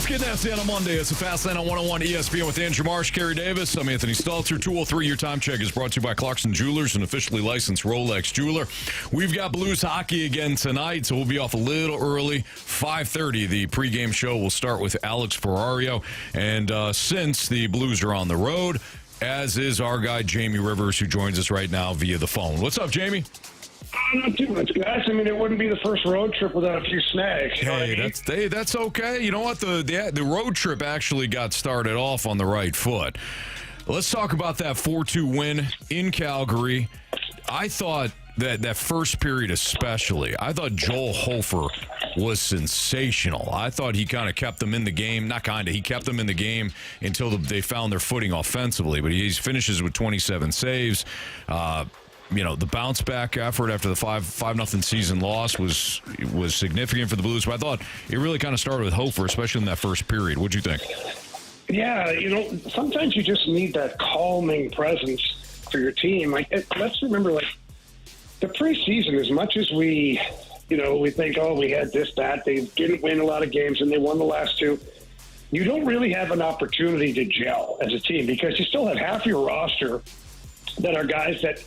Get nasty on a Monday. It's a Fast Lane on 101 ESPN with Andrew Marsh, Carey Davis. I'm Anthony Stalter. 203. Your time check is brought to you by Clarkson Jewelers, an officially licensed Rolex jeweler. We've got Blues hockey again tonight, so we'll be off a little early. 5:30. The pregame show will start with Alex Ferrario. And since the Blues are on the road, as is our guy Jamie Rivers, who joins us right now via the phone. What's up, Jamie? Not too much, guys. I mean, it wouldn't be the first road trip without a few snags. That's okay. You know what? The road trip actually got started off on the right foot. Let's talk about that 4-2 win in Calgary. I thought that first period especially, I thought Joel Hofer was sensational. I thought he kind of kept them in the game. He kept them in the game until they found their footing offensively. But he finishes with 27 saves. The bounce back effort after the 5-0 season loss was significant for the Blues. But I thought it really kind of started with Hofer, especially in that first period. What'd you think? Yeah, sometimes you just need that calming presence for your team. Let's remember, the preseason, as much as we think, we had this, that, they didn't win a lot of games and they won the last two. You don't really have an opportunity to gel as a team because you still have half your roster that are guys that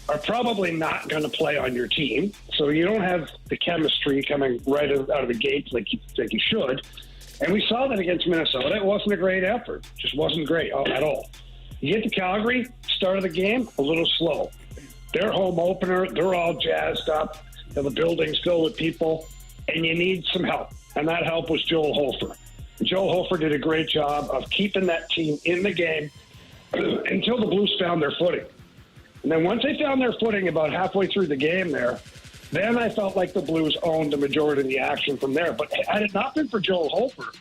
are probably not going to play on your team. So you don't have the chemistry coming right out of the gates like you should. And we saw that against Minnesota. It wasn't a great effort. Just wasn't great at all. You get to Calgary, start of the game, a little slow. Their home opener, they're all jazzed up. The building's filled with people, and you need some help. And that help was Joel Hofer. Joel Hofer did a great job of keeping that team in the game until the Blues found their footing. And then once they found their footing about halfway through the game there, then I felt like the Blues owned the majority of the action from there. But had it not been for Joel Hofer,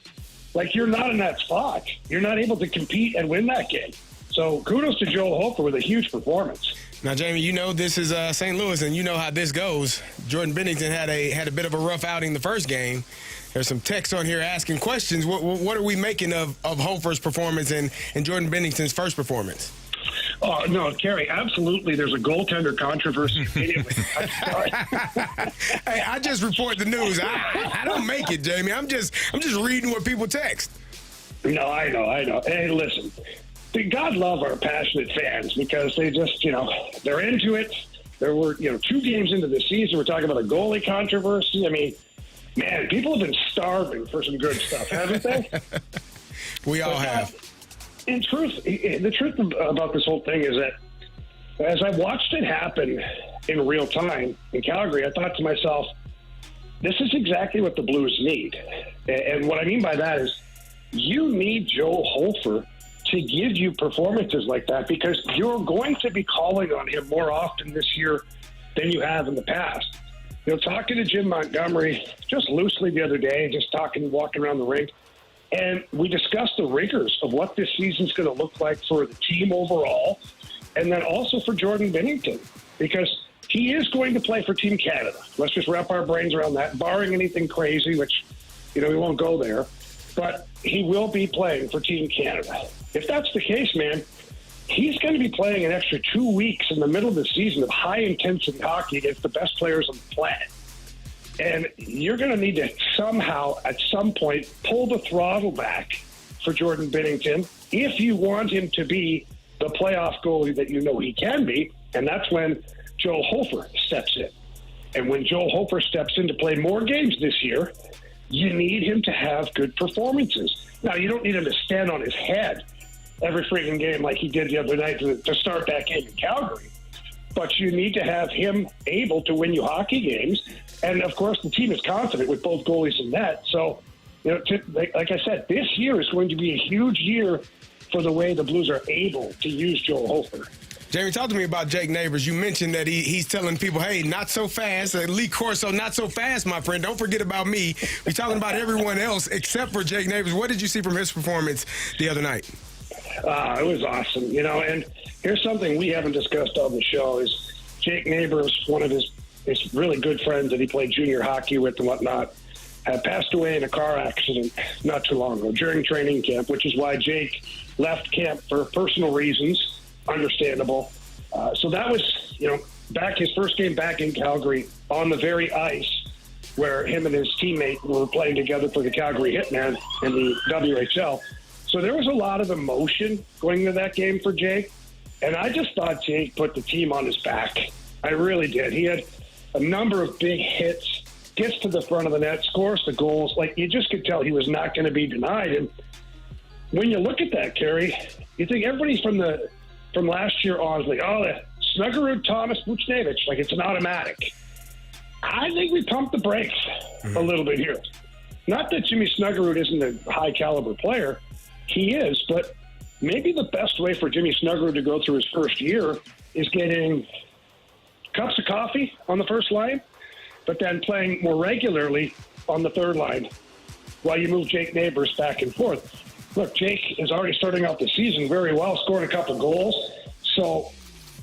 you're not in that spot. You're not able to compete and win that game. So kudos to Joel Hofer with a huge performance. Now, Jamie, this is St. Louis, and you know how this goes. Jordan Binnington had a bit of a rough outing the first game. There's some text on here asking questions. What are we making of Hofer's performance and Jordan Binnington's first performance? Oh, no, Carey, absolutely. There's a goaltender controversy immediately. Hey, I just report the news. I don't make it, Jamie. I'm just reading what people text. No, I know. Hey, listen, God love our passionate fans because they just, they're into it. There were, 2 games into the season. We're talking about a goalie controversy. I mean, man, people have been starving for some good stuff, haven't they? We all have. The truth about this whole thing is that as I watched it happen in real time in Calgary, I thought to myself, this is exactly what the Blues need. And what I mean by that is you need Joel Hofer to give you performances like that because you're going to be calling on him more often this year than you have in the past. Talking to Jim Montgomery just loosely the other day, walking around the rink, and we discussed the rigors of what this season's going to look like for the team overall, and then also for Jordan Binnington, because he is going to play for Team Canada. Let's just wrap our brains around that, barring anything crazy, which, we won't go there. But he will be playing for Team Canada. If that's the case, man, he's going to be playing an extra 2 weeks in the middle of the season of high-intensity hockey against the best players on the planet. And you're going to need to somehow, at some point, pull the throttle back for Jordan Binnington if you want him to be the playoff goalie that he can be. And that's when Joel Hofer steps in. And when Joel Hofer steps in to play more games this year, you need him to have good performances. Now, you don't need him to stand on his head every freaking game like he did the other night to start that game in Calgary. But you need to have him able to win you hockey games. And, of course, the team is confident with both goalies in net. So, like I said, this year is going to be a huge year for the way the Blues are able to use Joel Hofer. Jamie, talk to me about Jake Neighbors. You mentioned that he's telling people, hey, not so fast. Lee Corso, not so fast, my friend. Don't forget about me. We're talking about everyone else except for Jake Neighbors. What did you see from his performance the other night? It was awesome, and here's something we haven't discussed on the show is Jake Neighbors, one of his really good friends that he played junior hockey with and whatnot, had passed away in a car accident not too long ago during training camp, which is why Jake left camp for personal reasons, understandable. So that was, back his first game back in Calgary on the very ice where him and his teammate were playing together for the Calgary Hitmen in the WHL. So there was a lot of emotion going into that game for Jake. And I just thought Jake put the team on his back. I really did. He had a number of big hits, gets to the front of the net, scores the goals. Like, you just could tell he was not going to be denied. And when you look at that, Carey, you think everybody from last year on is like, oh, Snuggerud, Thomas, Buchnevich, like it's an automatic. I think we pumped the brakes a little bit here. Not that Jimmy Snuggerud isn't a high-caliber player. He is, but maybe the best way for Jimmy Snuggerud to go through his first year is getting cups of coffee on the first line, but then playing more regularly on the third line while you move Jake Neighbors back and forth. Look, Jake is already starting out the season very well, scoring a couple goals. So,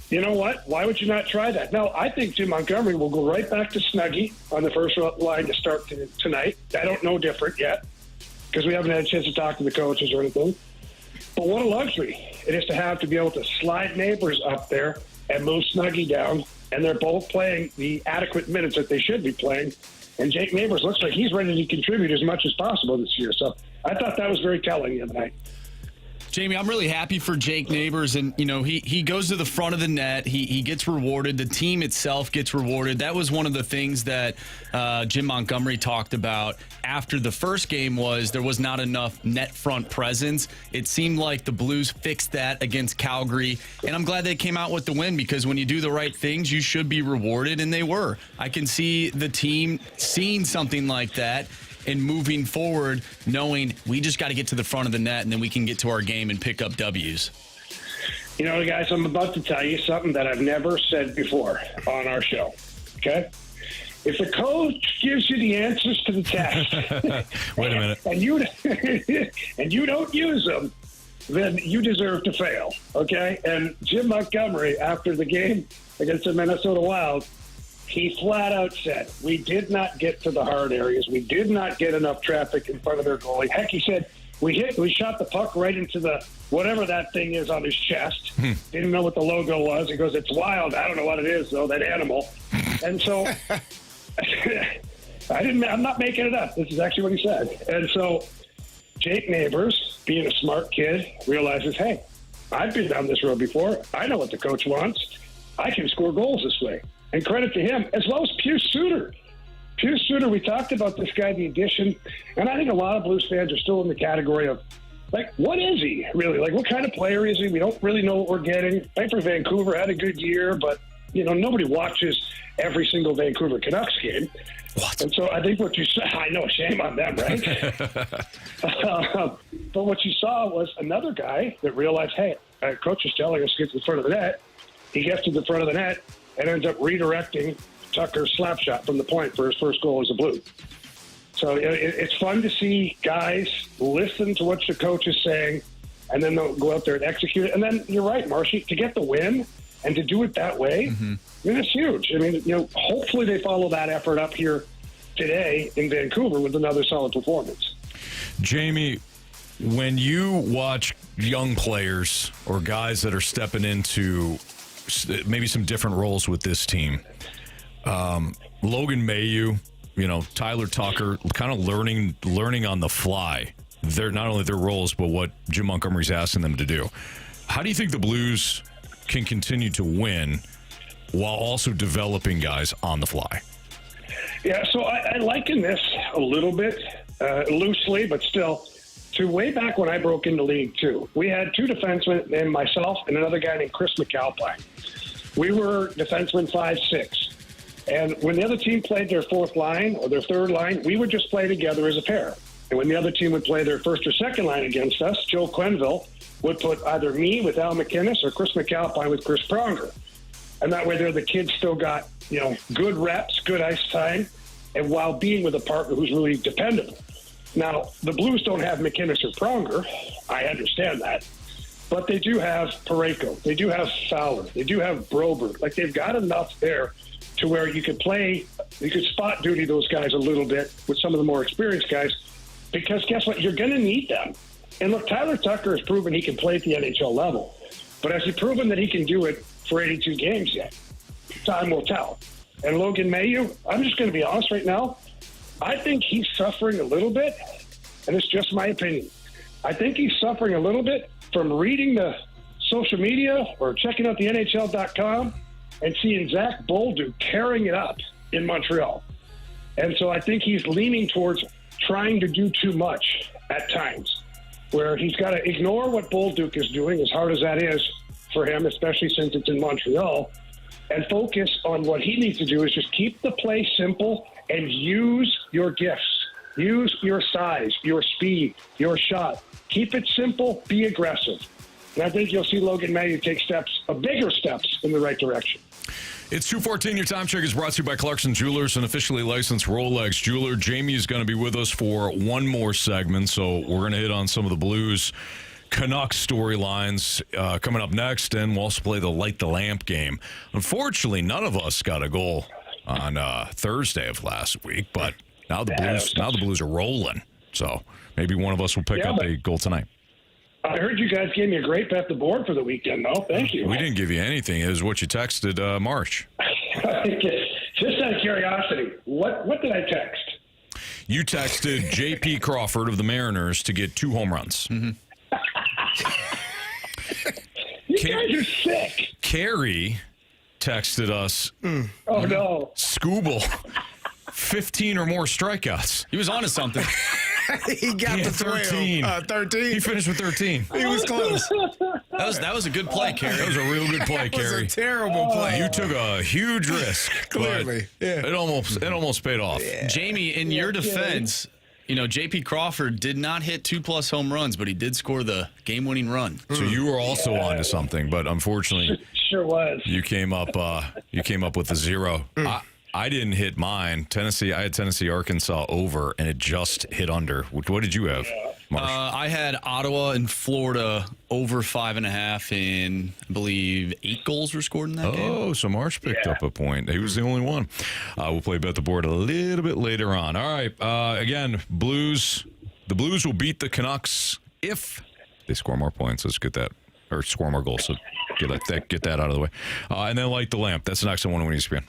you know what? Why would you not try that? Now, I think Jim Montgomery will go right back to Snuggie on the first line to start tonight. I don't know different yet because we haven't had a chance to talk to the coaches or anything. But what a luxury it is to be able to slide Neighbors up there and move Snuggie down, and they're both playing the adequate minutes that they should be playing. And Jake Neighbors looks like he's ready to contribute as much as possible this year. So I thought that was very telling the other night. Jamie, I'm really happy for Jake Neighbors, and he goes to the front of the net. He gets rewarded. The team itself gets rewarded. That was one of the things that Jim Montgomery talked about after the first game was there was not enough net front presence. It seemed like the Blues fixed that against Calgary, and I'm glad they came out with the win because when you do the right things, you should be rewarded, and they were. I can see the team seeing something like that and moving forward, knowing we just got to get to the front of the net and then we can get to our game and pick up W's. You know, guys, I'm about to tell you something that I've never said before on our show, okay? If the coach gives you the answers to the test Wait a minute. and you don't use them, then you deserve to fail, okay? And Jim Montgomery, after the game against the Minnesota Wild, he flat out said, we did not get to the hard areas. We did not get enough traffic in front of their goalie. Heck, he said, we shot the puck right into the whatever that thing is on his chest. Didn't know what the logo was. He goes, it's wild. I don't know what it is, though, that animal. And so I'm not making it up. This is actually what he said. And so Jake Neighbors, being a smart kid, realizes, hey, I've been down this road before. I know what the coach wants. I can score goals this way. And credit to him, as well as Pius Suter. Pius Suter, we talked about this guy, the addition, and I think a lot of Blues fans are still in the category of, like, what is he, really? Like, what kind of player is he? We don't really know what we're getting. Played for Vancouver, had a good year, but, nobody watches every single Vancouver Canucks game. What? And so I think what you saw, I know, shame on them, right? But what you saw was another guy that realized, hey, our coach is telling us to get to the front of the net. He gets to the front of the net and ends up redirecting Tucker's slap shot from the point for his first goal as a Blue. So it's fun to see guys listen to what the coach is saying, and then they'll go out there and execute it. And then you're right, Marshy, to get the win and to do it that way, it's huge. I mean, hopefully they follow that effort up here today in Vancouver with another solid performance. Jamie, when you watch young players or guys that are stepping into maybe some different roles with this team, Logan Mailloux, Tyler Tucker, kind of learning on the fly. They're not only their roles, but what Jim Montgomery's asking them to do. How do you think the Blues can continue to win while also developing guys on the fly? Yeah, so I liken this a little bit loosely, but still, to way back when I broke into League Two. We had two defensemen named myself and another guy named Chris McAlpine. We were defensemen 5'6". And when the other team played their fourth line or their third line, we would just play together as a pair. And when the other team would play their first or second line against us, Joe Quenneville would put either me with Al McInnes or Chris McAlpine with Chris Pronger. And that way there the kids still got, good reps, good ice time, and while being with a partner who's really dependable. Now, the Blues don't have McInnes or Pronger. I understand that. But they do have Parayko. They do have Fowler. They do have Broberg. Like, they've got enough there to where you could spot duty those guys a little bit with some of the more experienced guys, because guess what? You're going to need them. And look, Tyler Tucker has proven he can play at the NHL level. But has he proven that he can do it for 82 games yet? Time will tell. And Logan Mailloux, I'm just going to be honest right now, I think he's suffering a little bit, and it's just my opinion. I think he's suffering a little bit from reading the social media or checking out the NHL.com and seeing Zach Bolduc carrying it up in Montreal. And so I think he's leaning towards trying to do too much at times, where he's got to ignore what Bolduc is doing, as hard as that is for him, especially since it's in Montreal, and focus on what he needs to do is just keep the play simple and use your gifts. Use your size, your speed, your shot. Keep it simple, be aggressive. And I think you'll see Logan Mailloux take bigger steps in the right direction. It's 2:14. Your time check is brought to you by Clarkson Jewelers, an officially licensed Rolex jeweler. Jamie is going to be with us for one more segment, so we're going to hit on some of the Blues Canucks storylines coming up next, and we'll also play the Light the Lamp game. Unfortunately, none of us got a goal on Thursday of last week, but now the Blues are rolling. So maybe one of us will pick up a goal tonight. I heard you guys gave me a great bet the board for the weekend, though. Thank you. We didn't give you anything. It was what you texted March. Just out of curiosity, what did I text? You texted J.P. Crawford of the Mariners to get 2 home runs. Mm-hmm. You guys are sick. Carey texted us. Oh, no. Scooble, 15 or more strikeouts. He was on to something. He got the 13. 13. He finished with 13. He was close. That was a good play, Carey. That was a real good play, It was Carey. a terrible play. You took a huge risk. Clearly, but yeah. It almost paid off. Yeah. Jamie, in your defense, J.P. Crawford did not hit 2+ home runs, but he did score the game-winning run. So you were also onto something, but unfortunately, Sure was. you came up with a 0. I didn't hit mine. I had Tennessee, Arkansas over, and it just hit under. What did you have, Marsh? I had Ottawa and Florida over 5.5, and I believe 8 goals were scored in that game. Oh, so Marsh picked up a point. He was the only one. We'll play Bet the Board a little bit later on. All right. Again, the Blues will beat the Canucks if they score more points. Let's get that, or score more goals. So get that out of the way. And then Light the Lamp. That's the next one on ESPN.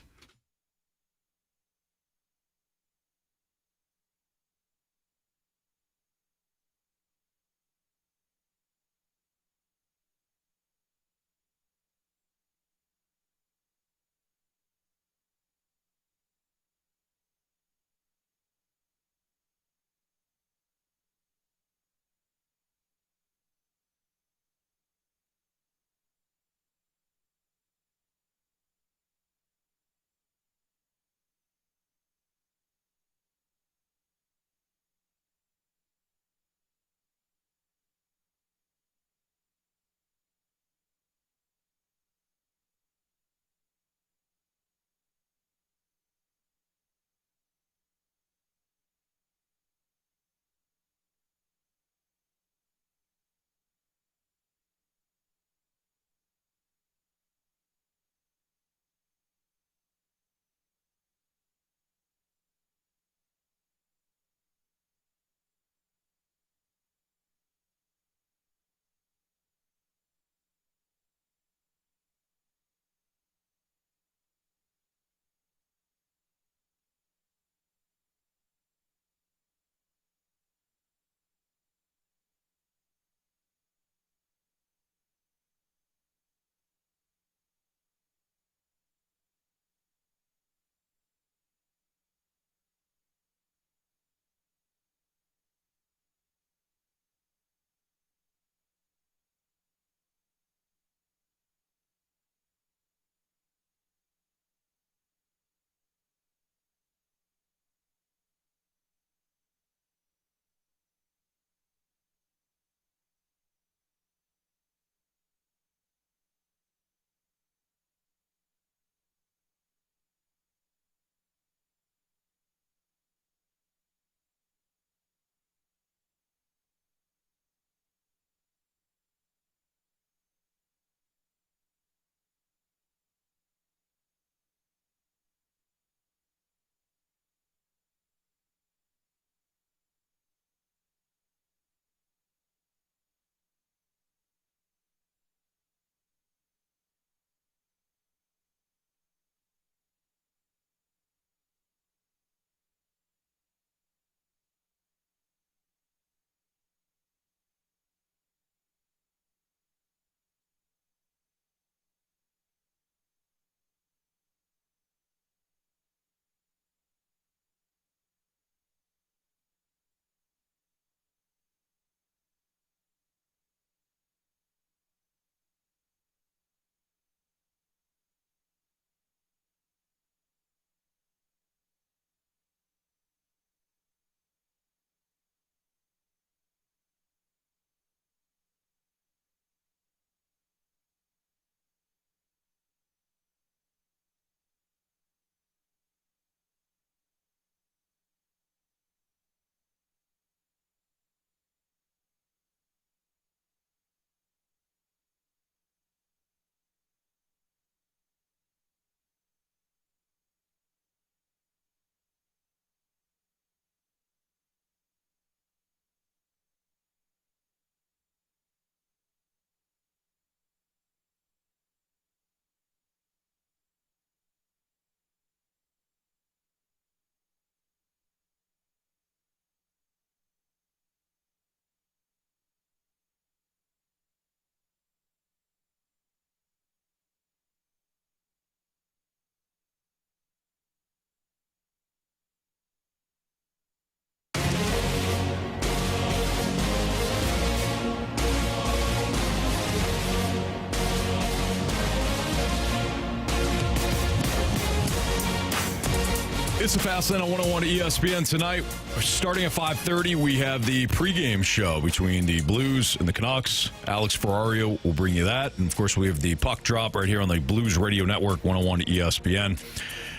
It's the Fast Lane on 101 ESPN tonight. Starting at 5:30, we have the pregame show between the Blues and the Canucks. Alex Ferrario will bring you that. And, of course, we have the puck drop right here on the Blues Radio Network, 101 ESPN,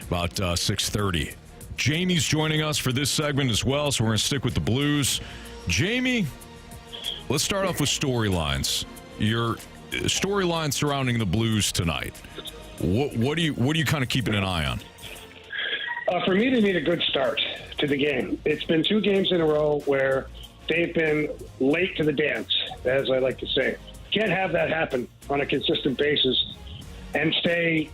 about 6:30. Jamie's joining us for this segment as well, so we're going to stick with the Blues. Jamie, let's start off with storylines. Your storyline surrounding the Blues tonight. What are you kind of keeping an eye on? For me, they need a good start to the game. It's been 2 games in a row where they've been late to the dance, as I like to say. Can't have that happen on a consistent basis and stay,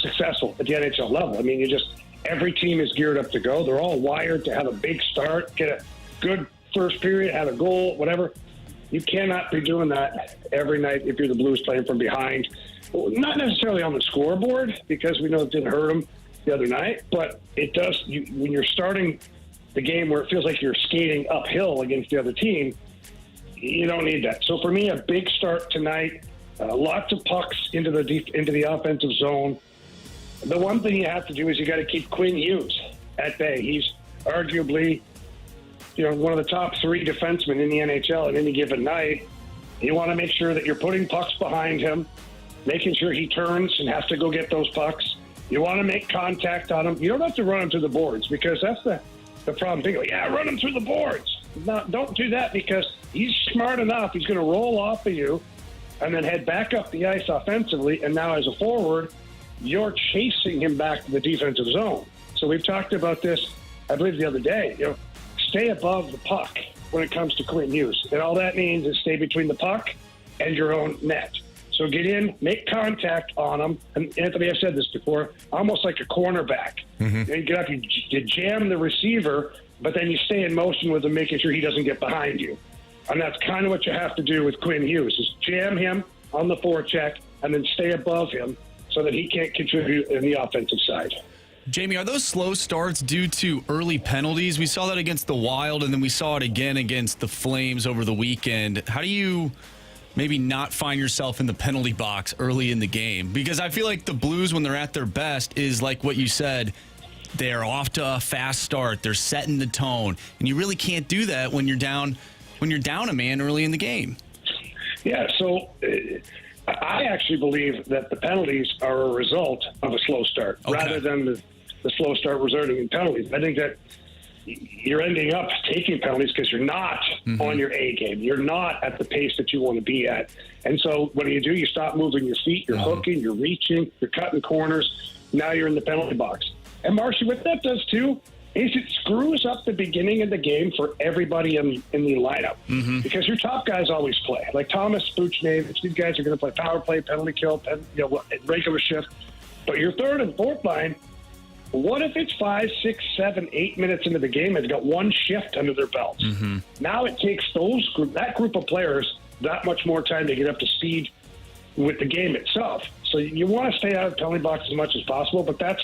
successful at the NHL level. I mean, every team is geared up to go. They're all wired to have a big start, get a good first period, have a goal, whatever. You cannot be doing that every night if you're the Blues playing from behind. Not necessarily on the scoreboard, because we know it didn't hurt them the other night, but it does when you're starting the game where it feels like you're skating uphill against the other team. You don't need that. So for me, a big start tonight, lots of pucks into the offensive zone. The one thing you have to do is you got to keep Quinn Hughes at bay. He's arguably, one of the top 3 defensemen in the NHL at any given night. You want to make sure that you're putting pucks behind him, making sure he turns and has to go get those pucks. You want to make contact on him. You don't have to run him to the boards, because that's the problem. People go, run him through the boards. No, don't do that, because he's smart enough. He's going to roll off of you and then head back up the ice offensively. And now as a forward, you're chasing him back to the defensive zone. So we've talked about this, I believe, the other day. Stay above the puck when it comes to Quinn Hughes. And all that means is stay between the puck and your own net. So get in, make contact on him. And Anthony, I've said this before, almost like a cornerback. Mm-hmm. You get up, you jam the receiver, but then you stay in motion with him, making sure he doesn't get behind you. And that's kind of what you have to do with Quinn Hughes, is jam him on the forecheck and then stay above him so that he can't contribute in the offensive side. Jamie, are those slow starts due to early penalties? We saw that against the Wild, and then we saw it again against the Flames over the weekend. How do you maybe not find yourself in the penalty box early in the game? Because I feel like the Blues, when they're at their best, is like what you said, they're off to a fast start. They're setting the tone. And you really can't do that when you're down a man early in the game. Yeah, so I actually believe that the penalties are a result of a slow start, rather than the slow start resulting in penalties. I think that you're ending up taking penalties because you're not on your A game. You're not at the pace that you want to be at. And so what do? You stop moving your feet. You're hooking, you're reaching, you're cutting corners. Now you're in the penalty box. And Marcy, what that does too is it screws up the beginning of the game for everybody in the lineup, because your top guys always play. Like Thomas, Buchnevich, these guys are going to play power play, penalty kill, regular shift. But your third and fourth line, what if it's 5, 6, 7, 8 minutes into the game and they've got one shift under their belts? Now it takes that group of players that much more time to get up to speed with the game itself. So you want to stay out of the penalty box as much as possible, but that's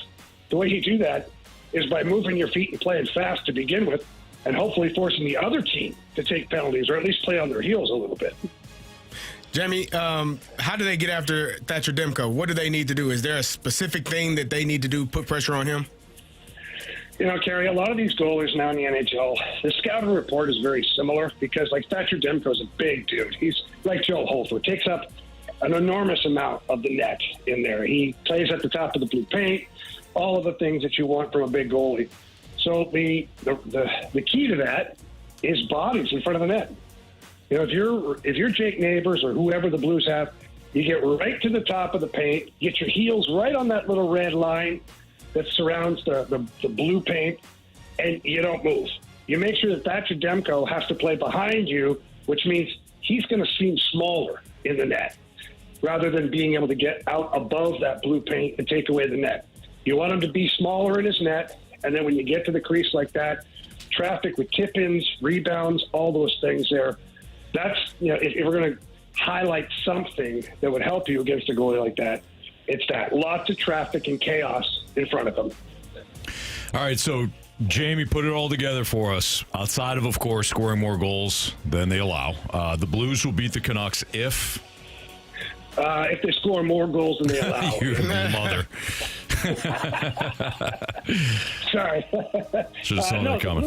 the way you do that is by moving your feet and playing fast to begin with, and hopefully forcing the other team to take penalties or at least play on their heels a little bit. Jamie, how do they get after Thatcher Demko? What do they need to do? Is there a specific thing that they need to do, put pressure on him? Carey, a lot of these goalies now in the NHL, the scouting report is very similar, because like Thatcher Demko is a big dude. He's like Joe Holford, takes up an enormous amount of the net in there. He plays at the top of the blue paint, all of the things that you want from a big goalie. So the key to that is bodies in front of the net. If you're Jake Neighbors or whoever the Blues have, you get right to the top of the paint, get your heels right on that little red line that surrounds the blue paint, and you don't move. You make sure that Thatcher Demko has to play behind you, which means he's going to seem smaller in the net rather than being able to get out above that blue paint and take away the net. You want him to be smaller in his net, and then when you get to the crease like that, traffic with tip-ins, rebounds, all those things there. That's, if we're going to highlight something that would help you against a goalie like that, it's that. Lots of traffic and chaos in front of them. All right, so Jamie, put it all together for us. Outside of course, scoring more goals than they allow, the Blues will beat the Canucks if they score more goals than they allow. Your mother. Sorry. Should have saw that coming.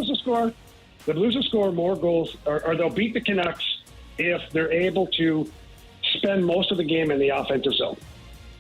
The Blues will score more goals, or they'll beat the Canucks if they're able to spend most of the game in the offensive zone.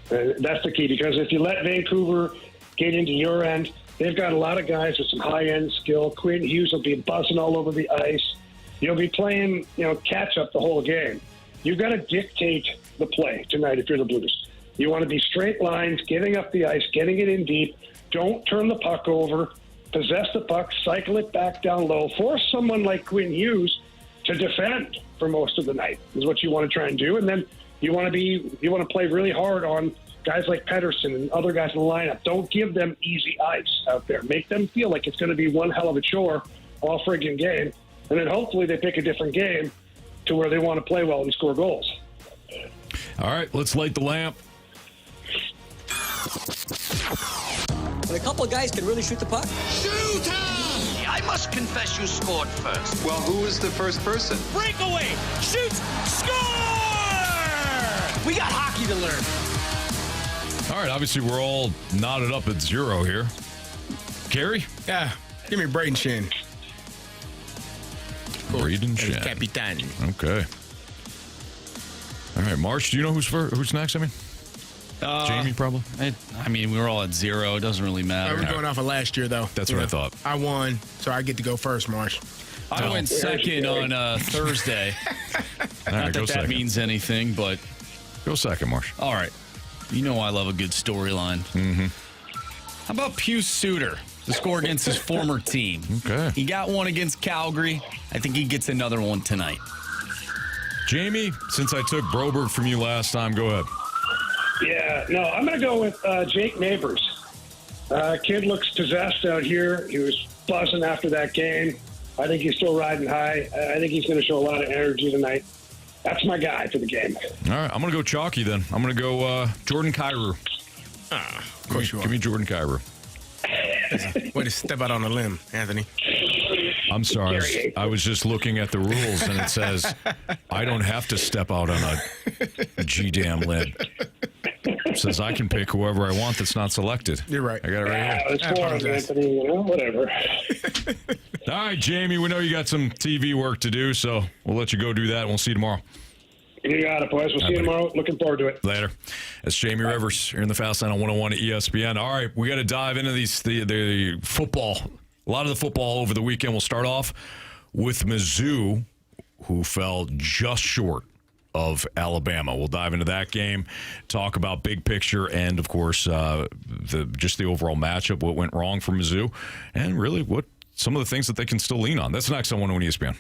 That's the key, because if you let Vancouver get into your end, they've got a lot of guys with some high-end skill. Quinn Hughes will be buzzing all over the ice. You'll be playing, catch-up the whole game. You've got to dictate the play tonight if you're the Blues. You want to be straight lines, getting up the ice, getting it in deep. Don't turn the puck over. Possess the puck, cycle it back down low. Force someone like Quinn Hughes to defend for most of the night is what you want to try and do. And then you want to play really hard on guys like Pettersson and other guys in the lineup. Don't give them easy ice out there. Make them feel like it's going to be one hell of a chore all friggin' game. And then hopefully they pick a different game to where they want to play well and score goals. All right, let's light the lamp. When a couple of guys can really shoot the puck. Shooter! I must confess you scored first. Well, who was the first person? Breakaway! Shoots! Score! We got hockey to learn. All right, obviously we're all knotted up at 0 here. Carey? Yeah, give me Braden Shen. Braden Shen. Capitan. Okay. All right, Marsh, do you know who's next? Jamie, probably. We were all at 0. It doesn't really matter. We're going off of last year, though. That's what I thought. I won, so I get to go first, Marsh. I went second on Thursday. All right, Not that means anything, but... Go second, Marsh. All right. You know I love a good storyline. Mm-hmm. How about Pius Suter? The score against his former team. Okay. He got one against Calgary. I think he gets another one tonight. Jamie, since I took Broberg from you last time, go ahead. Yeah, no, I'm going to go with Jake Neighbors. Kid looks possessed out here. He was buzzing after that game. I think he's still riding high. I think he's going to show a lot of energy tonight. That's my guy for the game. All right, I'm going to go chalky then. I'm going to go Jordan Kyrou. Of course you are. Give me Jordan Kyrou. Way to step out on a limb, Anthony. I'm sorry. I was just looking at the rules, and it says I don't have to step out on a G-damn limb. It says I can pick whoever I want that's not selected. You're right. I got it right here. It's for Anthony, whatever. All right, Jamie, we know you got some TV work to do, so we'll let you go do that, and we'll see you tomorrow. You got it, boys. We'll see you tomorrow. Looking forward to it. Later. That's Jamie Rivers here in the Fast Line on 101 at ESPN. All right, we got to dive into the football. A lot of the football over the weekend. We'll start off with Mizzou, who fell just short of Alabama. We'll dive into that game, talk about big picture, and, of course, the overall matchup, what went wrong for Mizzou, and really what some of the things that they can still lean on. That's next on 101 ESPN.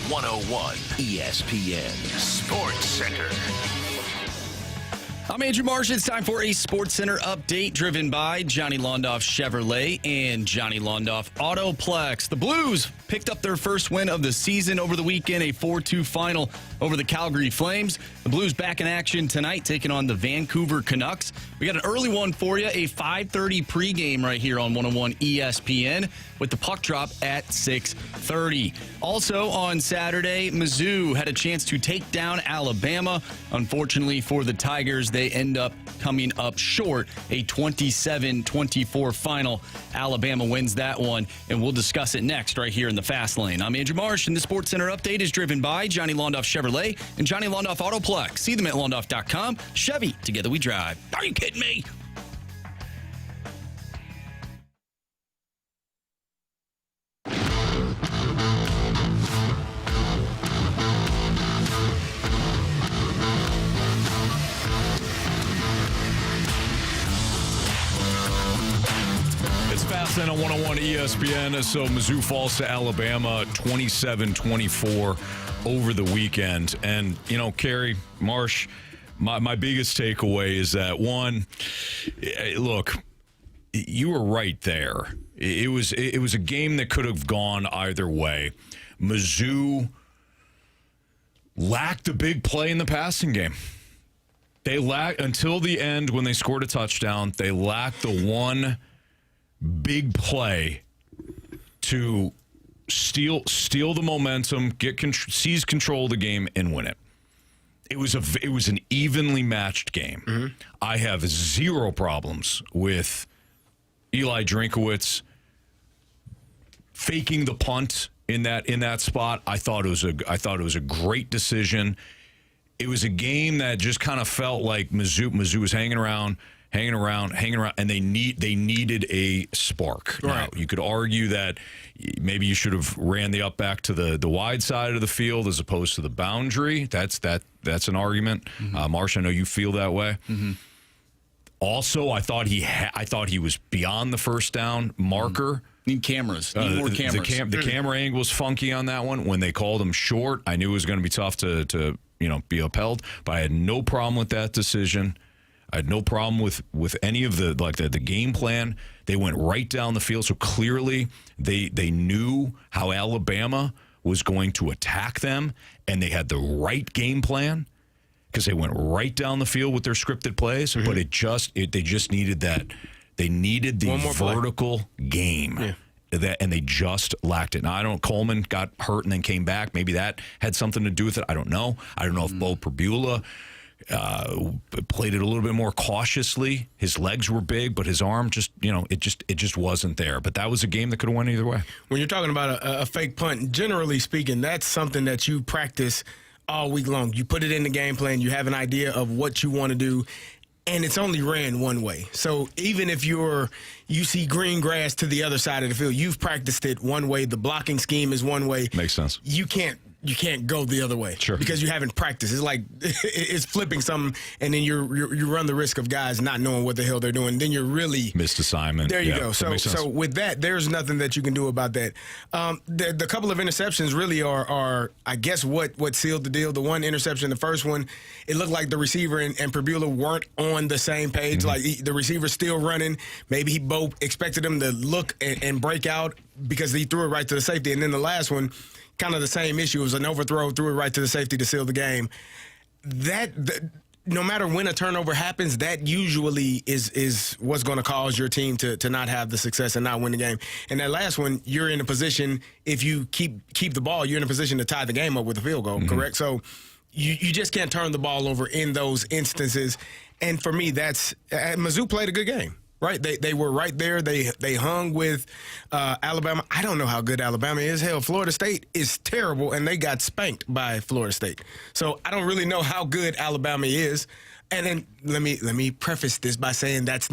101 ESPN Sports Center. I'm Andrew Marsh. It's time for a Sports Center update driven by Johnny Londoff Chevrolet and Johnny Londoff Autoplex. The Blues picked up their first win of the season over the weekend, a 4-2 final over the Calgary Flames. The Blues back in action tonight, taking on the Vancouver Canucks. We got an early one for you, a 5:30 pregame right here on 101 ESPN with the puck drop at 6:30. Also on Saturday, Mizzou had a chance to take down Alabama. Unfortunately for the Tigers, they end up coming up short, a 27-24 final. Alabama wins that one, and we'll discuss it next right here in the Fast Lane. I'm Andrew Marsh, and the Sports Center update is driven by Johnny Londoff Chevrolet and Johnny Londoff Autoplex. See them at londoff.com. Chevy, together we drive. Are you kidding me? Fast Lane on 101 ESPN. So Mizzou falls to Alabama 27-24 over the weekend. And, you know, Carey, Marsh, my biggest takeaway is that, one, look, you were right there. It was a game that could have gone either way. Mizzou lacked a big play in the passing game. They lacked, until the end when they scored a touchdown, they lacked the one big play to steal the momentum, seize control of the game, and win it. It was an evenly matched game. Mm-hmm. I have zero problems with Eli Drinkowitz faking the punt in that spot. I thought it was a great decision. It was a game that just kind of felt like Mizzou was hanging around, and they needed a spark. Right. Now, you could argue that maybe you should have ran the up back to the wide side of the field as opposed to the boundary. That's an argument. Mm-hmm. Marsh, I know you feel that way. Mm-hmm. Also, I thought he was beyond the first down marker. Mm-hmm. Need cameras. Need more cameras. The camera angle was funky on that one. When they called him short, I knew it was going to be tough to be upheld. But I had no problem with that decision. I had no problem with any of the game plan. They went right down the field, so clearly they knew how Alabama was going to attack them, and they had the right game plan because they went right down the field with their scripted plays. Mm-hmm. But they just needed that. They needed the vertical game. Yeah. And they just lacked it. Now, Coleman got hurt and then came back. Maybe that had something to do with it. I don't know. I don't know if Bo Prabula played it a little bit more cautiously. His legs were big, but his arm it just wasn't there. But that was a game that could have went either way. When you're talking about a fake punt, generally speaking, that's something that you practice all week long. You put it in the game plan. You have an idea of what you want to do, and it's only ran one way. So even if you see green grass to the other side of the field, you've practiced it one way. The blocking scheme is one way. Makes sense. You can't go the other way. Sure. Because you haven't practiced. It's like it's flipping something, and then you run the risk of guys not knowing what the hell they're doing. Then you're really missed assignment. There you go. So with that, there's nothing that you can do about that. The couple of interceptions really are I guess what sealed the deal. The one interception, the first one, it looked like the receiver and Prabula weren't on the same page. Mm-hmm. Like the receiver's still running. Maybe he both expected him to look and break out because he threw it right to the safety. And then the last one, kind of the same issue. It was an overthrow, threw it right to the safety to seal the game. No matter when a turnover happens, that usually is what's going to cause your team to not have the success and not win the game. And that last one, you're in a position, if you keep the ball, you're in a position to tie the game up with a field goal, mm-hmm. correct? So you just can't turn the ball over in those instances. And for me, Mizzou played a good game. Right, they were right there. They hung with Alabama. I don't know how good Alabama is. Hell, Florida State is terrible, and they got spanked by Florida State. So I don't really know how good Alabama is. And then let me preface this by saying that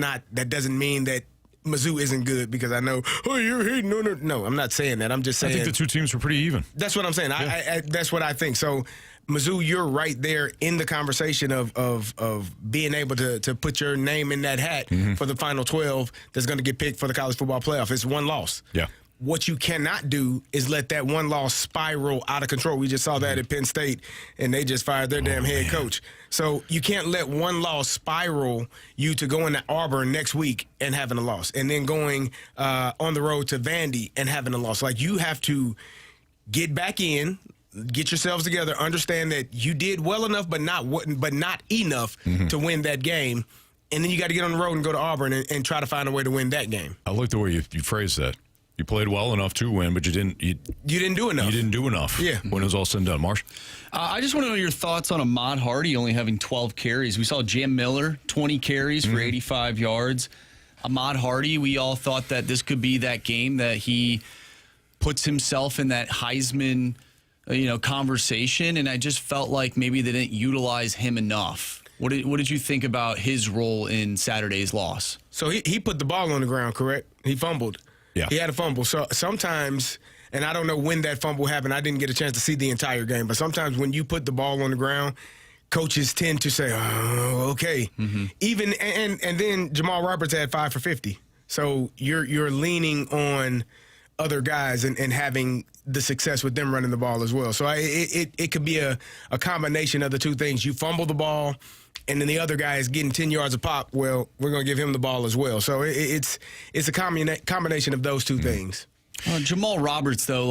doesn't mean that Mizzou isn't good, because I know, you're hating. No, I'm not saying that. I'm just saying. I think the two teams were pretty even. That's what I'm saying. Yeah. I that's what I think. So Mizzou, you're right there in the conversation of being able to put your name in that hat mm-hmm. for the final 12 that's going to get picked for the college football playoff. It's one loss. Yeah. what you cannot do is let that one loss spiral out of control. We just saw that at Penn State, and they just fired their damn head coach. So you can't let one loss spiral you to go into Auburn next week and having a loss, and then going on the road to Vandy and having a loss. Like, you have to get back in, get yourselves together, understand that you did well enough but not enough to win that game, and then you got to get on the road and go to Auburn and try to find a way to win that game. I like the way you phrased that. You played well enough to win, but you didn't do enough. You didn't do enough. Yeah. When it was all said and done. Marsh? I just want to know your thoughts on Ahmad Hardy only having 12 carries. We saw Jam Miller, 20 carries for 85 yards. Ahmad Hardy, we all thought that this could be that game that he puts himself in that Heisman conversation, and I just felt like maybe they didn't utilize him enough. What did you think about his role in Saturday's loss? So he put the ball on the ground, correct? He fumbled. Yeah. He had a fumble. So sometimes, and I don't know when that fumble happened. I didn't get a chance to see the entire game. But sometimes when you put the ball on the ground, coaches tend to say, "Oh, okay." Even and then Jamal Roberts had 5 for 50. So you're leaning on other guys and having the success with them running the ball as well. So it could be a combination of the two things. You fumble the ball, and then the other guy is getting 10 yards a pop. Well, we're going to give him the ball as well. So it's a combination of those two things. Jamal Roberts, though,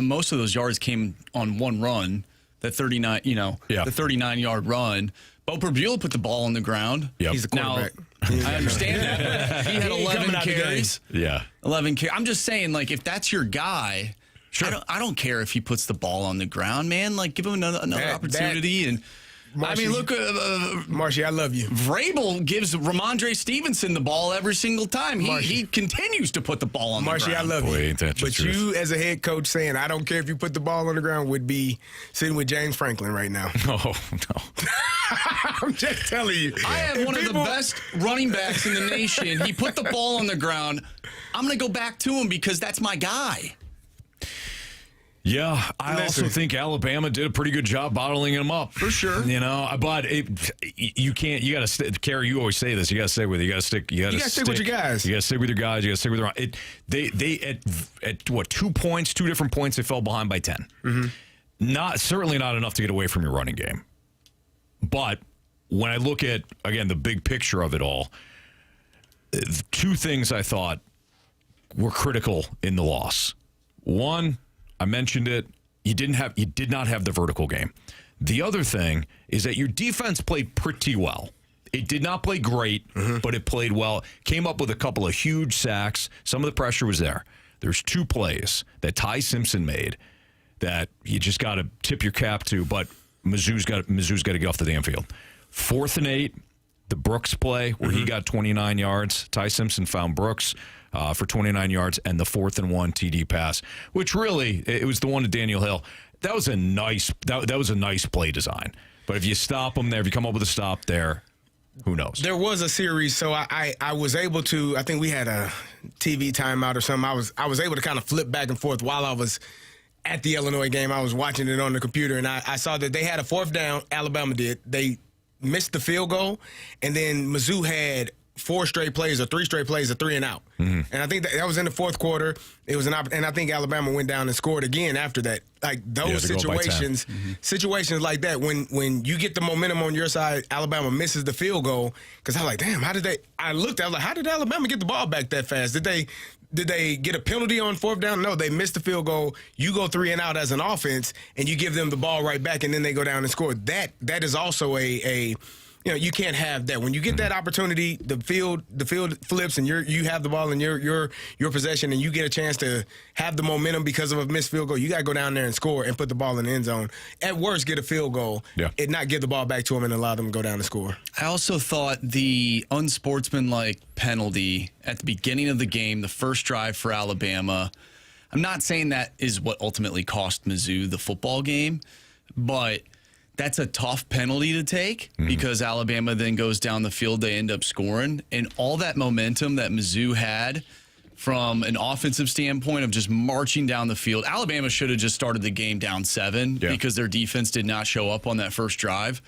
most of those yards came on one run, the 39-yard run. Bo Perbula put the ball on the ground. Yep. He's the quarterback. Now, I understand that. But he had 11 carries. Yeah. 11 carries. I'm just saying, if that's your guy, sure. I don't care if he puts the ball on the ground, man. Give him another opportunity. And Marshy, look, Marshy, I love you. Vrabel gives Ramondre Stevenson the ball every single time. He continues to put the ball on the ground. Marshy, I love you. Ain't that but truth. you, as a head coach, saying, I don't care if you put the ball on the ground, would be sitting with James Franklin right now. Oh, no. I'm just telling you. I have one of the best running backs in the nation. He put the ball on the ground. I'm going to go back to him because that's my guy. Yeah, I also think Alabama did a pretty good job bottling him up. For sure. But you can't, you got to, Carey, you always say this, you got to stay with it. You got to stick with your guys. You got to stick with your guys. You got to stick with your, they at what, 2 points, 2 different points, they fell behind by 10. Certainly not enough to get away from your running game. But when I look at, again, the big picture of it all, 2 things I thought were critical in the loss. One, I mentioned it. You did not have the vertical game. The other thing is that your defense played pretty well. It did not play great, but it played well. Came up with a couple of huge sacks. Some of the pressure was there. There's 2 plays that Ty Simpson made that you just got to tip your cap to. But Mizzou's got to get off the damn field. 4th and 8, the Brooks play where he got 29 yards. Ty Simpson found Brooks for 29 yards, and the 4th and 1 TD pass, which really, it was the one to Daniel Hill. That was a nice play design. But if you stop them there, if you come up with a stop there, who knows? There was a series, so I was able to, I think we had a TV timeout or something. I was able to kind of flip back and forth while I was at the Illinois game. I was watching it on the computer, and I saw that they had a 4th down, Alabama did. They missed the field goal, and then Mizzou had 4 straight plays or 3 straight plays of 3 and out. And I think that was in the 4th quarter. It was and I think Alabama went down and scored again after that. Like those situations like that, when you get the momentum on your side, Alabama misses the field goal. Because I was like, damn, I was like, how did Alabama get the ball back that fast? Did they get a penalty on 4th down? No, they missed the field goal. You go 3 and out as an offense, and you give them the ball right back, and then they go down and score. That is also a you can't have that. When you get that opportunity, the field flips, and you have the ball in your possession, and you get a chance to have the momentum because of a missed field goal. You got to go down there and score and put the ball in the end zone. At worst, get a field goal and not give the ball back to them and allow them to go down and score. I also thought the unsportsmanlike penalty at the beginning of the game, the first drive for Alabama, I'm not saying that is what ultimately cost Mizzou the football game, but that's a tough penalty to take because Alabama then goes down the field, they end up scoring, and all that momentum that Mizzou had from an offensive standpoint of just marching down the field. Alabama should have just started the game down 7 because their defense did not show up on that first drive.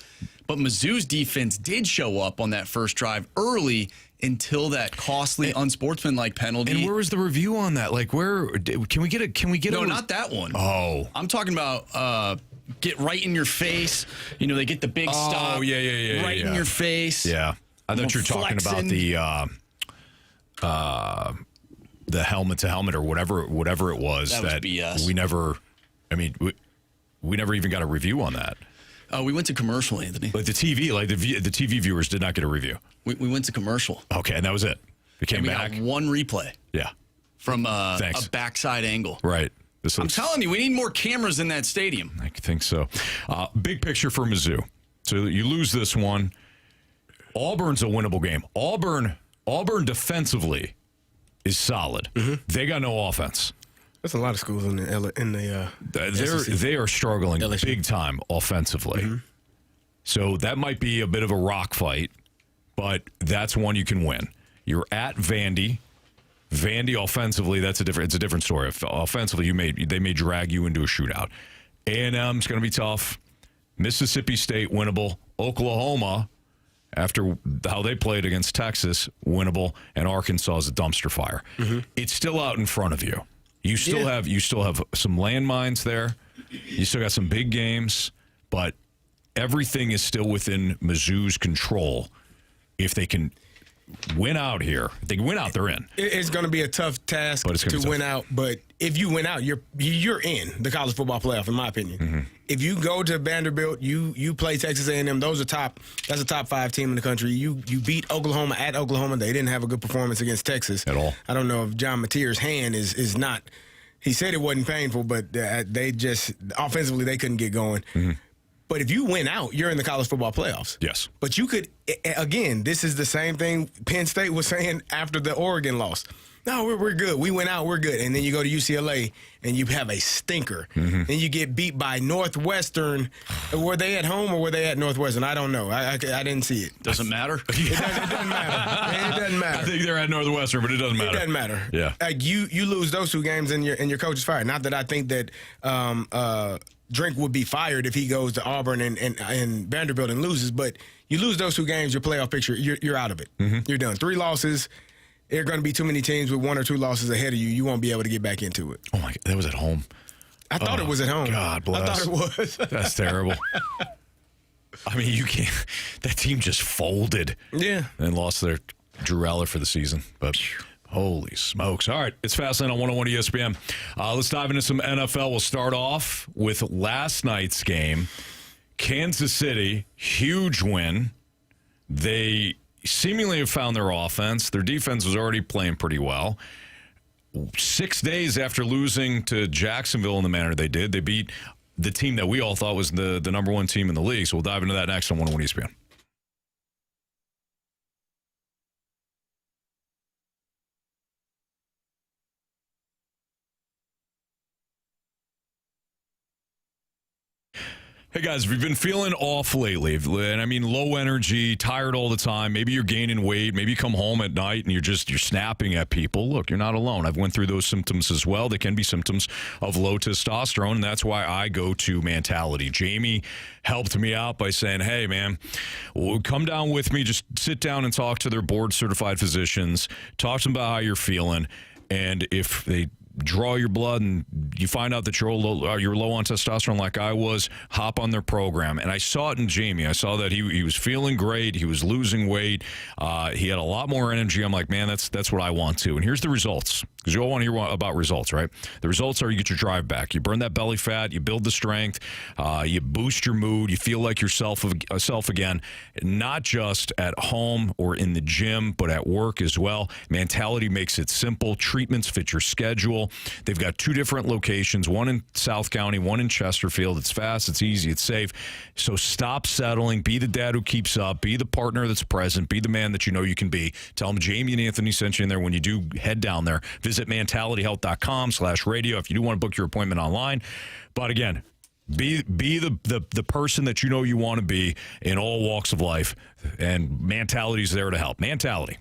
But Mizzou's defense did show up on that first drive early until that costly, unsportsmanlike penalty. And where was the review on that? Like, where can we get it? Can we get No, it? not that one. Oh, I'm talking about get right in your face. You know, they get the big stop. Yeah. Right in your face. Yeah. I thought you were talking about the helmet to helmet or whatever it was That was BS. we never. I mean, we never even got a review on that. We went to commercial, Anthony. Like the TV, the TV viewers did not get a review. We went to commercial. Okay, and that was it. We came And we back. got one replay Yeah. from a backside angle. Right. I'm telling you, we need more cameras in that stadium. I think so. Big picture for Mizzou. So you lose this one. Auburn's a winnable game. Auburn defensively is solid. Mm-hmm. They got no offense. There's a lot of schools in the SEC. They are struggling LSU. big time offensively. Mm-hmm. So that might be a bit of a rock fight, but that's one you can win. You're at Vandy. Vandy offensively, it's a different story. Offensively, they may drag you into a shootout. A&M's going to be tough. Mississippi State winnable. Oklahoma, after how they played against Texas, winnable, and Arkansas is a dumpster fire. Mm-hmm. It's still out in front of you. You still have some landmines there. You still got some big games, but everything is still within Mizzou's control. If they can win out here, if they can win out, they're in. It's going to be a tough task to win out, but if you win out, you're in the college football playoff, in my opinion. Mm-hmm. If you go to Vanderbilt, you play Texas A&M. That's a top 5 team in the country. You beat Oklahoma at Oklahoma. They didn't have a good performance against Texas at all. I don't know if John Mateer's hand is not. He said it wasn't painful, but they just offensively they couldn't get going. Mm-hmm. But if you win out, you're in the college football playoffs. Yes. But you could, again, this is the same thing Penn State was saying after the Oregon loss. No, we're good. We went out, we're good. And then you go to UCLA and you have a stinker. Mm-hmm. And you get beat by Northwestern. Were they at home or were they at Northwestern? I don't know. I didn't see it. Doesn't matter. It doesn't matter. It doesn't matter. I think they're at Northwestern, but it doesn't matter. It doesn't matter. Yeah. Like you lose those 2 games and your coach is fired. Not that I think that Drink would be fired if he goes to Auburn and Vanderbilt and loses, but you lose those 2 games, your playoff picture, you're out of it. Mm-hmm. You're done. 3 losses. There are going to be too many teams with 1 or 2 losses ahead of you. You won't be able to get back into it. Oh my God, that was at home. I thought it was at home. God bless. I thought it was. That's terrible. I mean, you can't. That team just folded. Yeah. And lost their Drew Eller for the season. But holy smokes. All right. It's Fastlane on 101 ESPN. Let's dive into some NFL. We'll start off with last night's game. Kansas City, huge win. They seemingly have found their offense. Their defense was already playing pretty well. 6 days after losing to Jacksonville in the manner they did, they beat the team that we all thought was the number 1 team in the league. So we'll dive into that next on 101 ESPN. Hey guys, if you've been feeling off lately, and I mean low energy, tired all the time, maybe you're gaining weight, maybe you come home at night and you're snapping at people, look, you're not alone. I've went through those symptoms as well. They can be symptoms of low testosterone, and that's why I go to Mentality. Jamie helped me out by saying, hey man, come down with me, just sit down and talk to their board certified physicians, talk to them about how you're feeling, and if they draw your blood and you find out that you're low on testosterone like I was, hop on their program. And I saw it in Jamie. I saw that he was feeling great. He was losing weight. He had a lot more energy. I'm like, man, that's what I want too. And here's the results, because you all want to hear about results, right? The results are you get your drive back. You burn that belly fat. You build the strength. You boost your mood. You feel like yourself again, not just at home or in the gym, but at work as well. Mentality makes it simple. Treatments fit your schedule. They've got 2 different locations, one in South County, one in Chesterfield. It's fast, it's easy, it's safe. So stop settling. Be the dad who keeps up. Be the partner that's present. Be the man that you know you can be. Tell them Jamie and Anthony sent you in there when you do head down there. Visit mentalityhealth.com/radio if you do want to book your appointment online. But again, be the person that you know you want to be in all walks of life. And Mentality's there to help. Mentality.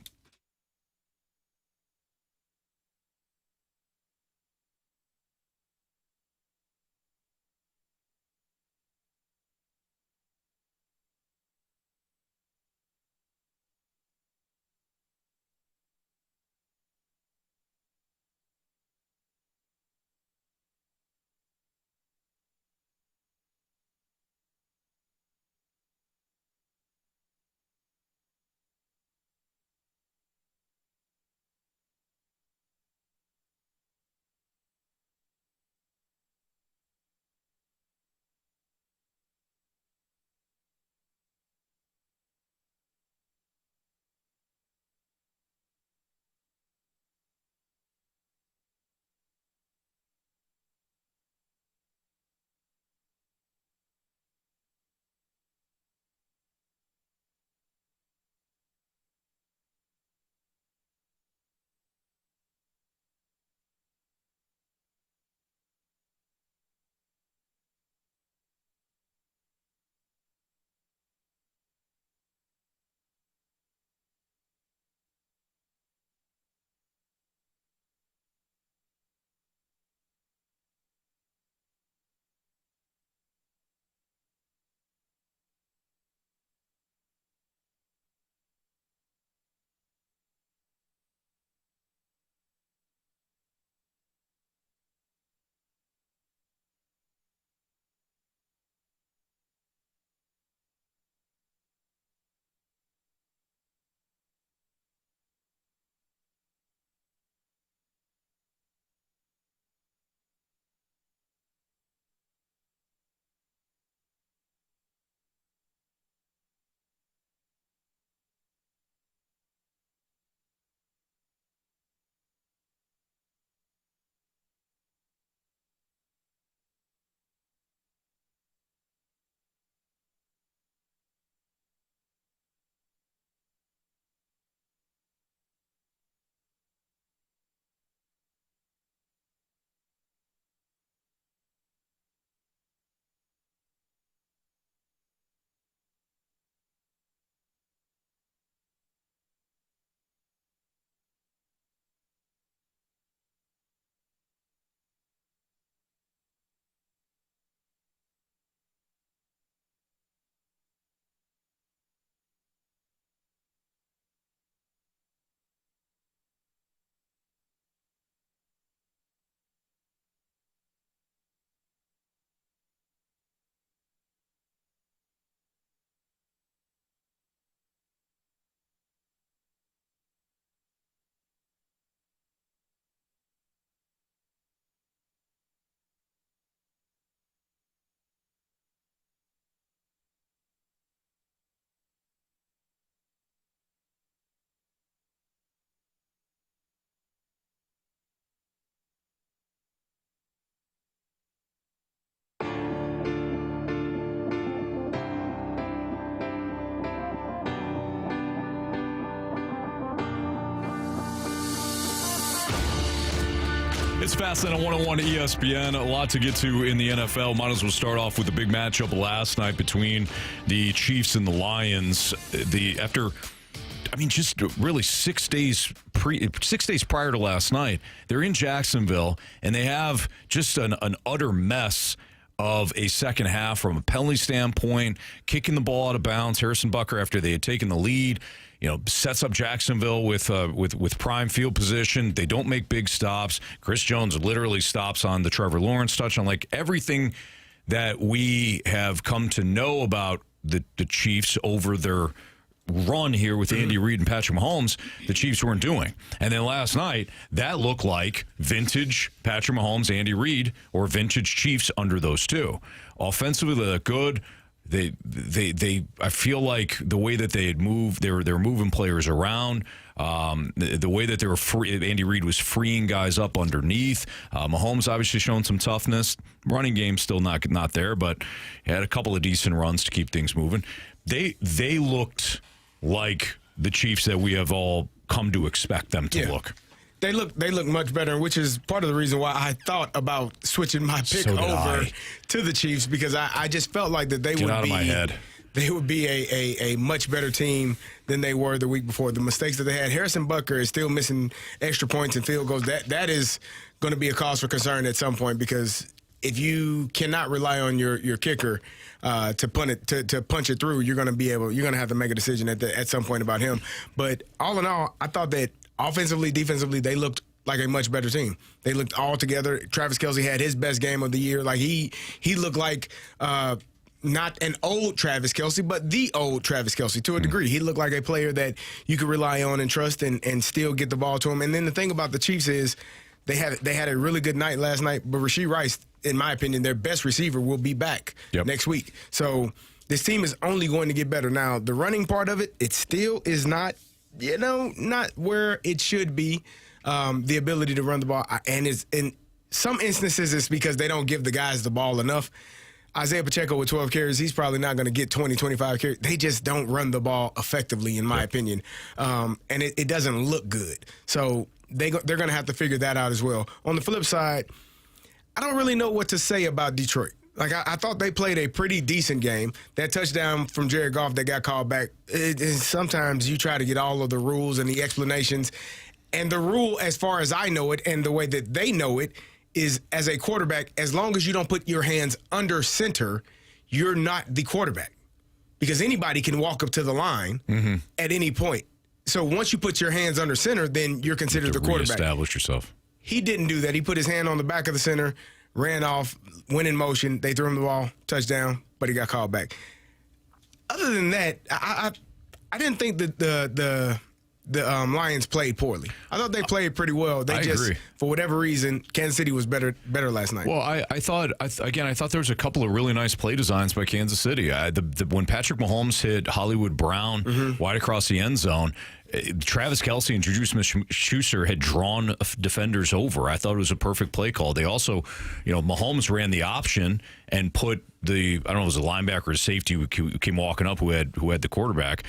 It's Fastlane on 101 ESPN. A lot to get to in the NFL. Might as well start off with the big matchup last night between the Chiefs and the Lions. Just really 6 days prior to last night, they're in Jacksonville, and they have just an utter mess of a second half from a penalty standpoint, kicking the ball out of bounds. Harrison Butker, after they had taken the lead, sets up Jacksonville with prime field position. They don't make big stops. Chris Jones literally stops on the Trevor Lawrence touchdown. Like everything that we have come to know about the Chiefs over their run here with Andy Reid and Patrick Mahomes, the Chiefs weren't doing. And then last night, that looked like vintage Patrick Mahomes, Andy Reid, or vintage Chiefs under those two. Offensively, they look good. I feel like the way that they had moved, they're moving players around. The way that they were free, Andy Reid was freeing guys up underneath. Mahomes obviously showing some toughness. Running game still not there, but he had a couple of decent runs to keep things moving. They looked like the Chiefs that we have all come to expect them to look. They look much better, which is part of the reason why I thought about switching my pick over to the Chiefs, because I just felt like that they would be a much better team than they were the week before. The mistakes that they had, Harrison Butker is still missing extra points and field goals. That is going to be a cause for concern at some point, because if you cannot rely on your kicker to punch it through, you're going to have to make a decision at some point about him. But all in all, I thought that offensively, defensively, they looked like a much better team. They looked all together. Travis Kelce had his best game of the year. Like he looked like not an old Travis Kelce, but the old Travis Kelce to a degree. He looked like a player that you could rely on and trust and still get the ball to him. And then the thing about the Chiefs is they had a really good night last night, but Rashee Rice, in my opinion, their best receiver, will be back next week. So this team is only going to get better. Now, the running part of it still is not where it should be, the ability to run the ball. And it's, in some instances, it's because they don't give the guys the ball enough. Isaiah Pacheco with 12 carries, he's probably not going to get 20, 25 carries. They just don't run the ball effectively, in my opinion. And it doesn't look good. So they're going to have to figure that out as well. On the flip side, I don't really know what to say about Detroit. Like, I thought they played a pretty decent game. That touchdown from Jared Goff that got called back, sometimes you try to get all of the rules and the explanations. And the rule, as far as I know it, and the way that they know it, is as a quarterback, as long as you don't put your hands under center, you're not the quarterback. Because anybody can walk up to the line at any point. So once you put your hands under center, then you're considered the quarterback. Reestablish yourself. He didn't do that. He put his hand on the back of the center, ran off, went in motion. They threw him the ball, touchdown, but he got called back. Other than that, I didn't think that the Lions played poorly. I thought they played pretty well. They agree. For whatever reason, Kansas City was better last night. Well, I thought there was a couple of really nice play designs by Kansas City. When Patrick Mahomes hit Hollywood Brown wide across the end zone, Travis Kelce and Juju Smith-Schuster had drawn defenders over. I thought it was a perfect play call. They also, Mahomes ran the option and put I don't know, it was a linebacker or a safety who came walking up who had the quarterback.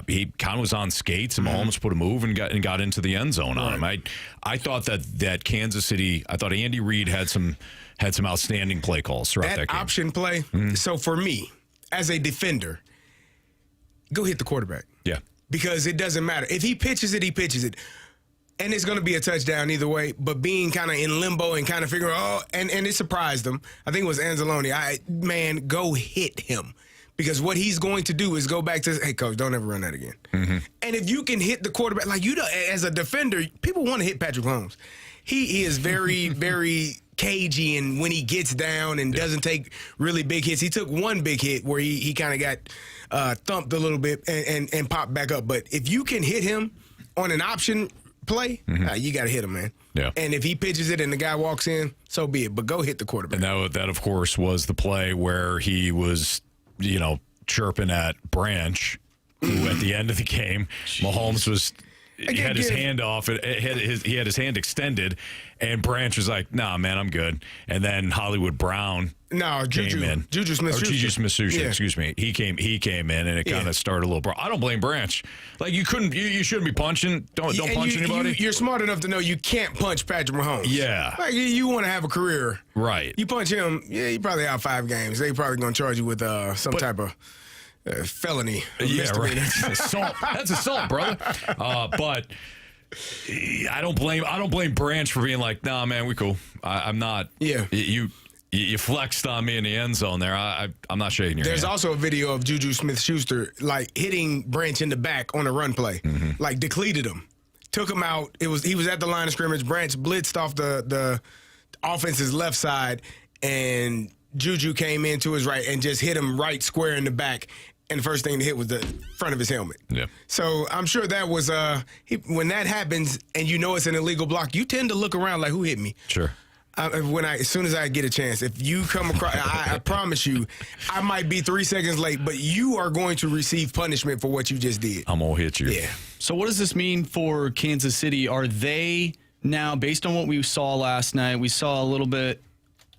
He kind of was on skates, and Mahomes put a move and got into the end zone on him. I thought that Kansas City, I thought Andy Reid had some outstanding play calls throughout that game. That option play. So for me, as a defender, go hit the quarterback. Yeah. Because it doesn't matter. If he pitches it, he pitches it. And it's going to be a touchdown either way. But being kind of in limbo and kind of figuring, and it surprised them. I think it was Anzalone. Go hit him. Because what he's going to do is go back to, hey, coach, don't ever run that again. And if you can hit the quarterback, as a defender, people want to hit Patrick Mahomes. He is very, very cagey, and when he gets down and doesn't take really big hits. He took one big hit where he kind of got thumped a little bit and popped back up. But if you can hit him on an option play, you got to hit him, man. Yeah. And if he pitches it and the guy walks in, so be it. But go hit the quarterback. And that of course, was the play where he was, chirping at Branch, who at the end of the game, Mahomes was... He had his hand off. He had his hand extended, and Branch was like, "Nah, man, I'm good." And then Hollywood Brown No, Juju. came in. Juju Smith-Schuster. Or Juju Smith-Schuster, Yeah. excuse me. He came in, and it kind of started a little. I don't blame Branch. Like you shouldn't be punching. Don't punch anybody. You're smart enough to know you can't punch Patrick Mahomes. Yeah. Like you want to have a career. Right. You punch him, you probably out 5 games. They probably going to charge you with some type of felony. Yeah, right. Assault. That's assault, brother. But I don't blame Branch for being like, nah, man, we cool. I'm not. Yeah. You flexed on me in the end zone there. I'm not shaking your There's hand. also a video of Juju Smith-Schuster like hitting Branch in the back on a run play, like depleted him, took him out. He was at the line of scrimmage. Branch blitzed off the offense's left side, and Juju came in to his right and just hit him right square in the back. And the first thing to hit was the front of his helmet. Yeah. So I'm sure that was when that happens and you know it's an illegal block, you tend to look around like, who hit me? Sure. As soon as I get a chance, if you come across, I promise you, I might be 3 seconds late, but you are going to receive punishment for what you just did. I'm gonna hit you. Yeah. So what does this mean for Kansas City? Are they now, based on what we saw last night, we saw a little bit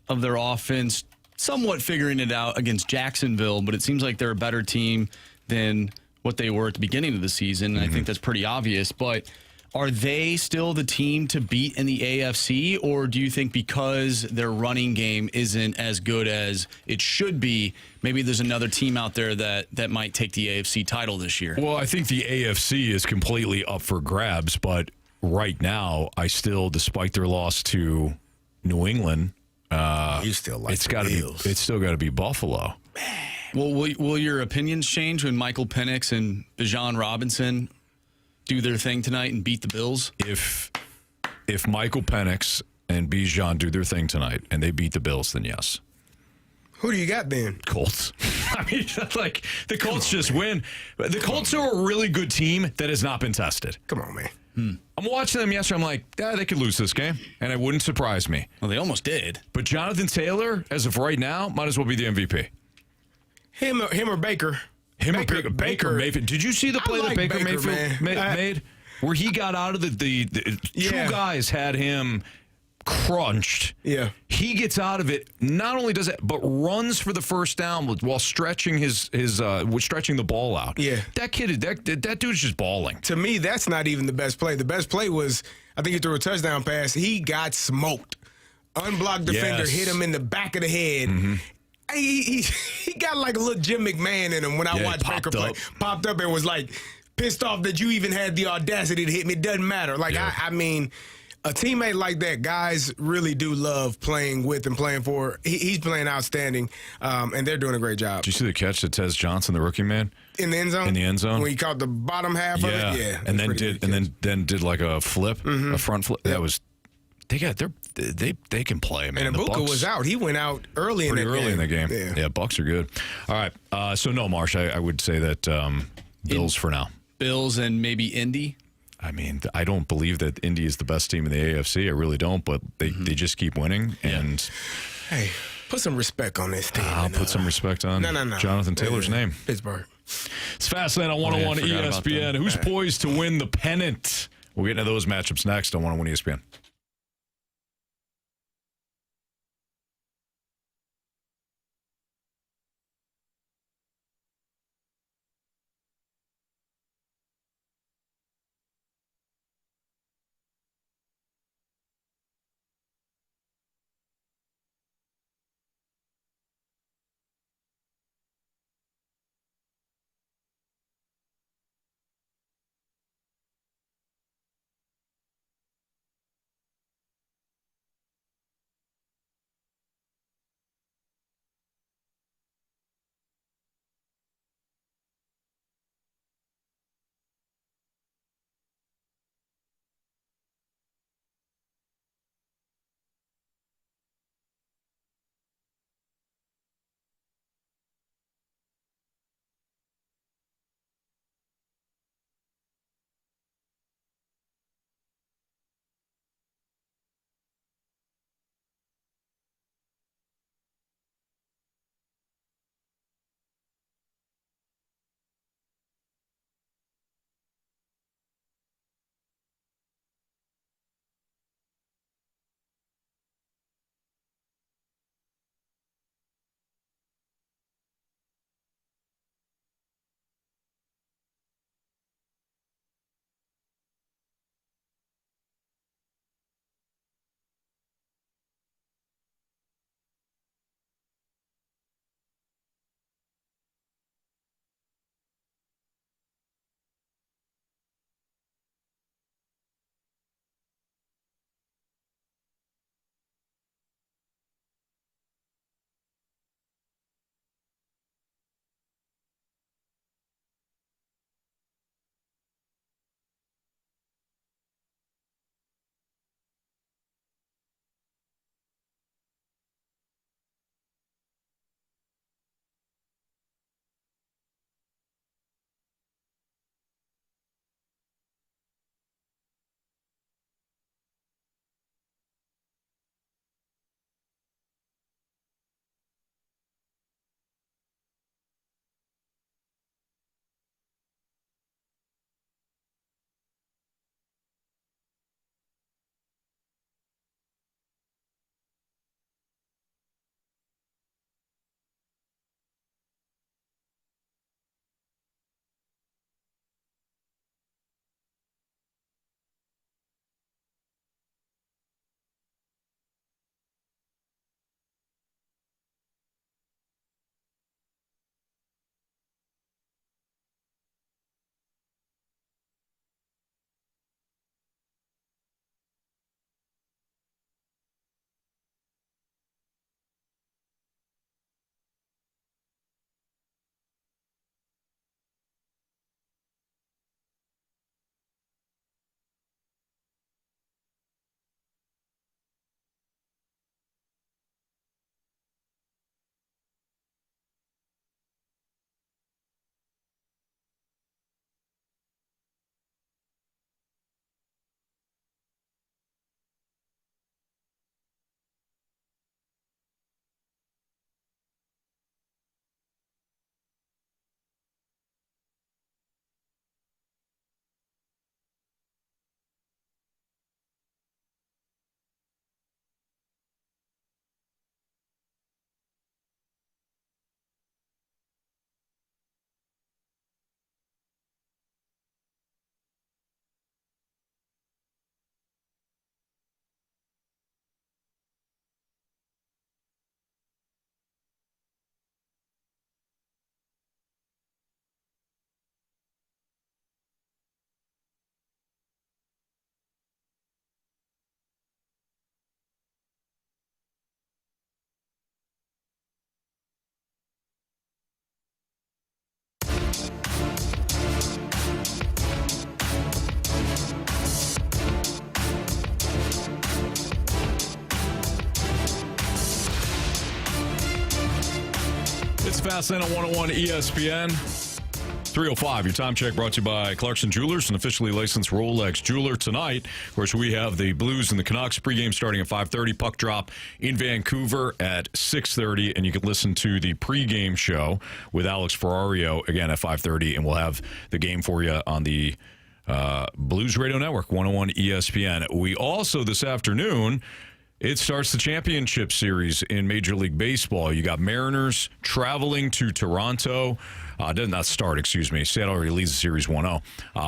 of their offense somewhat figuring it out against Jacksonville, but it seems like they're a better team than what they were at the beginning of the season, and I think that's pretty obvious. But are they still the team to beat in the AFC, or do you think because their running game isn't as good as it should be, maybe there's another team out there that might take the AFC title this year? Well, I think the AFC is completely up for grabs, but right now, I still, despite their loss to New England, You still like it's still got to be Buffalo. Well, will your opinions change when Michael Penix and Bijan Robinson do their thing tonight and beat the Bills? If Michael Penix and Bijan do their thing tonight and they beat the Bills, then yes. Who do you got then? Colts. I mean, like the Colts just win. The Colts are a really good team that has not been tested. Come on, man. I'm watching them yesterday. I'm like, they could lose this game, and it wouldn't surprise me. Well, they almost did. But Jonathan Taylor, as of right now, might as well be the MVP. Him or Baker. Baker Mayfield. Did you see the play like that Baker Mayfield man. made? Where he got out of the two guys had him crunched. Yeah. He gets out of it, not only does it, but runs for the first down while stretching stretching the ball out. Yeah. That kid, that dude's just balling. To me, that's not even the best play. The best play was, I think he threw a touchdown pass. He got smoked. Unblocked defender hit him in the back of the head. Mm-hmm. He got like a little Jim McMahon in him when I watched Baker play. Popped up and was like pissed off that you even had the audacity to hit me. It doesn't matter. Like, I mean, a teammate like that, guys really do love playing with and playing for. He's playing outstanding, and they're doing a great job. Did you see the catch that Tez Johnson, the rookie man, in the end zone? In the end zone, when he caught the bottom half of it, yeah, and then did like a flip, a front flip. That was they can play, man. And Ibuka was out. He went out early in the game. Yeah, Bucks are good. All right, so no, Marsh. I would say that Bills for now. Bills and maybe Indy. I mean, I don't believe that Indy is the best team in the AFC. I really don't, but they just keep winning. And hey, put some respect on this team. I'll put some respect on Jonathan Taylor's name. Pittsburgh. It's Fastlane on 101 ESPN. Who's poised to win the pennant? We'll get into those matchups next on 101 ESPN. Fast Lane on 101 ESPN. 3:05, your time check brought to you by Clarkson Jewelers, an officially licensed Rolex jeweler. Tonight, of course, we have the Blues and the Canucks pregame starting at 5:30. Puck drop in Vancouver at 6:30, and you can listen to the pregame show with Alex Ferrario again at 5:30, and we'll have the game for you on the Blues Radio Network, 101 ESPN. We also, this afternoon, it starts the championship series in Major League Baseball. You got Mariners traveling to Toronto. Does not start, excuse me. Seattle already leads the series 1-0.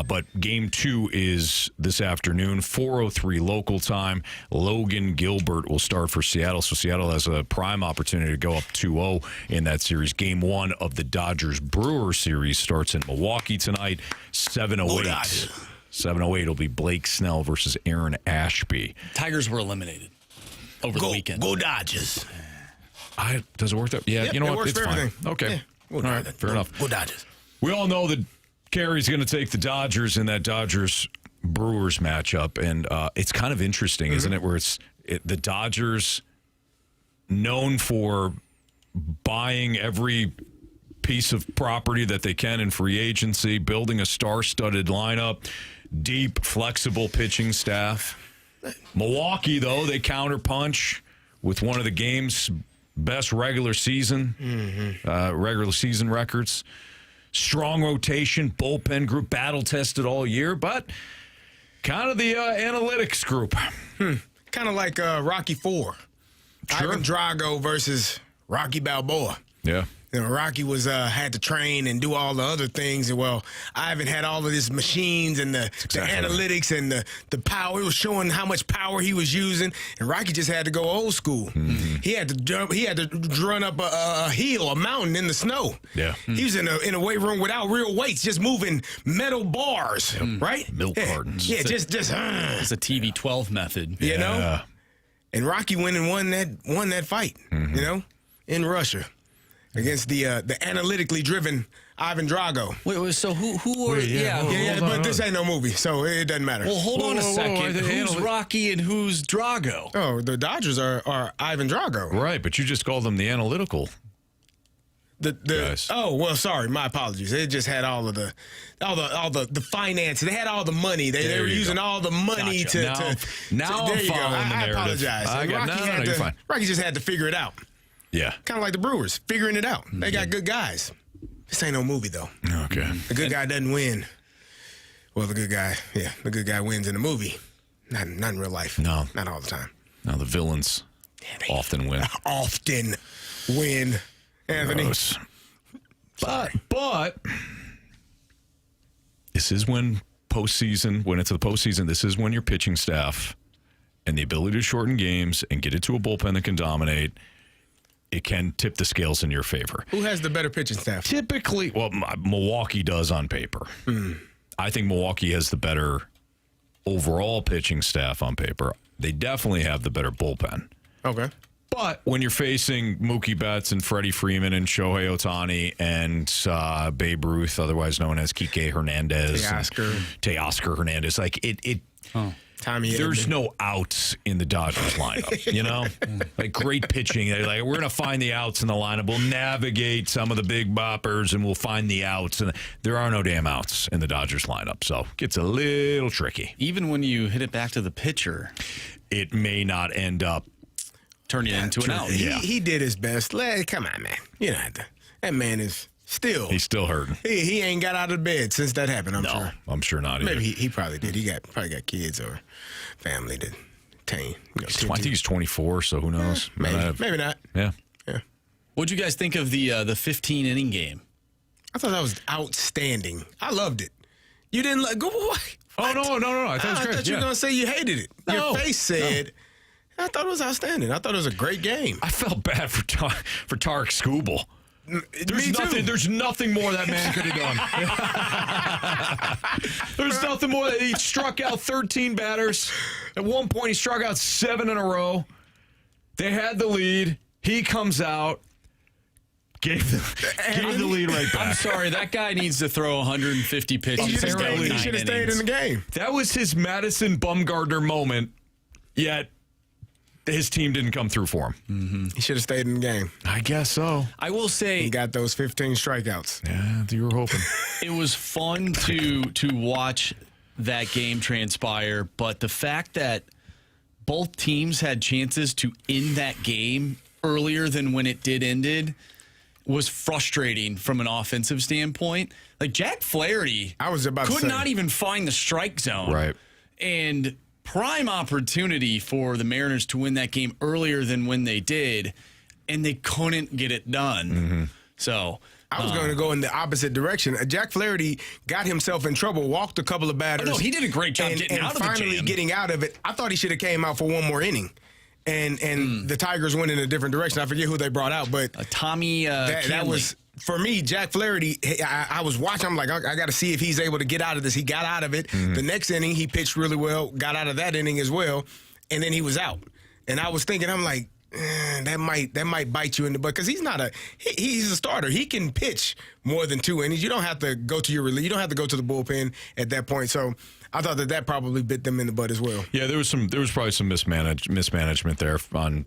But game 2 is this afternoon, 4:03 local time. Logan Gilbert will start for Seattle. So Seattle has a prime opportunity to go up 2-0 in that series. Game 1 of the Dodgers-Brewers series starts in Milwaukee tonight, 7:08. 7:08 will be Blake Snell versus Aaron Ashby. Tigers were eliminated over the weekend. Go Dodgers. Does it work out? Yeah, Yep, you know it what? works It's for fine. everything. Okay. Yeah. All right, fair enough. Go Dodgers. We all know that Carey's going to take the Dodgers in that Dodgers-Brewers matchup, and it's kind of interesting, isn't it, where the Dodgers known for buying every piece of property that they can in free agency, building a star-studded lineup, deep, flexible pitching staff. Milwaukee, though, they counterpunch with one of the game's best regular season records. Strong rotation, bullpen group, battle-tested all year, but kind of the analytics group. Kind of like Rocky IV. Sure. Ivan Drago versus Rocky Balboa. Yeah. You know, Rocky was had to train and do all the other things, and well, Ivan had all of his machines and the analytics and the power. It was showing how much power he was using, and Rocky just had to go old school. Mm-hmm. He had to jump. He had to run up a hill, a mountain in the snow. Yeah, he was in a weight room without real weights, just moving metal bars, right? Milk cartons. Yeah, just it's a TB12 method. You know, and Rocky went and won that fight. Mm-hmm. You know, in Russia. Against the analytically driven Ivan Drago. Wait, so who were... But this ain't no movie, so it doesn't matter. Well, hold on a second. Who's Rocky and who's Drago? Oh, the Dodgers are Ivan Drago. Right, but you just called them the analytical guys. Oh, well, sorry, my apologies. They just had all the finance. They had all the money. They were using all the money gotcha. Now I'm following the narrative. I apologize. You're fine. Rocky just had to figure it out. Yeah. Kind of like the Brewers, figuring it out. They got good guys. This ain't no movie, though. Okay. The good guy doesn't win. Well, the good guy wins in the movie. Not in real life. No. Not all the time. No, the villains often win. Often win, Anthony. Gross. But this is when it's the postseason, this is when your pitching staff and the ability to shorten games and get it to a bullpen that can dominate, it can tip the scales in your favor. Who has the better pitching staff? Typically, Milwaukee does on paper. I think Milwaukee has the better overall pitching staff on paper. They definitely have the better bullpen. Okay. But when you're facing Mookie Betts and Freddie Freeman and Shohei Ohtani and Babe Ruth, otherwise known as Kike Hernandez, Teoscar Hernandez, like there's no outs in the Dodgers lineup, you know? Like great pitching. They're like, we're going to find the outs in the lineup. We'll navigate some of the big boppers and we'll find the outs. And there are no damn outs in the Dodgers lineup. So it gets a little tricky. Even when you hit it back to the pitcher, it may not end up turning into an out. He did his best. Come on, man. You know, that man is he's still hurting. He ain't got out of bed since that happened, I'm sure. I'm sure not either. Maybe he probably did. He probably got kids or family to tame. I think he's 24, so who knows? Maybe not. Yeah. What'd you guys think of the 15-inning game? I thought that was outstanding. I loved it. You didn't go what? Oh, no. I thought it was great. I thought you were going to say you hated it. No. Your face said... I thought it was outstanding. I thought it was a great game. I felt bad for Tarek Skubal. There's nothing more that man could have done. There's nothing more. He struck out 13 batters. At one point, he struck out 7 in a row. They had the lead. He comes out, gave the lead right back. I'm sorry, that guy needs to throw 150 pitches. He should have stayed in the game. That was his Madison Bumgarner moment, yet his team didn't come through for him. Mm-hmm. He should have stayed in the game. I guess so. I will say he got those 15 strikeouts. Yeah, you were hoping. It was fun to watch that game transpire, but the fact that both teams had chances to end that game earlier than when it did ended was frustrating from an offensive standpoint. Like Jack Flaherty could not even find the strike zone. Right. And prime opportunity for the Mariners to win that game earlier than when they did, and they couldn't get it done. Mm-hmm. So I was going to go in the opposite direction. Jack Flaherty got himself in trouble, walked a couple of batters. Oh, no, he did a great job getting out of the jam. Finally getting out of it. I thought he should have came out for one more inning. And the Tigers went in a different direction. I forget who they brought out, but Tommy that was, for me, Jack Flaherty. I was watching. I'm like, I got to see if he's able to get out of this. He got out of it. Mm-hmm. The next inning, he pitched really well, got out of that inning as well, and then he was out. And I was thinking, I'm like, that might bite you in the butt because he's a starter. He can pitch more than 2 innings. You don't have to go to your relief. You don't have to go to the bullpen at that point. So I thought that probably bit them in the butt as well. Yeah, there was probably some mismanagement there on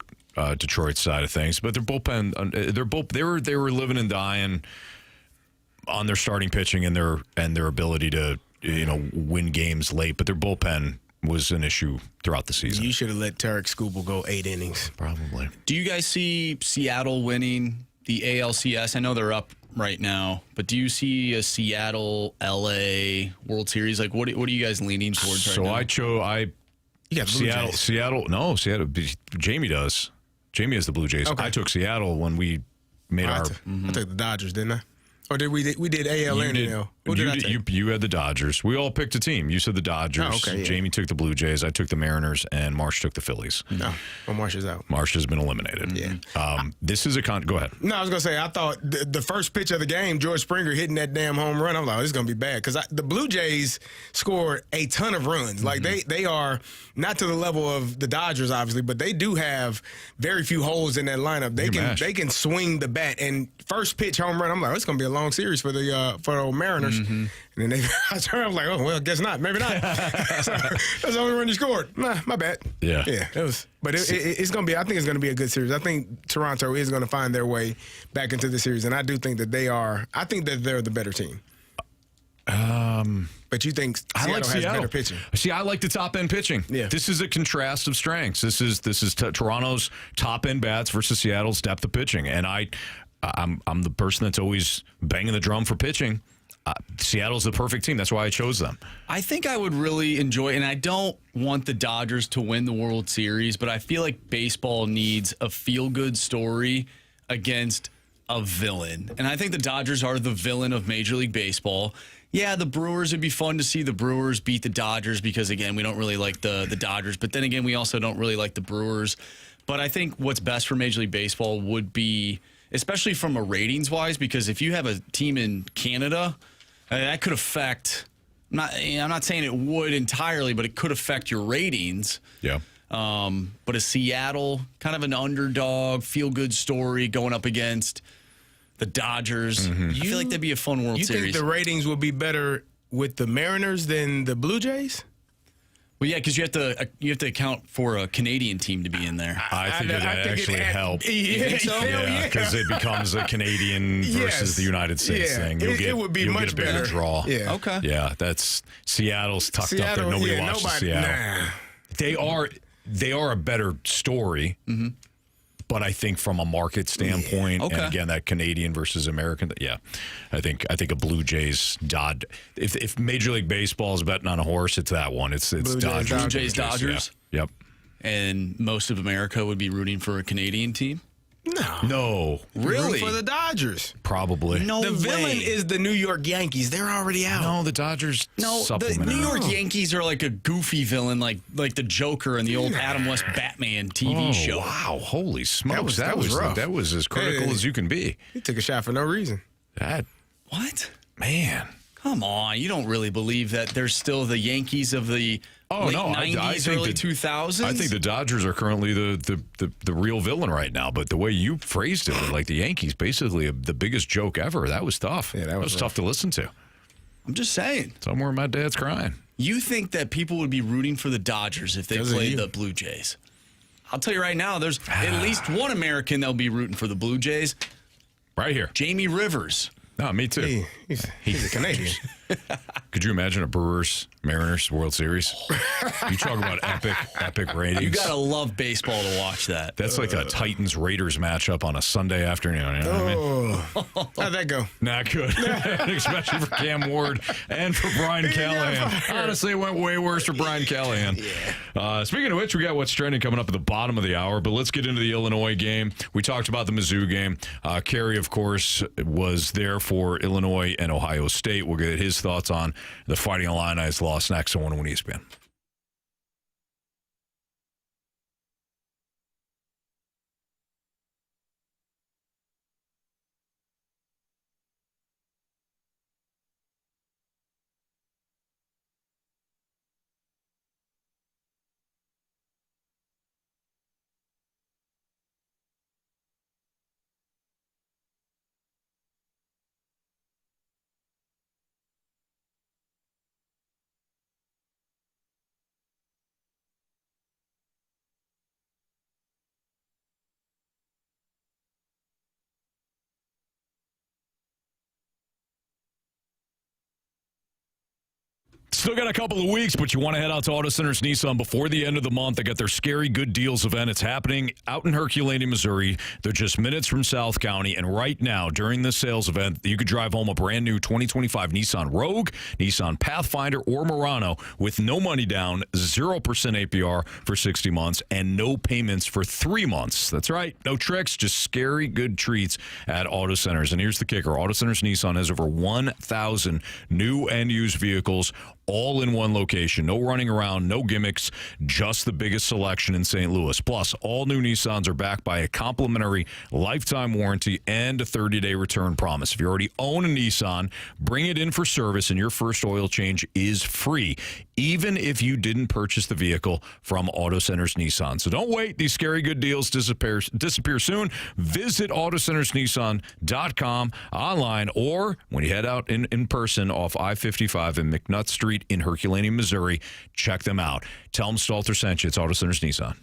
Detroit's side of things. But their bullpen, they were living and dying on their starting pitching and their ability to win games late. But their bullpen was an issue throughout the season. You should have let Tarek Skubal go 8 innings. Probably. Do you guys see Seattle winning the ALCS? I know they're up right now, but do you see a Seattle-LA World Series? Like, what are you guys leaning towards right now? Seattle. No, Seattle. Jamie does. Jamie has the Blue Jays. Okay. I took Seattle when we made I took the Dodgers, didn't I? Or did we did AL and NL? Who did I take? You had the Dodgers. We all picked a team. You said the Dodgers. Oh, okay, yeah. Jamie took the Blue Jays. I took the Mariners, and Marsh took the Phillies. No, well, Marsh is out. Marsh has been eliminated. Yeah. This is go ahead. No, I was gonna say I thought the first pitch of the game, George Springer hitting that damn home run. I'm like, this is gonna be bad because the Blue Jays scored a ton of runs. Mm-hmm. Like they are not to the level of the Dodgers, obviously, but they do have very few holes in that lineup. They can swing the bat, and first pitch home run. I'm like, it's gonna be a long series for the Mariners. Mm-hmm. And then I turned, I'm like, oh, well, guess not. Maybe not. So, that's the only run you scored. Nah, my bad. Yeah. Yeah, it was. But it's going to be, I think it's going to be a good series. I think Toronto is going to find their way back into the series. And I do think that they're the better team. But you think Seattle has better pitching? See, I like the top end pitching. Yeah. This is a contrast of strengths. This is Toronto's top end bats versus Seattle's depth of pitching. And I'm the person that's always banging the drum for pitching. Seattle's the perfect team. That's why I chose them. I think I would really enjoy, and I don't want the Dodgers to win the World Series, but I feel like baseball needs a feel-good story against a villain. And I think the Dodgers are the villain of Major League Baseball. Yeah, the Brewers, would be fun to see the Brewers beat the Dodgers because, again, we don't really like the Dodgers. But then again, we also don't really like the Brewers. But I think what's best for Major League Baseball would be, especially from a ratings-wise, because if you have a team in Canada, that could affect, I'm not saying it would entirely, but it could affect your ratings. Yeah. But a Seattle, kind of an underdog, feel-good story going up against the Dodgers. Mm-hmm. I feel like that'd be a fun World Series. You think the ratings will be better with the Mariners than the Blue Jays? Well, yeah, because you have to account for a Canadian team to be in there. I think it actually helps. You think so? Yeah, because it becomes a Canadian versus the United States thing. It would be much better. better Draw. Yeah. Okay. Yeah, that's Seattle's tucked up there. Nobody watches Seattle. Nah. They are a better story. Mm-hmm. But I think from a market standpoint, and again, that Canadian versus American, I think a Blue Jays Dodgers. If Major League Baseball is betting on a horse, it's that one. It's Dodgers. Blue Jays, Dodgers. Yeah. Yep. And most of America would be rooting for a Canadian team. No. Really? For the Dodgers. Probably. No The way. villain is the New York Yankees. They're already out. No, the Dodgers the New York Yankees are like a goofy villain, like the Joker in the old Adam West Batman TV show. Wow. Holy smokes. That was rough. That was as critical as you can be. He took a shot for no reason. What? Man. Come on. You don't really believe that there's still the Yankees of the late 90s, early 2000s? I think the Dodgers are currently the real villain right now, but the way you phrased it, like the Yankees, basically the biggest joke ever, that was tough. Yeah, that was tough to listen to. I'm just saying. Somewhere my dad's crying. You think that people would be rooting for the Dodgers if they played the Blue Jays? I'll tell you right now, there's at least one American that'll be rooting for the Blue Jays. Right here. Jamie Rivers. No, me too. He's a Canadian. Could you imagine a Brewers-Mariners World Series? You talk about epic ratings. You got to love baseball to watch that. That's like a Titans-Raiders matchup on a Sunday afternoon. You know what I mean? How'd that go? Not good. Especially for Cam Ward and for Brian Callahan. Honestly, it went way worse for Brian Callahan. Speaking of which, we got what's trending coming up at the bottom of the hour, but let's get into the Illinois game. We talked about the Mizzou game. Carey, of course, was there for Illinois and Ohio State. We'll get his thoughts on the Fighting Illini's loss next on 101 ESPN. Still got a couple of weeks, but you want to head out to Auto Centers Nissan before the end of the month. They got their Scary Good Deals event. It's happening out in Herculaneum, Missouri. They're just minutes from South County. And right now, during this sales event, you could drive home a brand new 2025 Nissan Rogue, Nissan Pathfinder, or Murano with no money down, 0% APR for 60 months, and no payments for 3 months. That's right. No tricks, just scary good treats at Auto Centers. And here's the kicker. Auto Centers Nissan has over 1,000 new and used vehicles, all in one location. No running around, no gimmicks, just the biggest selection in St. Louis. Plus, all new Nissans are backed by a complimentary lifetime warranty and a 30-day return promise. If you already own a Nissan, bring it in for service and your first oil change is free, even if you didn't purchase the vehicle from Auto Centers Nissan. So don't wait. These scary good deals disappear soon. Visit AutoCentersNissan.com online, or when you head out in person off I-55 and McNutt Street in Herculaneum, Missouri, check them out. Tell them Stalter sent you. It's Auto Centers Nissan.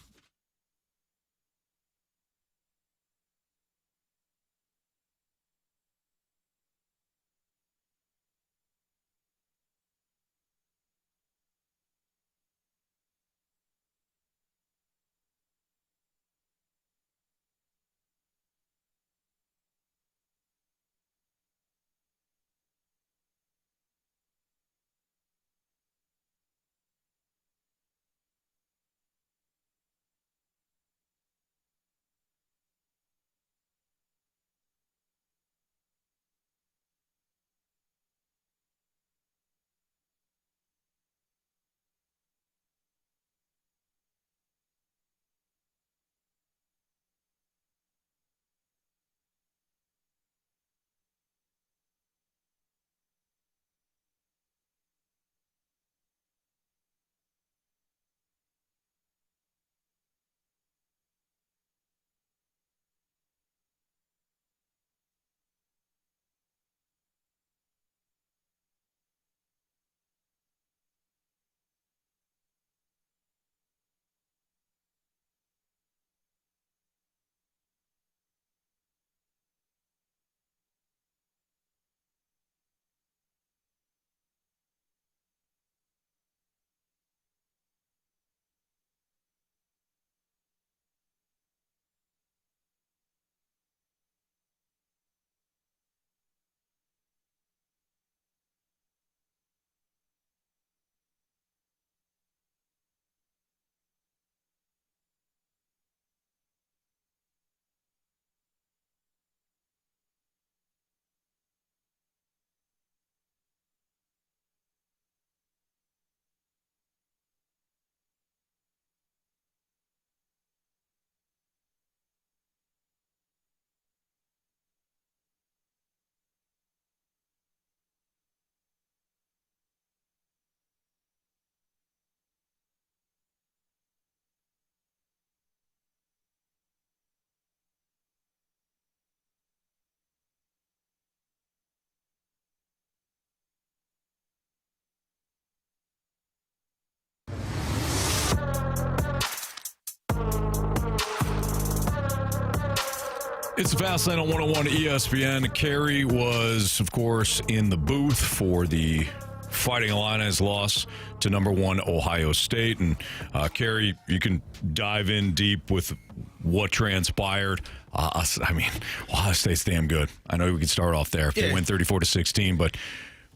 It's the Fast Lane on 101 ESPN. Carey was, of course, in the booth for the Fighting Illini's loss to number 1 Ohio State. And Carey, you can dive in deep with what transpired. Ohio State's damn good. I know we can start off there if they win 34-16, but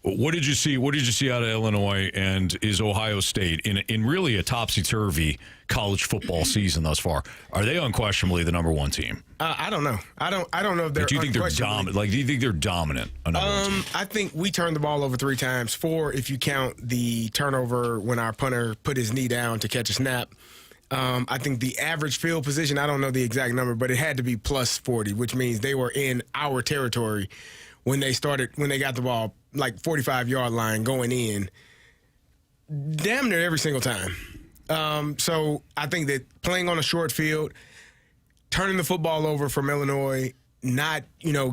what did you see? What did you see out of Illinois, and is Ohio State in really a topsy-turvy college football season thus far? Are they unquestionably the number 1 team? I don't know. I don't know if they're. Do you think they're dominant? Like, do you think they're dominant? I think we turned the ball over 3 times, 4 if you count the turnover when our punter put his knee down to catch a snap. I think the average field position, I don't know the exact number, but it had to be plus 40, which means they were in our territory when they got the ball, like 45-yard line going in, damn near every single time. So I think that playing on a short field, turning the football over from Illinois, not,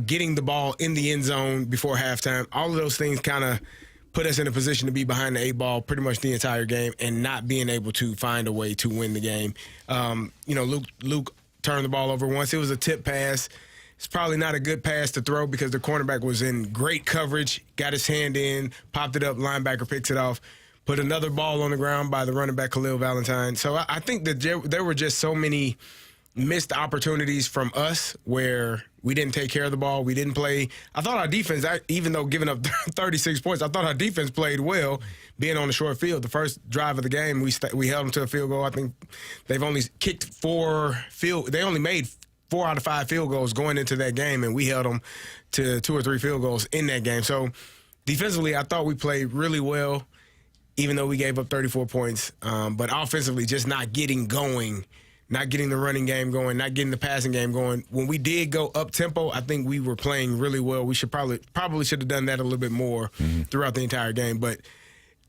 getting the ball in the end zone before halftime, all of those things kind of put us in a position to be behind the 8 ball pretty much the entire game and not being able to find a way to win the game. Luke turned the ball over once. It was a tip pass. It's probably not a good pass to throw because the cornerback was in great coverage, got his hand in, popped it up, linebacker picks it off, put another ball on the ground by the running back Khalil Valentine. So I think that there were just so many missed opportunities from us where we didn't take care of the ball. We didn't play. I thought our defense, even though giving up 36 points, I thought our defense played well being on the short field. The first drive of the game, we held them to a field goal. I think they've only kicked 4 they only made 4 out of 5 field goals going into that game, and we held them to 2 or 3 field goals in that game. So defensively, I thought we played really well, even though we gave up 34 points. But offensively, just not getting going, not getting the running game going, not getting the passing game going. When we did go up tempo, I think we were playing really well. We should probably should have done that a little bit more throughout the entire game. But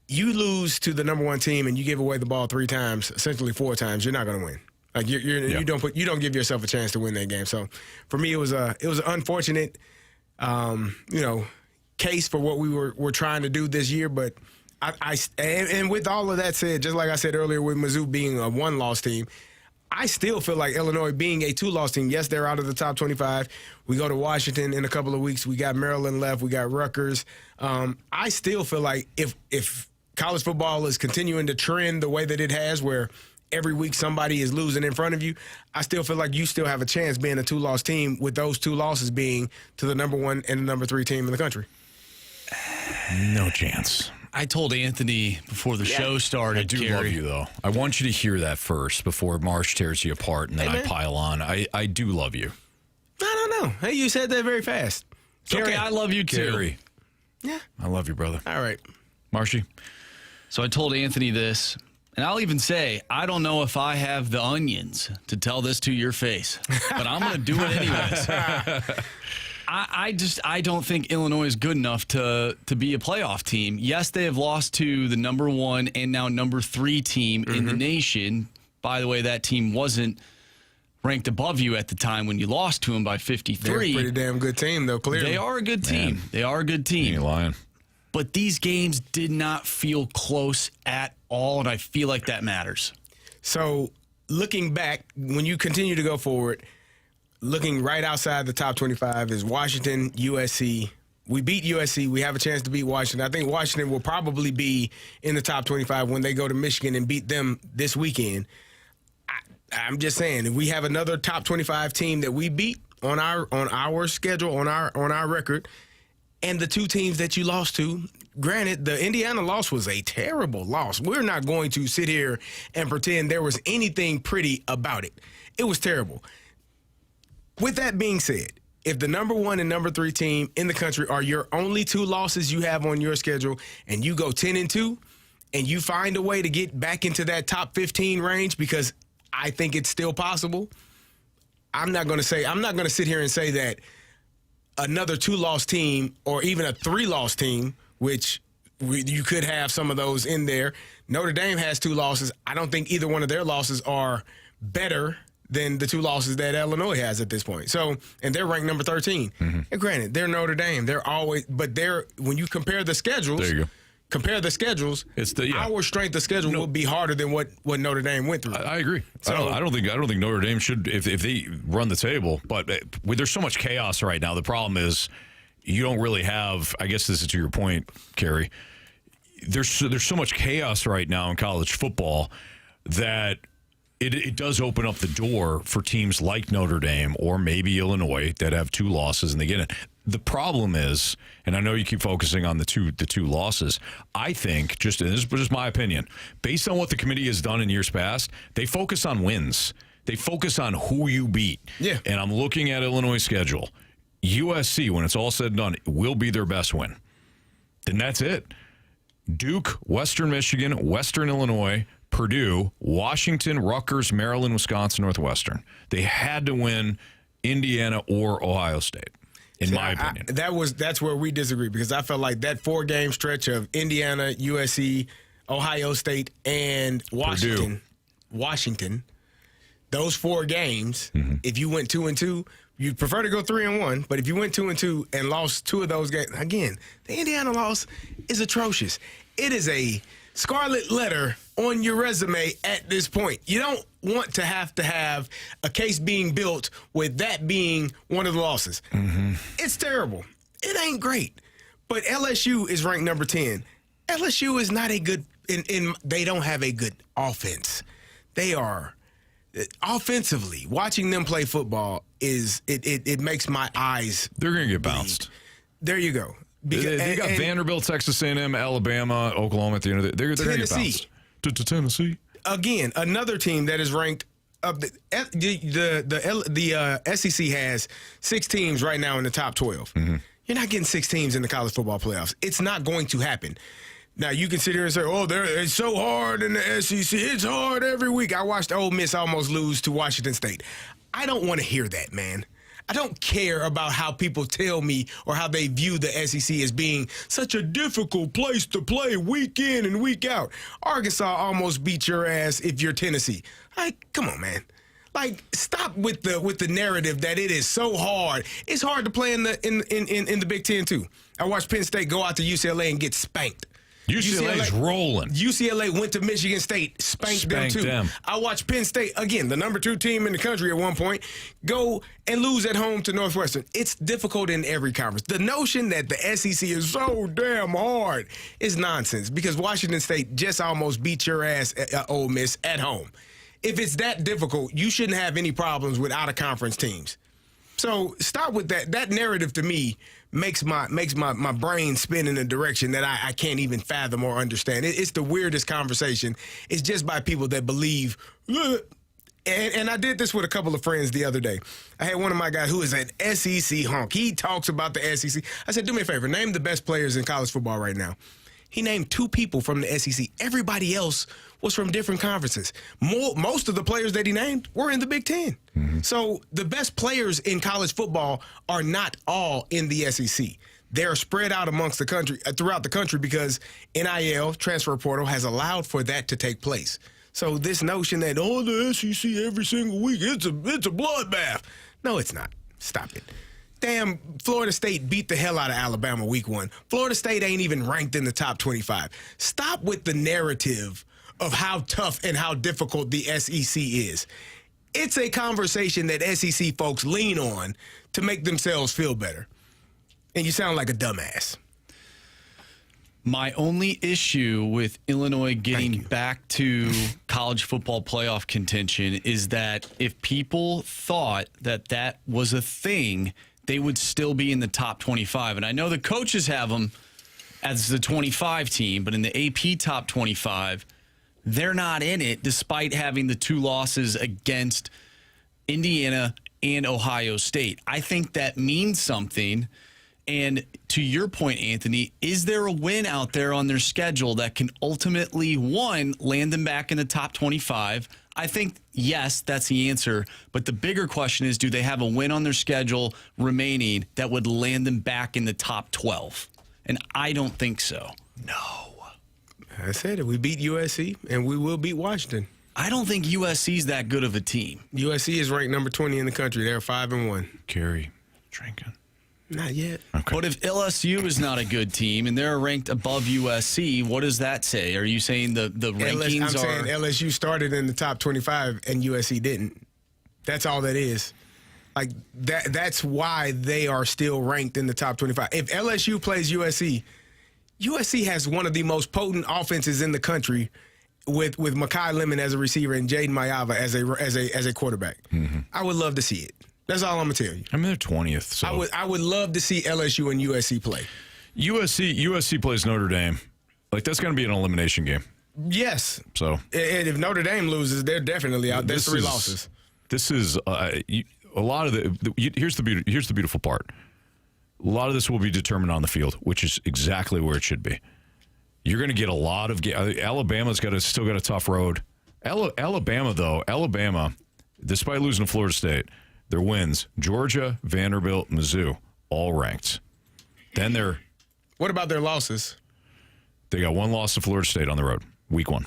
you lose to the number 1 team and you give away the ball 3 times, essentially 4 times, you're not going to win. Like you don't give yourself a chance to win that game. So for me, it was an unfortunate, case for what we were trying to do this year. But and with all of that said, just like I said earlier, with Mizzou being a 1-loss team, I still feel like Illinois being a 2-loss team. Yes, they're out of the top 25. We go to Washington in a couple of weeks. We got Maryland left. We got Rutgers. I still feel like if college football is continuing to trend the way that it has, where every week somebody is losing in front of you, I still feel like you still have a chance being a 2-loss team, with those 2 losses being to the number 1 and the number 3 team in the country. No chance. I told Anthony before the show started, I do Carey. love you, though. I want you to hear that first before Marsh tears you apart and then I pile on. I do love you. I don't know. Hey, you said that very fast. Carey, I love you too. Carey. Yeah. I love you, brother. All right. Marshy? So I told Anthony this, and I'll even say, I don't know if I have the onions to tell this to your face, but I'm going to do it anyways. I don't think Illinois is good enough to be a playoff team. Yes, they have lost to the number 1 and now number 3 team in the nation. By the way, that team wasn't ranked above you at the time when you lost to them by 53. They're a pretty damn good team, though, clearly. They are a good team. They are a good team. You ain't lying. But these games did not feel close at all, and I feel like that matters. So looking back, when you continue to go forward, looking right outside the top 25 is Washington, USC. We beat USC. We have a chance to beat Washington. I think Washington will probably be in the top 25 when they go to Michigan and beat them this weekend. I'm just saying, if we have another top 25 team that we beat on our schedule, on our record, and the 2 teams that you lost to, granted, the Indiana loss was a terrible loss. We're not going to sit here and pretend there was anything pretty about it. It was terrible. With that being said, if the number 1 and number 3 team in the country are your only 2 losses you have on your schedule, and you go 10-2, and you find a way to get back into that top 15 range, because I think it's still possible, I'm not going to sit here and say that another 2-loss team or even a 3-loss team, which you could have some of those in there. Notre Dame has 2 losses. I don't think either one of their losses are better than the 2 losses that Illinois has at this point. So, and they're ranked number 13. And granted, they're Notre Dame. When you compare the schedules, there you go. compare the schedules, our strength of schedule will be harder than what Notre Dame went through. I agree. So, I don't think Notre Dame should if they run the table. But there's so much chaos right now. The problem is you don't really have. I guess this is to your point, Carey. There's so much chaos right now in college football that it does open up the door for teams like Notre Dame or maybe Illinois that have 2 losses and they get it. The problem is, and I know you keep focusing on the two losses, I think, and this is just my opinion, based on what the committee has done in years past, they focus on wins. They focus on who you beat. Yeah. And I'm looking at Illinois' schedule. USC, when it's all said and done, will be their best win. Then that's it. Duke, Western Michigan, Western Illinois, Purdue, Washington, Rutgers, Maryland, Wisconsin, Northwestern. They had to win Indiana or Ohio State, in my opinion. That's where we disagree, because I felt like that 4-game stretch of Indiana, USC, Ohio State, and Washington, those 4 games, if you went 2-2, you'd prefer to go 3-1, but if you went 2-2 and lost 2 of those games, again, the Indiana loss is atrocious. It is a scarlet letter on your resume at this point. You don't want to have a case being built with that being one of the losses. It's terrible. It ain't great. But LSU is ranked number 10. LSU is not a good they don't have a good offense. They are offensively, watching them play football it makes my eyes. They're going to get bounced. There you go. They got Vanderbilt, Texas A&M, Alabama, Oklahoma at the end of the day. They're going to get bounced. To Tennessee. Again, another team that is ranked up. The SEC has 6 teams right now in the top 12. You're not getting 6 teams in the college football playoffs. It's not going to happen. Now, you can sit here and say, it's so hard in the SEC. It's hard every week. I watched Ole Miss almost lose to Washington State. I don't want to hear that, man. I don't care about how people tell me or how they view the SEC as being such a difficult place to play week in and week out. Arkansas almost beat your ass if you're Tennessee. Like, come on, man. Like, stop with the narrative that it is so hard. It's hard to play in the Big Ten too. I watched Penn State go out to UCLA and get spanked. UCLA's rolling. UCLA went to Michigan State, spanked them too. I watched Penn State, again, the number 2 team in the country at one point, go and lose at home to Northwestern. It's difficult in every conference. The notion that the SEC is so damn hard is nonsense, because Washington State just almost beat your ass at Ole Miss at home. If it's that difficult, you shouldn't have any problems with out-of-conference teams. So stop with that. That narrative to me makes my brain spin in a direction that I can't even fathom or understand. It's the weirdest conversation. It's just by people that believe. And I did this with a couple of friends the other day. I had one of my guys who is an SEC honk. He talks about the SEC. I said, do me a favor, name the best players in college football right now. He named 2 people from the SEC. Everybody else was from different conferences. Most of the players that he named were in the Big Ten. So the best players in college football are not all in the SEC. They're spread out amongst the country, throughout the country, because NIL, transfer portal, has allowed for that to take place. So this notion that, the SEC every single week, it's a bloodbath. No, it's not. Stop it. Damn, Florida State beat the hell out of Alabama week 1. Florida State ain't even ranked in the top 25. Stop with the narrative of how tough and how difficult the SEC is. It's a conversation that SEC folks lean on to make themselves feel better. And you sound like a dumbass. My only issue with Illinois getting back to college football playoff contention is that if people thought that was a thing, they would still be in the top 25. And I know the coaches have them as the 25 team, but in the AP top 25, they're not in it despite having the 2 losses against Indiana and Ohio State. I think that means something. And to your point, Anthony, is there a win out there on their schedule that can ultimately, 1, land them back in the top 25? I think, yes, that's the answer. But the bigger question is, do they have a win on their schedule remaining that would land them back in the top 12? And I don't think so. No. I said it. We beat USC, and we will beat Washington. I don't think USC's that good of a team. USC is ranked number 20 in the country. They're 5-1. Carey, drinking. Not yet. Okay. But if LSU is not a good team and they're ranked above USC, what does that say? Are you saying the rankings I'm are? saying LSU started in the top 25 and USC didn't. That's all that is. Like that's why they are still ranked in the top 25. If LSU plays USC, USC has one of the most potent offenses in the country with Mekhi Lemon as a receiver and Jaden Mayava as a quarterback. Mm-hmm. I would love to see it. That's all I'm gonna tell you. I mean, they're 20th. So I would love to see LSU and USC play. USC plays Notre Dame. Like, that's going to be an elimination game. Yes. So, and if Notre Dame loses, they're definitely out. There's 3 losses. This is a lot of here's the beautiful part. A lot of this will be determined on the field, which is exactly where it should be. You're going to get a lot of Alabama's still got a tough road. Alabama, despite losing to Florida State, their wins, Georgia, Vanderbilt, Mizzou, all ranked. Then What about their losses? They got 1 loss to Florida State on the road, week 1.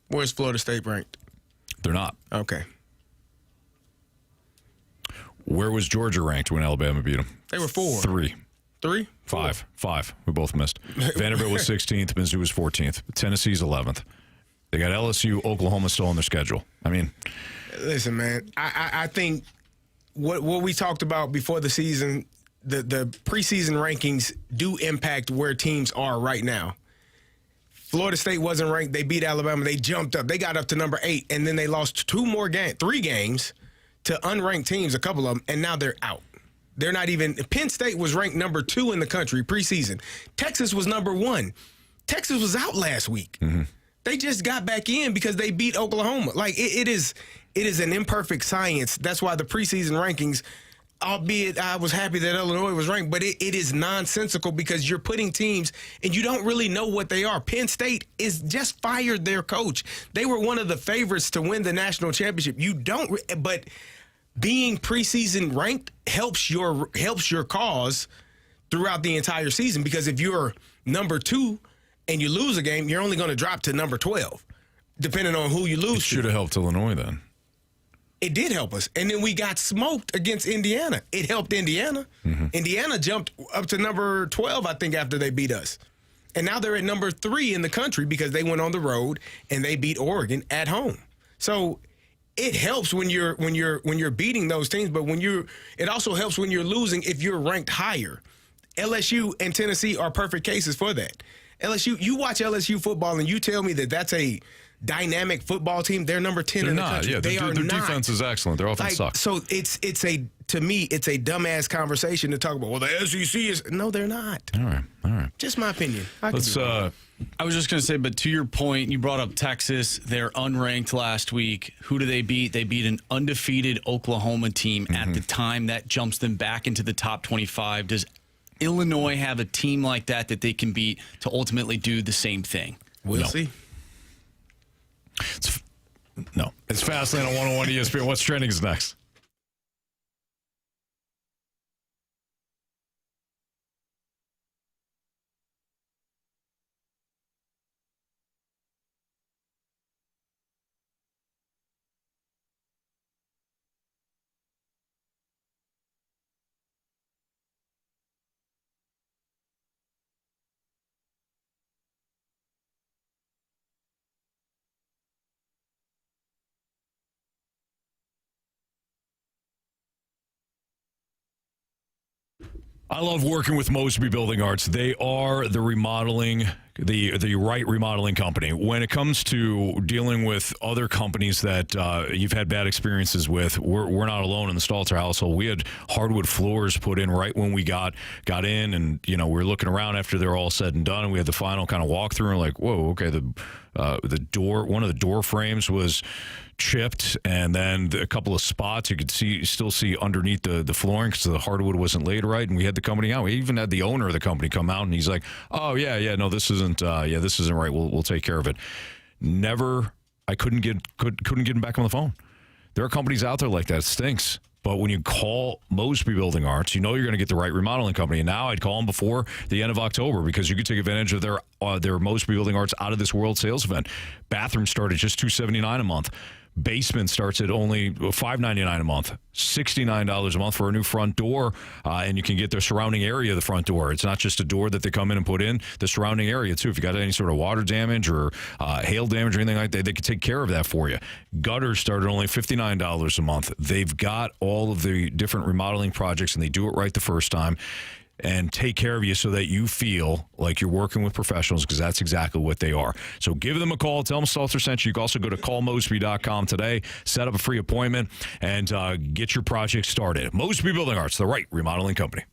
Where's Florida State ranked? They're not. Okay. Where was Georgia ranked when Alabama beat them? They were 4. 3. 3? 5. 5. We both missed. Vanderbilt was 16th. Mizzou was 14th. Tennessee's 11th. They got LSU, Oklahoma still on their schedule. I mean, listen, man. I think what we talked about before the season, the preseason rankings do impact where teams are right now. Florida State wasn't ranked. They beat Alabama. They jumped up. They got up to number 8, and then they lost 3 games to unranked teams, a couple of them, and now they're out. They're not even – Penn State was ranked number 2 in the country preseason. Texas was number 1. Texas was out last week. Mm-hmm. They just got back in because they beat Oklahoma. Like, it is an imperfect science. That's why the preseason rankings, albeit I was happy that Illinois was ranked, but it is nonsensical because you're putting teams and you don't really know what they are. Penn State is just fired their coach. They were one of the favorites to win the national championship. But being preseason ranked helps your cause throughout the entire season, because if you're number 2 and you lose a game, you're only going to drop to number 12, depending on who you lose to. It should have helped Illinois then. It did help us. And then we got smoked against Indiana. It helped Indiana. Mm-hmm. Indiana jumped up to number 12, I think, after they beat us. And now they're at number 3 in the country because they went on the road and they beat Oregon at home. So it helps when you're beating those teams, but it also helps when you're losing if you're ranked higher. LSU and Tennessee are perfect cases for that. LSU, you watch LSU football and you tell me that that's a dynamic football team. They're number 10 in the country. Yeah, their defense is excellent. Their offense sucks. So to me, it's a dumbass conversation to talk about. Well, the SEC is no, they're not. All right. Just my opinion. I was just going to say, but to your point, you brought up Texas. They're unranked last week. Who do they beat? They beat an undefeated Oklahoma team at the time. That jumps them back into the top 25. Does Illinois have a team like that they can beat to ultimately do the same thing? We'll see. It's Fastlane on 101 ESPN. What's trending is next. I love working with Mosby Building Arts. They are the remodeling, the right remodeling company. When it comes to dealing with other companies that you've had bad experiences with, we're not alone in the Stalter household. We had hardwood floors put in right when we got in, and we were looking around after they're all said and done, and we had the final kind of walkthrough, and like, whoa, okay, the door, one of the door frames was chipped, and then a couple of spots you could still see underneath the flooring because the hardwood wasn't laid right, and we had the company out. We even had the owner of the company come out, and he's like, "Oh yeah, no, this isn't right. We'll take care of it." I couldn't get him back on the phone. There are companies out there like that. It stinks. But when you call Mosby Building Arts, you're going to get the right remodeling company. And now I'd call them before the end of October because you could take advantage of their Mosby Building Arts Out of This World sales event. Bathrooms start at just $279 a month. basement starts at only $5.99 a month, $69 a month for a new front door, and you can get the surrounding area of the front door. It's not just a door that they come in and put in, the surrounding area too. If you got any sort of water damage or hail damage or anything like that, they can take care of that for you. Gutters start at only $59 a month. They've got all of the different remodeling projects, and they do it right the first time and take care of you so that you feel like you're working with professionals, because that's exactly what they are. So give them a call. Tell them Stalter sent you. You can also go to callmosby.com today, set up a free appointment, and get your project started. Mosby Building Arts, the right remodeling company.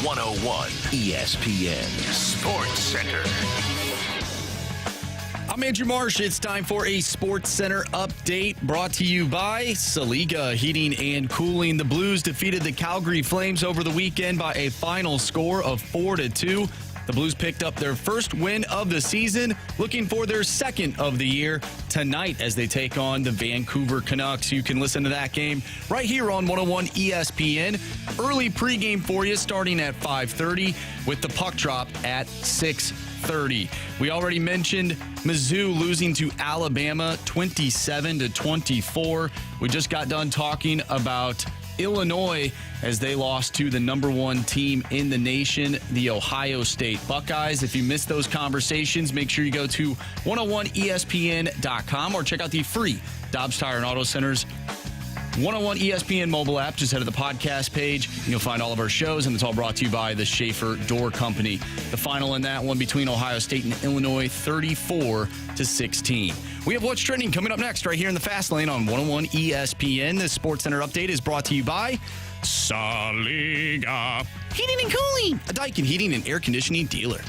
.101 ESPN Sports Center. I'm Andrew Marsh. It's time for a Sports Center update brought to you by Saliga Heating and Cooling. The Blues defeated the Calgary Flames over the weekend by a final score of 4-2. The Blues picked up their first win of the season, looking for their second of the year tonight as they take on the Vancouver Canucks. You can listen to that game right here on 101 ESPN. Early pregame for you starting at 5:30 with the puck drop at 6:30. We already mentioned Mizzou losing to Alabama 27-24. We just got done talking about Illinois as they lost to the number one team in the nation, the Ohio State Buckeyes. If you missed those conversations, make sure you go to 101ESPN.com or check out the free Dobbs Tire and Auto Centers 101 ESPN mobile app. Just head to the podcast page. You'll find all of our shows, and it's all brought to you by the Schaefer Door Company. The final in that one between Ohio State and Illinois, 34-16. We have What's Trending coming up next right here in the Fast Lane on 101 ESPN. This Sports Center update is brought to you by Saliga Heating and Cooling, a Daikin heating and air conditioning dealer.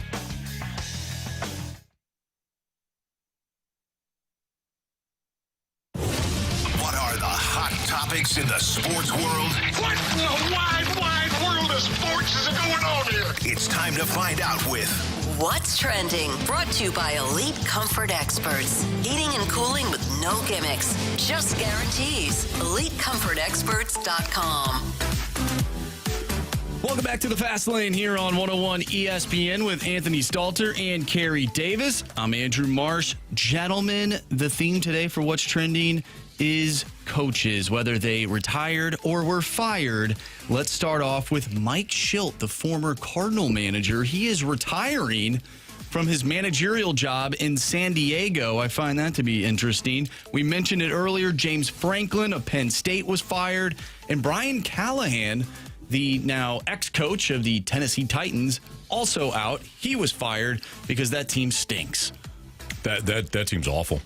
What are the hot topics in the sports world? What in the wide, wide world of sports is going on here? It's time to find out with What's Trending? Brought to you by Elite Comfort Experts. Heating and cooling with no gimmicks, just guarantees. EliteComfortExperts.com. Welcome back to the Fast Lane here on 101 ESPN with Anthony Stalter and Carey Davis. I'm Andrew Marsh. Gentlemen, the theme today for What's Trending is coaches, whether they retired or were fired. Let's start off with Mike Shildt, the former Cardinal manager. He is retiring from his managerial job in San Diego. I find that to be interesting. We mentioned it earlier. James Franklin of Penn State was fired, and Brian Callahan, the now ex-coach of the Tennessee Titans, also out. He was fired because that team stinks. That team's awful.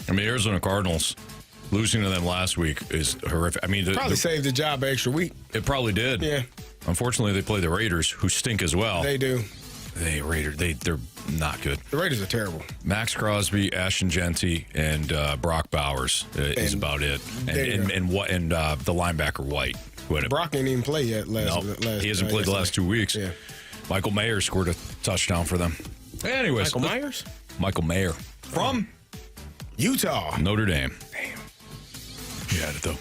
I mean, Arizona Cardinals, losing to them last week is horrific. I mean, Probably saved the job an extra week. It probably did. Yeah. Unfortunately, they play the Raiders, who stink as well. They do. They're not good. The Raiders are terrible. Max Crosby, Ashton Genty, and Brock Bowers is about it. And the linebacker White. Brock didn't even play yet he hasn't played the last 2 weeks. Yeah. Michael Mayer scored a touchdown for them. Anyways. Michael Mayer. From Utah. Notre Dame. Damn. You had it, though.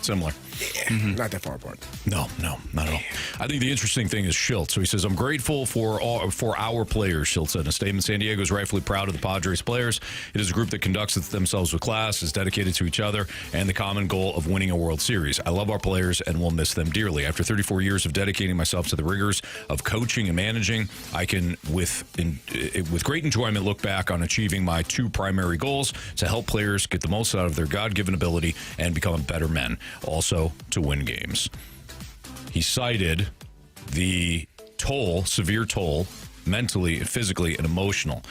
Similar. Yeah, not that far apart. No, not at all. I think the interesting thing is Shildt. So he says, I'm grateful for our players, Shildt said in a statement. San Diego is rightfully proud of the Padres players. It is a group that conducts themselves with class, is dedicated to each other, and the common goal of winning a World Series. I love our players and will miss them dearly. After 34 years of dedicating myself to the rigors of coaching and managing, I can, with great enjoyment, look back on achieving my two primary goals: to help players get the most out of their God-given ability and become better men, also to win games. He cited the severe toll, mentally, physically, and emotionally,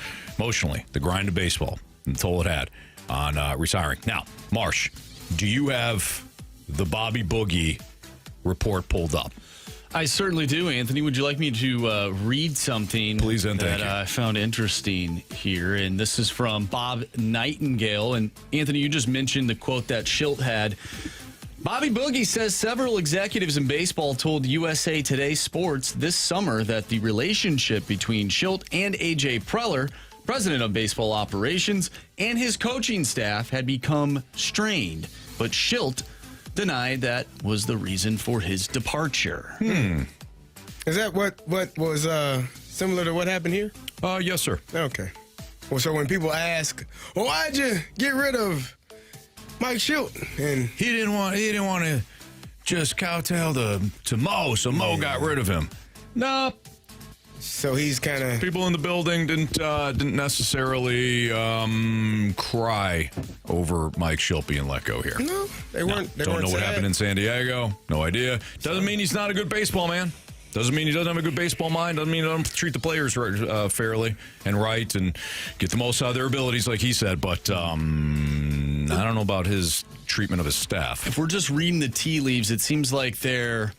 the grind of baseball, and the toll it had on retiring. Now, Marsh, do you have the Bobby Boogie report pulled up? I certainly do, Anthony. Would you like me to read something Please and thank you. I found interesting here? And this is from Bob Nightingale. And Anthony, you just mentioned the quote that Shildt had. Bobby Boogie says several executives in baseball told USA Today Sports this summer that the relationship between Shildt and A.J. Preller, president of baseball operations, and his coaching staff had become strained. But Shildt denied that was the reason for his departure. Is that what was similar to what happened here? Yes, sir. Okay. Well, so when people ask, well, why'd you get rid of Mike Shildt? And He didn't want to just kowtow to Mo, so Mo got rid of him. No. So he's kind of... People in the building didn't necessarily cry over Mike Shildt being let go here. No, they weren't. They Don't weren't know what sad. happened in San Diego. No idea. Doesn't mean he's not a good baseball man. Doesn't mean he doesn't have a good baseball mind. Doesn't mean he doesn't treat the players fairly and right and get the most out of their abilities, like he said. But I don't know about his treatment of his staff. If we're just reading the tea leaves, it seems like there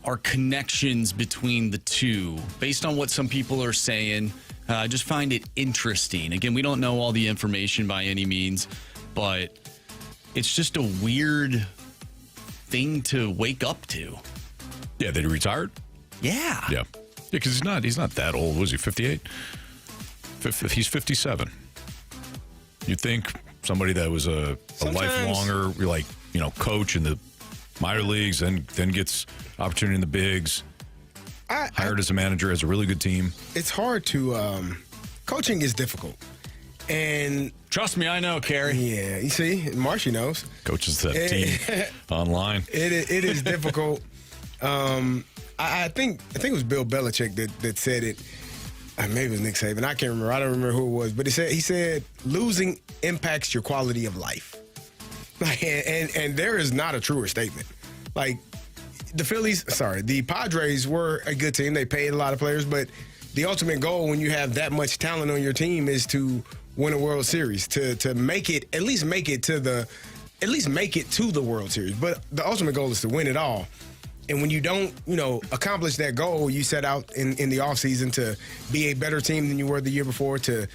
are connections between the two based on what some people are saying. I just find it interesting. Again, we don't know all the information by any means, but it's just a weird thing to wake up to. Yeah, that he retired? Yeah. Yeah, because he's not that old. Was he 58? He's 57. You'd think somebody that was a lifelonger, coach in the minor leagues, and then gets opportunity in the bigs, hired as a manager, has a really good team. It's hard to... coaching is difficult. And... Trust me, I know, Carey. Yeah, you see, Marshy knows. Coaches that team online. It is difficult. I think it was Bill Belichick that said it. Maybe it was Nick Saban. I can't remember. I don't remember who it was. But he said losing impacts your quality of life. And there is not a truer statement. Like, the Padres were a good team. They paid a lot of players, but the ultimate goal when you have that much talent on your team is to win a World Series, to make it, at least make it to the World Series. But the ultimate goal is to win it all. And when you don't, accomplish that goal, you set out in the offseason to be a better team than you were the year before, to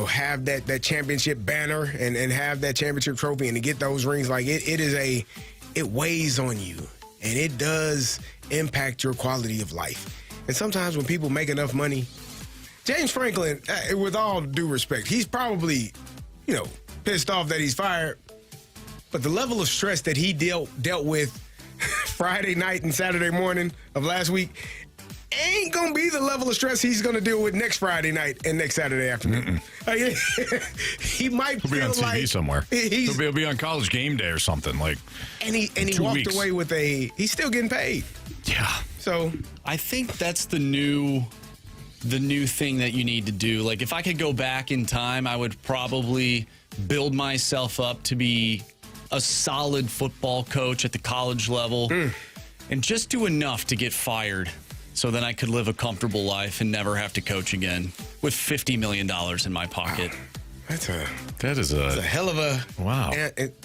have that championship banner and have that championship trophy and to get those rings. Like, it weighs on you, and it does impact your quality of life. And sometimes when people make enough money, James Franklin, with all due respect, he's probably, pissed off that he's fired. But the level of stress that he dealt with Friday night and Saturday morning of last week ain't going to be the level of stress he's going to deal with next Friday night and next Saturday afternoon. He might He'll be on TV somewhere. He'll be on College Game Day or something. And he walked away with he's still getting paid. Yeah. So I think that's the new thing that you need to do. Like, if I could go back in time, I would probably build myself up to be a solid football coach at the college level and just do enough to get fired so then I could live a comfortable life and never have to coach again with $50 million in my pocket. That is a hell of a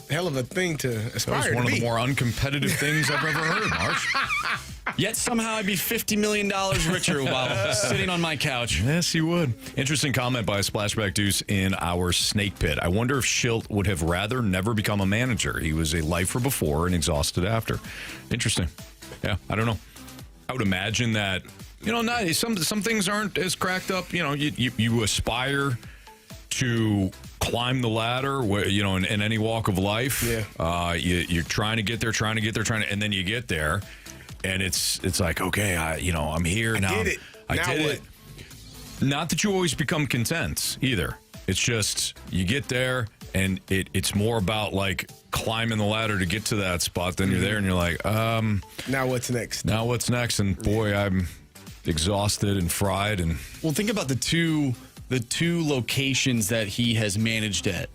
hell of a thing to aspire to be. That was one of the more uncompetitive things I've ever heard, Marsh. Yet somehow I'd be $50 million richer while sitting on my couch. Yes, you would. Interesting comment by Splashback Deuce in our Snake Pit. I wonder if Schilt would have rather never become a manager. He was a lifer before and exhausted after. Interesting. Yeah, I don't know. I would imagine that, some things aren't as cracked up. You aspire to climb the ladder, in any walk of life. Yeah. You're trying to get there, and then you get there. And it's like, okay, I'm here now. I did it. Not that you always become content either. It's just you get there, and it's more about like climbing the ladder to get to that spot. Then you're there, and you're like, now what's next? And boy, I'm exhausted and fried. And well, think about the two locations that he has managed at.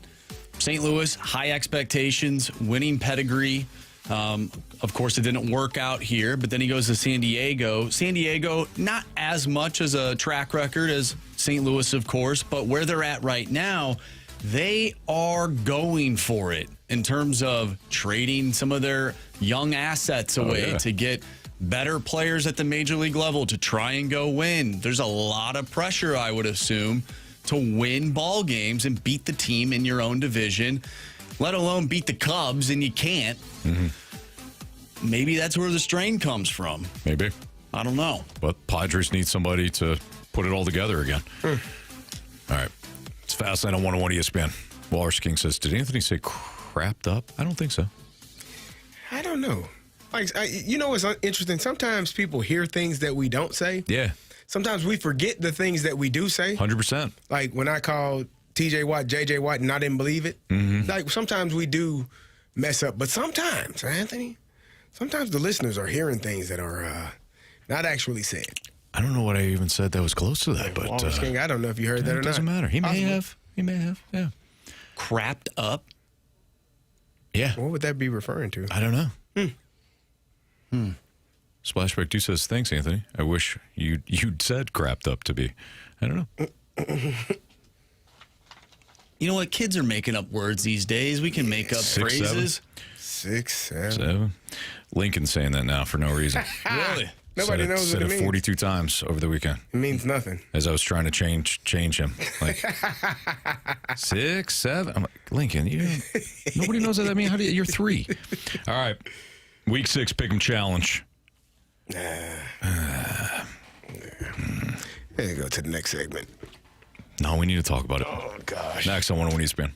St. Louis, high expectations, winning pedigree. Of course, it didn't work out here, but then he goes to San Diego. San Diego, not as much as a track record as St. Louis, of course, but where they're at right now, they are going for it in terms of trading some of their young assets away to get better players at the major league level to try and go win. There's a lot of pressure, I would assume, to win ball games and beat the team in your own division, let alone beat the Cubs, and you can't. Mm-hmm. Maybe that's where the strain comes from. Maybe. I don't know. But Padres need somebody to put it all together again. All right. It's Fastlane on 101 ESPN. Walrus King says, did Anthony say crapped up? I don't think so. I don't know. What's interesting? Sometimes people hear things that we don't say. Yeah. Sometimes we forget the things that we do say. 100%. Like when I called TJ Watt, JJ Watt, and I didn't believe it. Mm-hmm. Like sometimes we do mess up. But sometimes, Anthony, sometimes the listeners are hearing things that are not actually said. I don't know what I even said that was close to that, but King, I don't know if you heard that or not. It doesn't matter. He may have. Yeah. Crapped up? Yeah. What would that be referring to? I don't know. Splashback 2 says, thanks, Anthony. I wish you'd said crapped up to be. I don't know. You know what? Kids are making up words these days. We can make up 6, phrases. 6, 7. 7. Lincoln's saying that now for no reason. Really? Nobody knows what it means. Said it 42 times over the weekend. It means nothing. As I was trying to change him. Like 6, 7. I'm like, Lincoln, nobody knows what that means. You're 3. All right. Week 6 Pick'em Challenge. Let's go to the next segment. No, we need to talk about it. Oh, gosh. Next on 101 ESPN.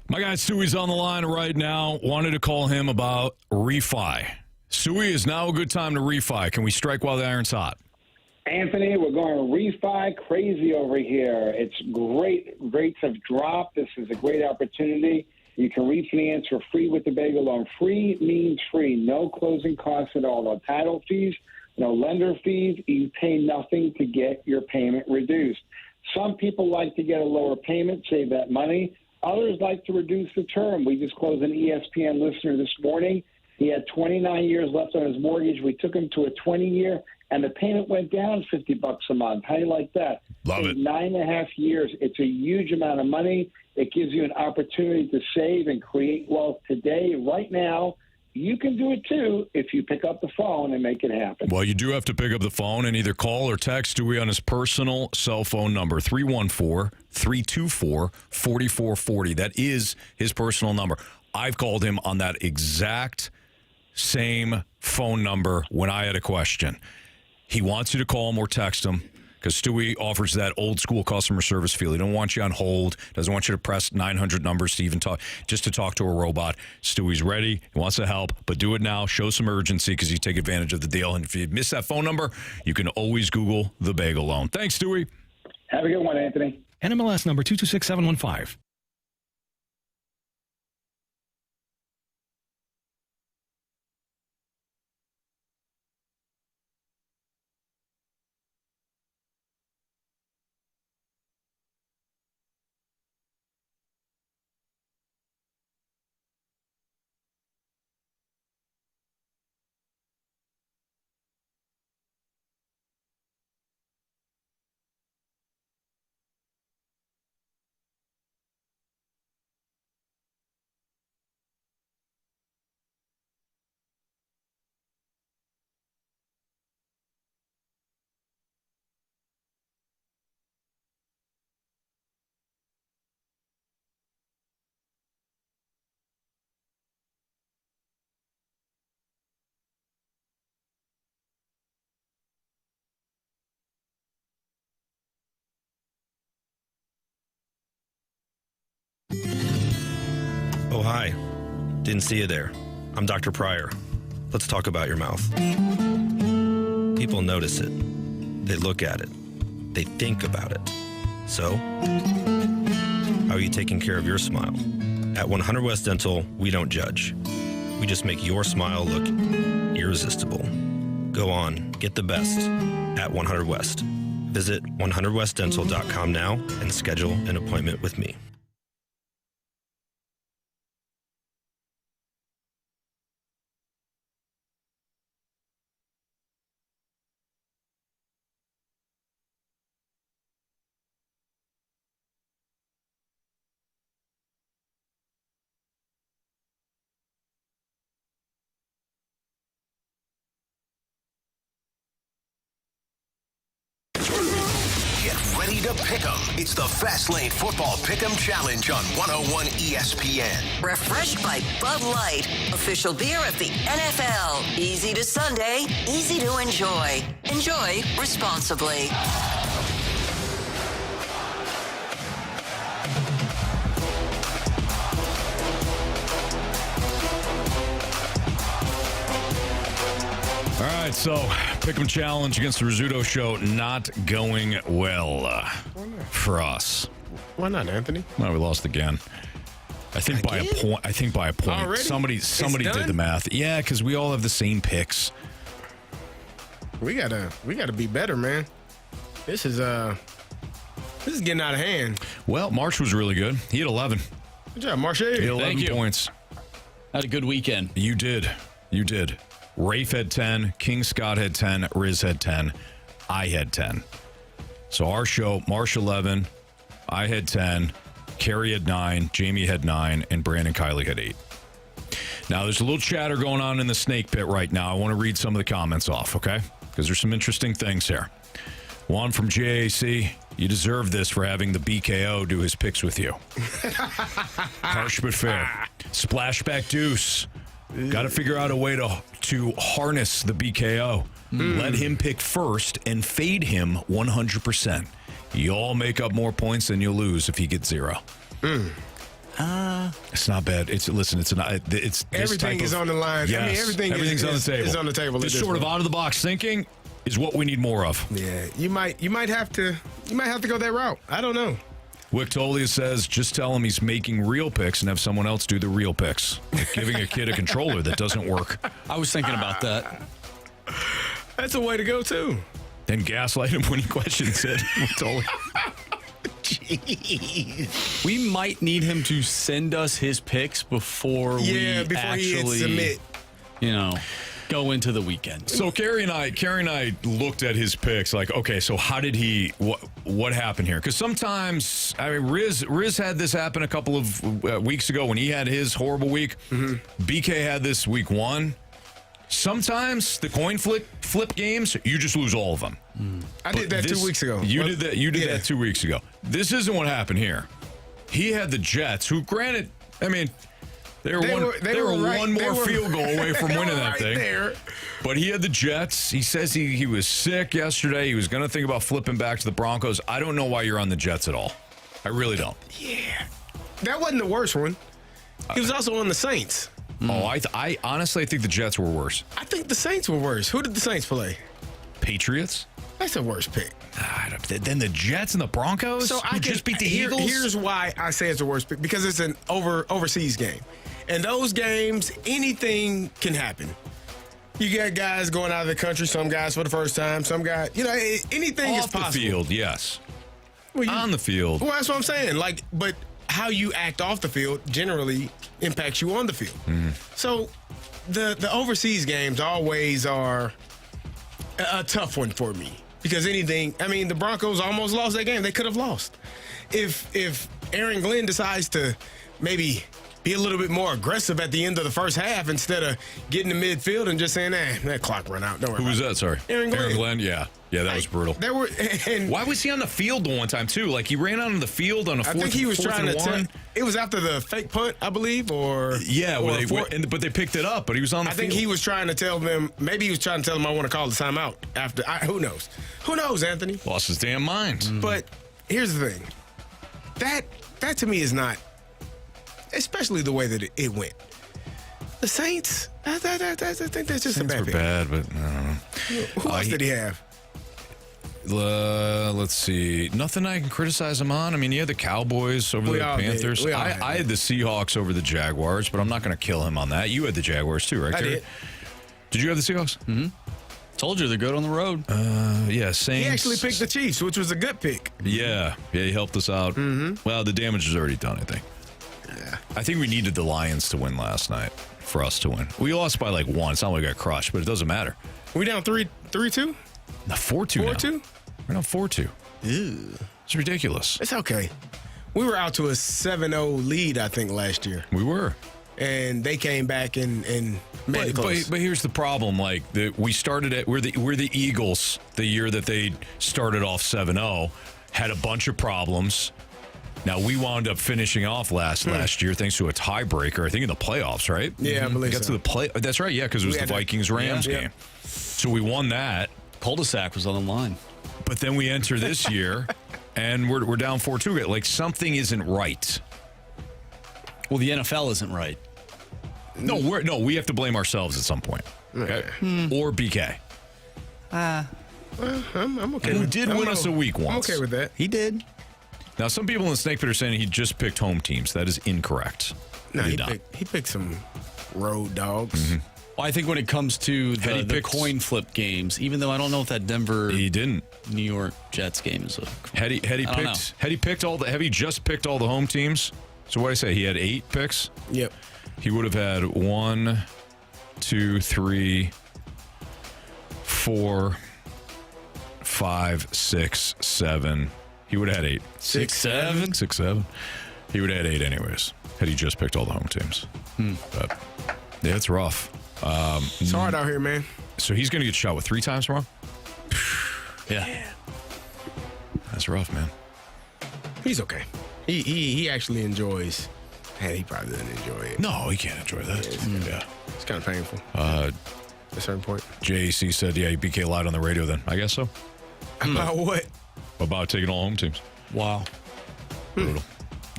My guy Stewie's on the line right now. Wanted to call him about refi. Stewie, is now a good time to refi. Can we strike while the iron's hot? Anthony, we're going to refi crazy over here. It's great. Rates have dropped. This is a great opportunity. You can refinance for free with the Bagel loan. Free means free. No closing costs at all. No title fees, no lender fees. You pay nothing to get your payment reduced. Some people like to get a lower payment, save that money. Others like to reduce the term. We just closed an ESPN listener this morning. He had 29 years left on his mortgage. We took him to a 20-year, and the payment went down $50 a month. How do you like that? Love it. 9.5 years. It's a huge amount of money. It gives you an opportunity to save and create wealth today, right now. You can do it, too, if you pick up the phone and make it happen. Well, you do have to pick up the phone and either call or text Stewie on his personal cell phone number, 314-324-4440. That is his personal number. I've called him on that exact same phone number when I had a question. He wants you to call him or text him because Stewie offers that old school customer service feel. He don't want you on hold, doesn't want you to press 900 numbers to even talk, just to talk to a robot. Stewie's ready. He wants to help, but do it now. Show some urgency because you take advantage of the deal. And if you miss that phone number, you can always Google the Bagel loan. Thanks, Stewie. Have a good one, Anthony. NMLS number 226715. Oh, hi. Didn't see you there. I'm Dr. Pryor. Let's talk about your mouth. People notice it. They look at it. They think about it. So, how are you taking care of your smile? At 100 West Dental, we don't judge. We just make your smile look irresistible. Go on, get the best at 100 West. Visit 100westdental.com now and schedule an appointment with me. Ready to pick 'em. It's the Fast Lane Football Pick'em Challenge on 101 ESPN. Refreshed by Bud Light, official beer of the NFL. Easy to Sunday, easy to enjoy. Enjoy responsibly. All right, so Pick'em Challenge against the Rizzuto Show not going well for us. Why not, Anthony? Well, we lost again. I think by a point. Already? Somebody did the math. Yeah, because we all have the same picks. We gotta be better, man. This is getting out of hand. Well, Marsh was really good. He had 11. Good job, Marsh. He had 11 Thank you. points. Had a good weekend. You did. Rafe had 10. King Scott had 10. Riz had 10. I had 10. So our show, Marsh 11. I had 10. Carey had 9. Jamie had 9. And Brandon Kiley had 8. Now, there's a little chatter going on in the snake pit right now. I want to read some of the comments off, okay? Because there's some interesting things here. One from JAC. You deserve this for having the BKO do his picks with you. Harsh but fair. Splashback Deuce. Got to figure out a way to harness the BKO. Let him pick first and fade him 100%. You'll make up more points than you'll lose if he gets 0. It's not bad. It's this everything is on the line. Yes, I mean, everything's on the table. Is on the table. This sort of out of the box thinking is what we need more of. Yeah, you might have to go that route. I don't know. Wick Tolia says, just tell him he's making real picks and have someone else do the real picks. Like giving a kid a controller that doesn't work. I was thinking about that. That's a way to go, too. Then gaslight him when he questions it. Jeez. We might need him to send us his picks before he actually submit. Go into the weekend. So Carey and I looked at his picks like, okay, so how did what happened here? Because sometimes, I mean, Riz had this happen a couple of weeks ago when he had his horrible week. Mm-hmm. BK had this week 1. Sometimes the coin flip games, you just lose all of them. I did that 2 weeks ago. You did that 2 weeks ago. This isn't what happened here. He had the Jets, who, granted, I mean, they were one more field goal away from winning that thing. There. But he had the Jets. He says he was sick yesterday. He was going to think about flipping back to the Broncos. I don't know why you're on the Jets at all. I really don't. Yeah. That wasn't the worst one. He was also on the Saints. Oh, I honestly think the Jets were worse. I think the Saints were worse. Who did the Saints play? Patriots. That's a worse pick. Then the Jets and the Broncos. So I just beat the Eagles. Here's why I say it's a worse pick, because it's an overseas game, and those games, anything can happen. You got guys going out of the country. Some guys for the first time. Some guys, anything is possible. Off the field, yes. On the field. Well, that's what I'm saying. But how you act off the field generally impacts you on the field. Mm-hmm. So the overseas games always are a tough one for me, because the Broncos almost lost that game. They could have lost. If Aaron Glenn decides to maybe be a little bit more aggressive at the end of the first half instead of getting to midfield and just saying, that clock run out. Don't worry. Who was that? Sorry. Aaron Glenn. Yeah, that was brutal. Why was he on the field the one time, too? Like, he ran out on the field on a fourth and one? I think he was trying to it was after the fake punt, I believe, or... Yeah, but they picked it up, but he was on the field. I think he was trying to tell them, I want to call the timeout after. Who knows? Who knows, Anthony? Lost his damn mind. Mm-hmm. But here's the thing. That to me is not... Especially the way that it went. The Saints, I think that's just a bad pick. Bad, but I don't know. Who else did he have? Let's see. Nothing I can criticize him on. I mean, he had the Cowboys over the Panthers. I had the Seahawks over the Jaguars, but I'm not going to kill him on that. You had the Jaguars too, right, Carey? Did you have the Seahawks? Mm-hmm. Told you they're good on the road. Yeah, Saints. He actually picked the Chiefs, which was a good pick. Yeah, he helped us out. Mm-hmm. Well, the damage is already done, I think. Yeah. I think we needed the Lions to win last night for us to win. We lost by like 1. It's not like we got crushed, but it doesn't matter. We down 3-2? No, 4-2 now. 4-2? We're down 4-2. Ew. It's ridiculous. It's okay. We were out to a 7-0 lead, I think, last year. We were. And they came back and made it close. But here's the problem. Like, we started at, we're the Eagles the year that they started off 7-0, had a bunch of problems. Now, we wound up finishing off last year thanks to a tiebreaker, I think, in the playoffs, right? Yeah, I believe so. To the play. That's right, yeah, because it was the Vikings-Rams game. So we won that. Cul-de-sac was on the line. But then we enter this year, and we're down 4-2. Like, something isn't right. Well, the NFL isn't right. No, we have to blame ourselves at some point. Okay? Or BK. I'm okay. Who did win us a week once. I'm okay with that. He did. Now, some people in the Snake Pit are saying he just picked home teams. That is incorrect. No, he picked some road dogs. Mm-hmm. Well, I think when it comes to the coin flip games, even though I don't know if that Denver New York Jets game is a had he just picked all the home teams? So what did I say? He had 8 picks? Yep. He would have had 1, 2, 3, 4, 5, 6, 7. He would have had 8. 6, 7? 6, 7. He would have had 8 anyways, had he just picked all the home teams. But, yeah, it's rough. It's hard out here, man. So he's going to get shot, 3 times tomorrow? Yeah. That's rough, man. He's okay. He actually enjoys. He probably doesn't enjoy it. No, he can't enjoy that. Yeah. It's kind of painful. At a certain point. JAC said, BK lied on the radio then. I guess so. About what? About taking all home teams. Wow. Brutal.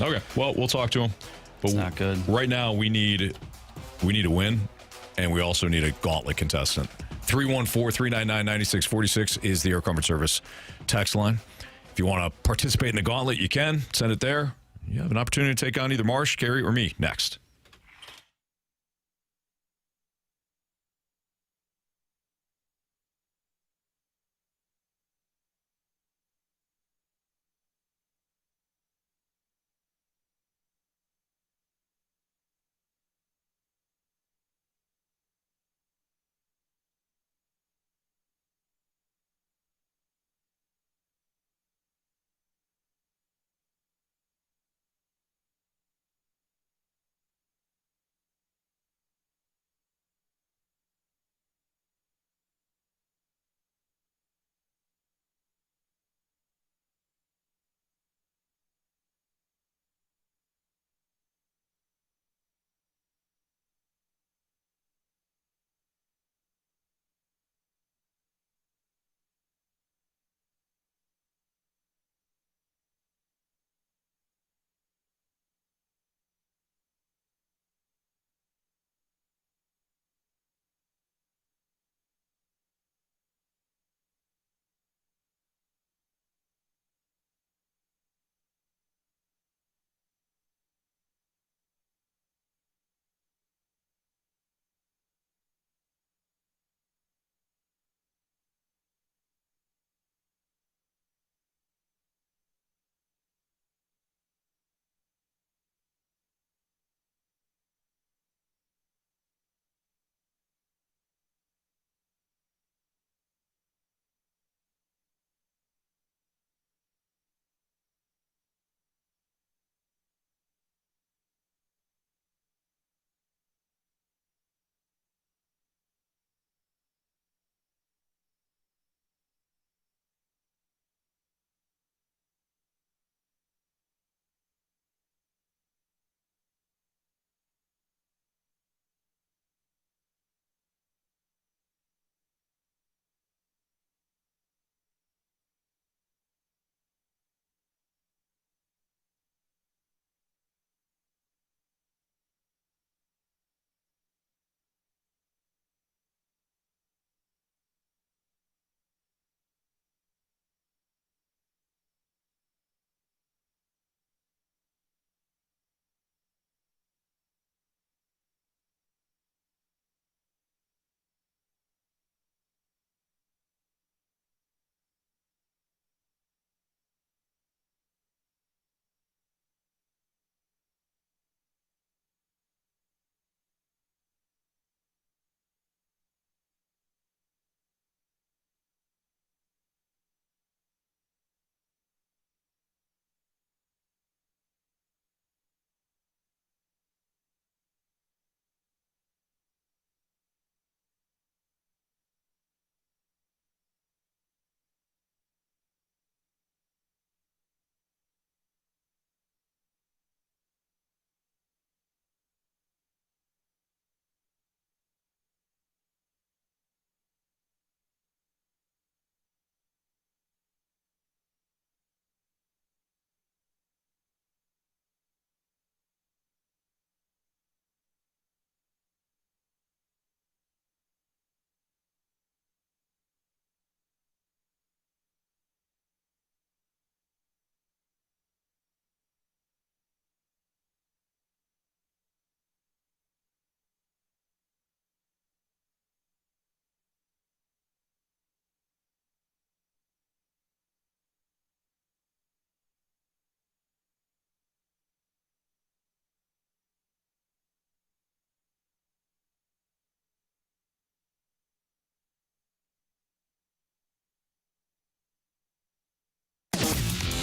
Okay, well, we'll talk to him. But it's not good. Right now, we need a win, and we also need a Gauntlet contestant. 314-399-9646 is the Air Comfort Service text line. If you want to participate in the Gauntlet, you can. Send it there. You have an opportunity to take on either Marsh, Carey, or me next.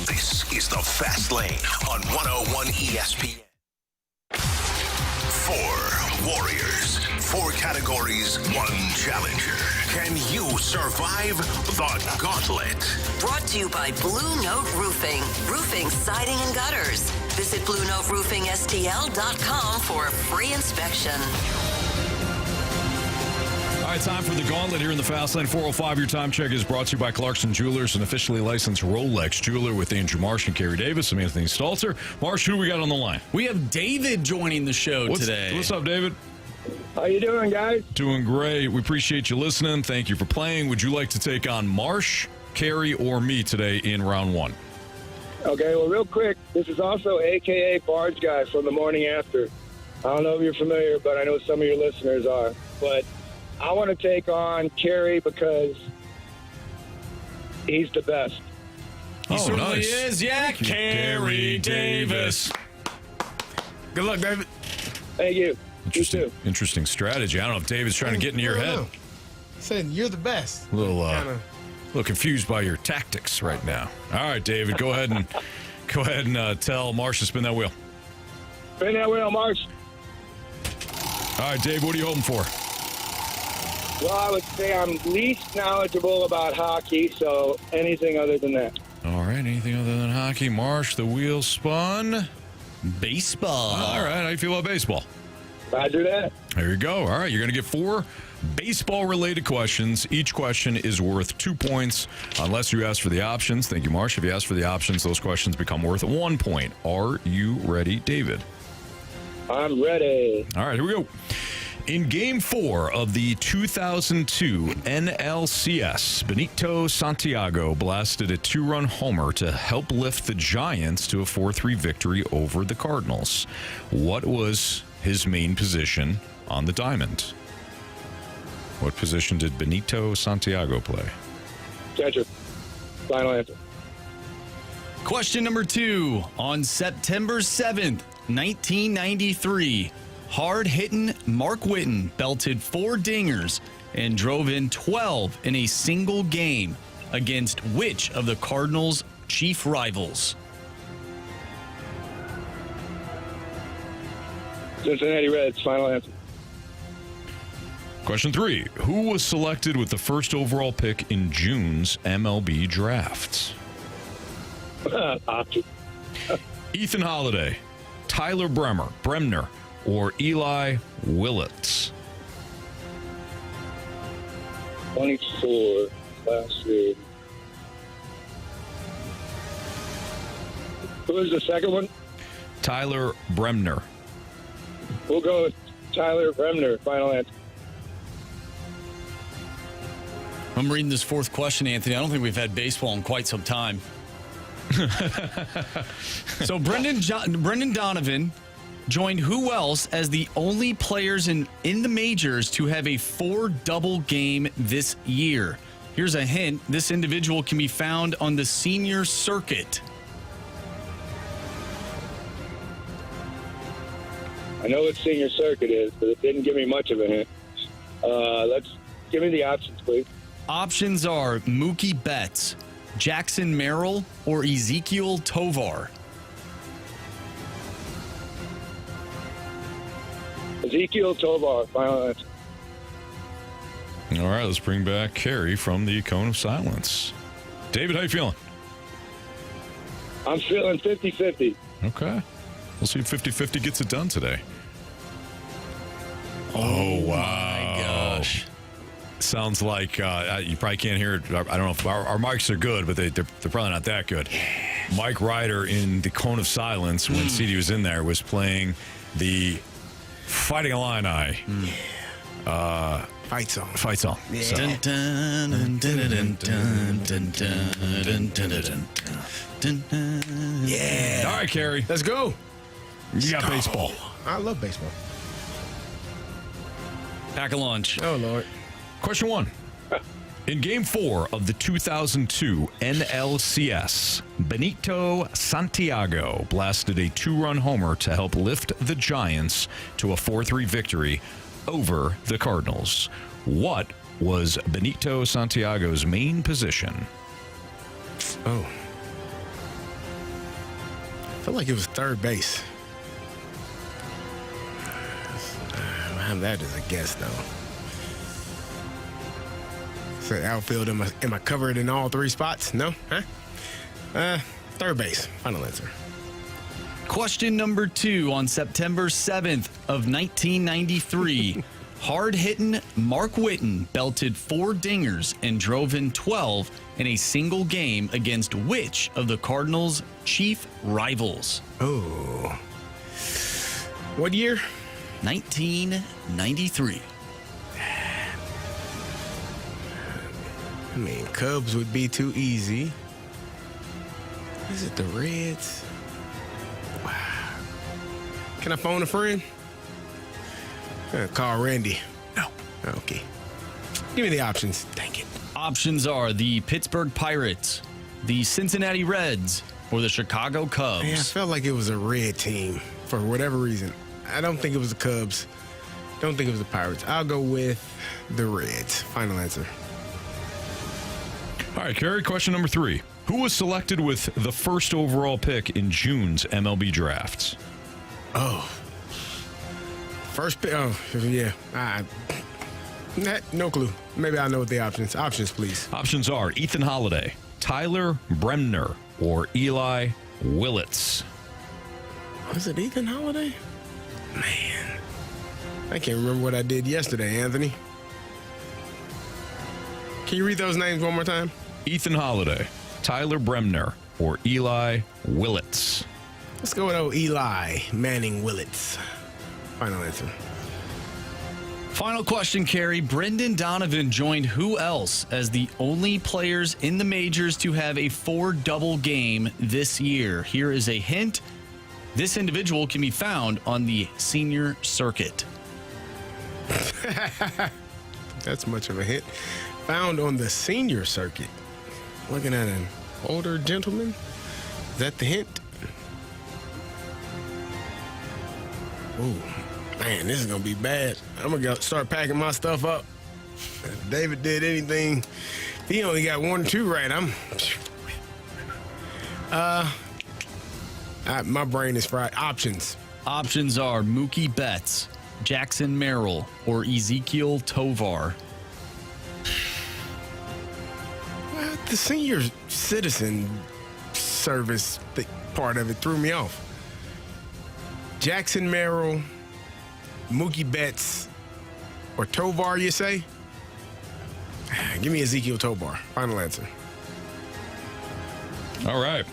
This is the Fast Lane on 101 ESPN. 4 Warriors, 4 categories, 1 challenger. Can you survive the Gauntlet? Brought to you by Blue Note Roofing. Roofing, siding, and gutters. Visit BlueNoteRoofingSTL.com for a free inspection. All right, time for the Gauntlet here in the Fast Lane. 405, your time check is brought to you by Clarkson Jewelers, an officially licensed Rolex jeweler with Andrew Marsh and Carey Davis. I'm Anthony Stalter. Marsh, who do we got on the line? We have David joining the show today. What's up, David? How you doing, guys? Doing great. We appreciate you listening. Thank you for playing. Would you like to take on Marsh, Carey, or me today in round one? Okay, well, real quick, this is also a.k.a. Barge Guy from the morning after. I don't know if you're familiar, but I know some of your listeners are. But I want to take on Carey because he's the best. He certainly is. Yeah, Carey Davis. Good luck, David. Thank you. Interesting strategy. I don't know if David's trying to get into your head. Saying you're the best. A little confused by your tactics right now. All right, David, go ahead and tell Marsh to spin that wheel. Spin that wheel, Marsh. All right, Dave, what are you hoping for? Well, I would say I'm least knowledgeable about hockey, so anything other than that. All right, anything other than hockey. Marsh, the wheel spun. Baseball. All right, how you feel about baseball? Roger that. There you go. All right, you're going to get 4 baseball-related questions. Each question is worth 2 points unless you ask for the options. Thank you, Marsh. If you ask for the options, those questions become worth 1 point. Are you ready, David? I'm ready. All right, here we go. In Game 4 of the 2002 NLCS, Benito Santiago blasted a 2-run homer to help lift the Giants to a 4-3 victory over the Cardinals. What was his main position on the diamond? What position did Benito Santiago play? Catcher. Final answer. Question number 2. On September 7th, 1993, hard-hitting Mark Whitten belted 4 dingers and drove in 12 in a single game against which of the Cardinals' chief rivals? Cincinnati Reds. Final answer. Question 3. Who was selected with the first overall pick in June's MLB draft? Ethan Holiday, Tyler Bremner, or Eli Willits? 24 last year. Who was the second one? Tyler Bremner. We'll go with Tyler Bremner. Final answer. I'm reading this 4th question, Anthony. I don't think we've had baseball in quite some time. So Brendan Donovan joined who else as the only players in the majors to have a 4-double game this year? Here's a hint. This individual can be found on the senior circuit. I know what senior circuit is, but it didn't give me much of a hint. Let's give me the options, please. Options are Mookie Betts, Jackson Merrill, or Ezekiel Tovar. Ezekiel Tovar. Final answer. All right, let's bring back Carey from the Cone of Silence. David, how you feeling? I'm feeling 50-50. Okay. We'll see if 50-50 gets it done today. Oh, wow. My gosh. Sounds like you probably can't hear it. I don't know if our mics are good, but they're probably not that good. Mike Ryder in the Cone of Silence, when CD was in there, was playing the Fighting Illini. Fight song. Fight song. Yeah. Yeah. All right, Carey. Let's go. You got baseball. I love baseball. Pack a lunch. Oh, Lord. Question 1. In Game 4 of the 2002 NLCS, Benito Santiago blasted a 2-run homer to help lift the Giants to a 4-3 victory over the Cardinals. What was Benito Santiago's main position? Oh. I feel like it was third base. I have that as a guess, though. So outfield, am I covered in all 3 spots? No? Huh? Third base. Final answer. Question number 2. On September 7th of 1993, Hard-hitting Mark Whitten belted 4 dingers and drove in 12 in a single game against which of the Cardinals' chief rivals? Oh. What year? 1993. I mean, Cubs would be too easy. Is it the Reds? Wow. Can I phone a friend? Call Randy. No. Okay. Give me the options. Dang it. Options are the Pittsburgh Pirates, the Cincinnati Reds, or the Chicago Cubs. Man, I felt like it was a red team for whatever reason. I don't think it was the Cubs. Don't think it was the Pirates. I'll go with the Reds. Final answer. All right, Carey, question number 3. Who was selected with the first overall pick in June's MLB drafts? Oh. First pick. Oh, yeah. No clue. Maybe I know what the options. Options, please. Options are Ethan Holiday, Tyler Bremner, or Eli Willits. Was it Ethan Holiday? Man. I can't remember what I did yesterday, Anthony. Can you read those names one more time? Ethan Holiday, Tyler Bremner, or Eli Willits. Let's go with Eli Manning Willits. Final answer. Final question, Carey. Brendan Donovan joined who else as the only players in the majors to have a 4-double game this year? Here is a hint. This individual can be found on the senior circuit. That's much of a hint. Found on the senior circuit. Looking at an older gentleman. Is that the hint? Ooh, man, this is going to be bad. I'm going to start packing my stuff up. If David did anything, if he only got 1 or 2 right, my brain is fried. Options. Options are Mookie Betts, Jackson Merrill, or Ezekiel Tovar. The senior citizen service part of it threw me off. Jackson Merrill, Mookie Betts, or Tovar, you say? Give me Ezekiel Tovar. Final answer. All right.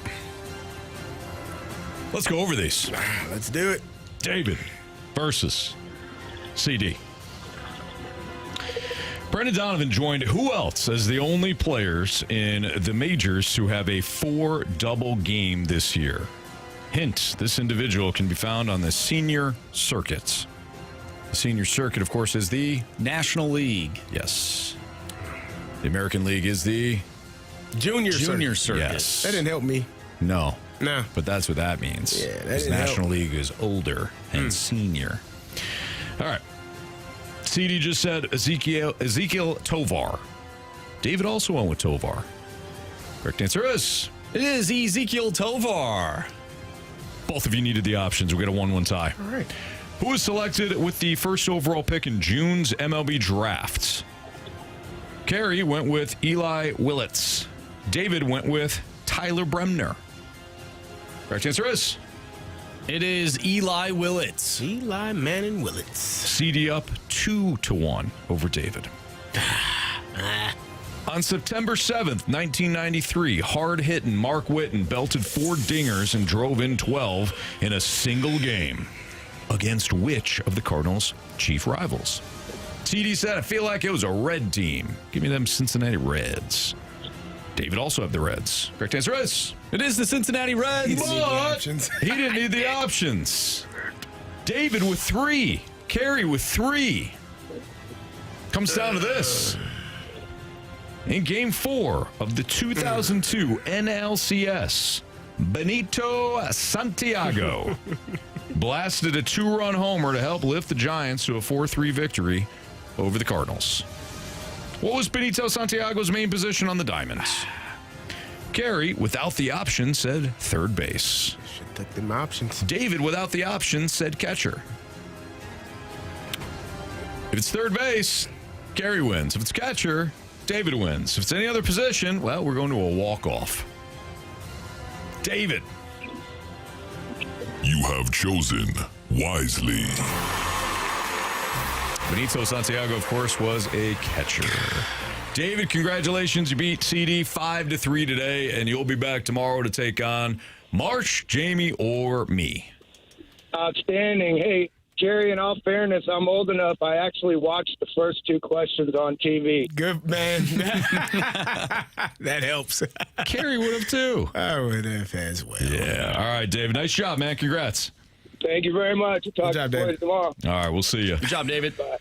Let's go over these. Let's do it. David versus CD. Brendan Donovan joined who else as the only players in the majors to have a 4-double game this year? Hint, this individual can be found on the senior circuit. The senior circuit, of course, is the National League. Yes. The American League is the Junior circuit. Yes. That didn't help me. No. No. But that's what that means. Yeah, that Because didn't National help. League is older and senior. All right. CD just said Ezekiel Tovar. David also went with Tovar. Correct answer is... It is Ezekiel Tovar. Both of you needed the options. We get a 1-1 tie. All right. Who was selected with the first overall pick in June's MLB drafts? Carey went with Eli Willits. David went with Tyler Bremner. Correct answer is... It is Eli Willits. Eli Manning Willits. CD up 2-1 over David. On September 7th, 1993, hard-hitting Mark Whitten belted 4 dingers and drove in 12 in a single game. Against which of the Cardinals' chief rivals? CD said, I feel like it was a red team. Give me them Cincinnati Reds. David also had the Reds. Correct answer is... It is the Cincinnati Reds. He didn't need the options. He didn't need the options. David with 3. Carey with 3. Comes down to this. In Game 4 of the 2002 NLCS, Benito Santiago blasted a 2-run homer to help lift the Giants to a 4-3 victory over the Cardinals. What was Benito Santiago's main position on the Diamonds? Carey, without the option, said third base. Should take them options. David, without the option, said catcher. If it's third base, Carey wins. If it's catcher, David wins. If it's any other position, well, we're going to a walk-off. David. You have chosen wisely. Benito Santiago, of course, was a catcher. David, congratulations. You beat CD 5-3 today, and you'll be back tomorrow to take on Marsh, Jamie, or me. Outstanding. Hey, Carey, in all fairness, I'm old enough. I actually watched the first 2 questions on TV. Good, man. That helps. Carey would have, too. I would have as well. Yeah. All right, David. Nice job, man. Congrats. Thank you very much. Talk to you tomorrow. All right, we'll see you. Good job, David. Bye.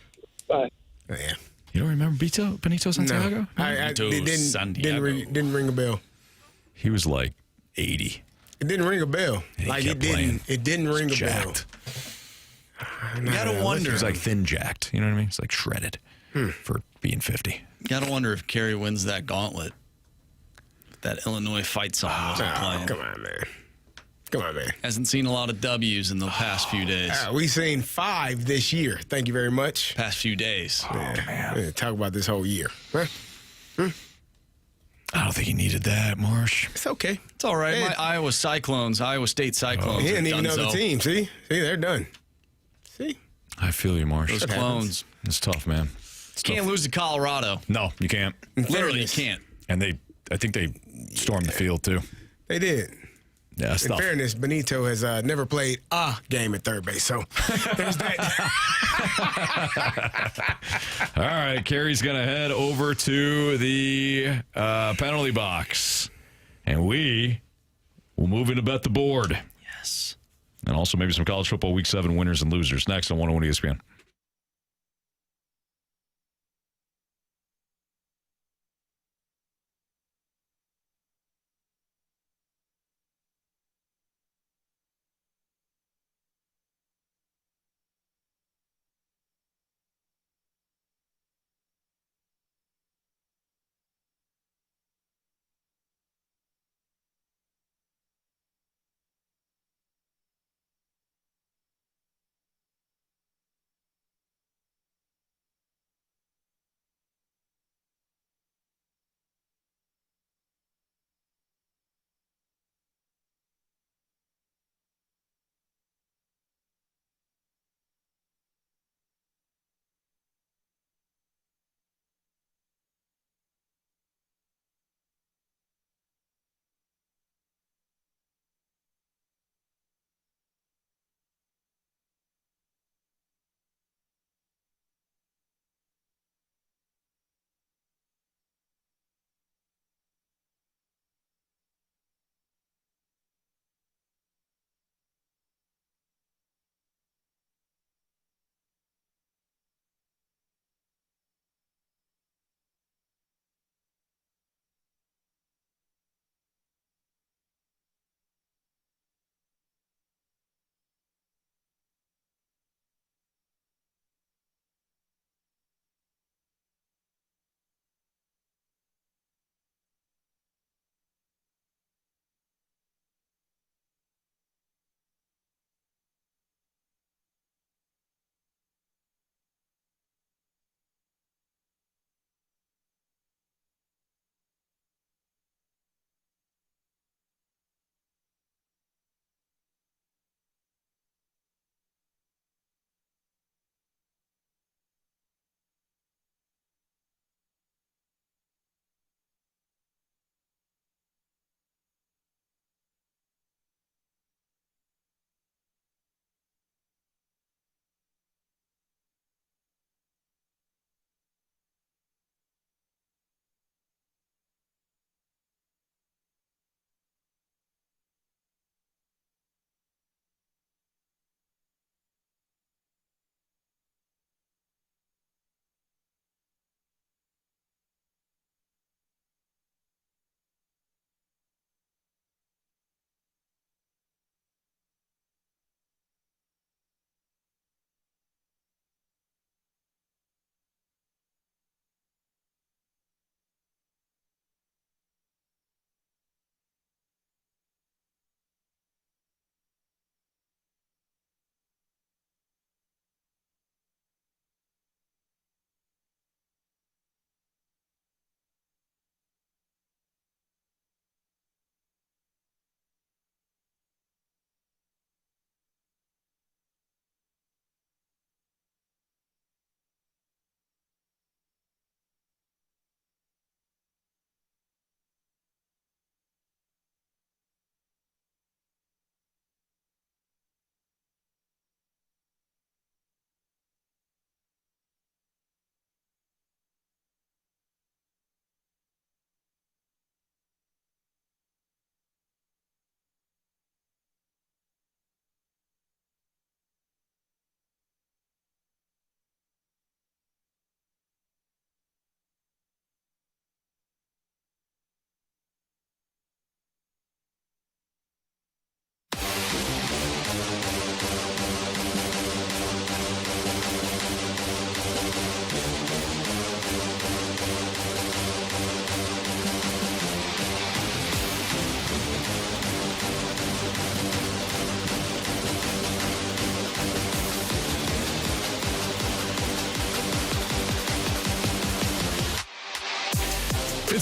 Bye. Oh, yeah. You don't remember Benito Santiago? No. It didn't ring a bell. He was like 80. It didn't ring a bell. Like it didn't ring a bell. You gotta wonder. He's like thin jacked. You know what I mean? He's like shredded for being 50. You gotta wonder if Carey wins that gauntlet. That Illinois fight song wasn't playing. Come on, man. Hasn't seen a lot of W's in the past few days. We've seen 5 this year. Thank you very much. Past few days. Man. Talk about this whole year. Huh? I don't think he needed that, Marsh. It's okay. It's all right. Hey. My Iowa State Cyclones. He didn't are even know the donezo. team. See, they're done. See? I feel you, Marsh. Those clones. It's tough, man. Can't lose to Colorado. No, you can't. Literally, you can't. And I think they stormed the field, too. They did. Yeah, In fairness, Benito has never played a game at third base, so there's that. All right, Carey's going to head over to the penalty box, and we will move into Bet the Board. Yes. And also maybe some college football Week 7 winners and losers next on 101 ESPN.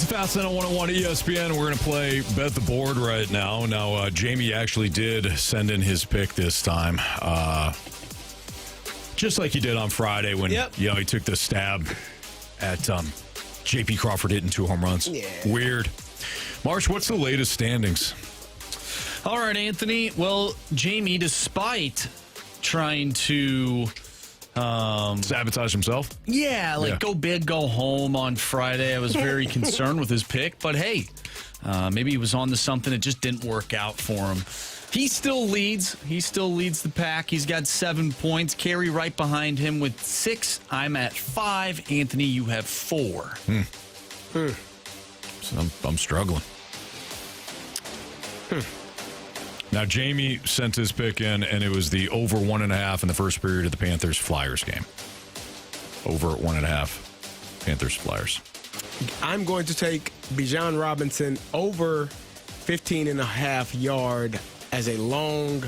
It's Fastlane on 101 ESPN. We're going to play Bet the Board right now. Now, Jamie actually did send in his pick this time. Just like he did on Friday when he took the stab at J.P. Crawford hitting 2 home runs. Yeah. Weird. Marsh, what's the latest standings? All right, Anthony. Well, Jamie, despite trying to sabotage himself? Go big, go home on Friday. I was very concerned with his pick, but hey, maybe he was on to something. It just didn't work out for him. He still leads. He still leads the pack. He's got 7 points. Carey right behind him with 6. I'm at 5. Anthony, you have 4. So I'm struggling. Now, Jamie sent his pick in, and it was the over 1.5 in the first period of the Panthers-Flyers game. Over 1.5, Panthers-Flyers. I'm going to take Bijan Robinson over 15.5 yard as a long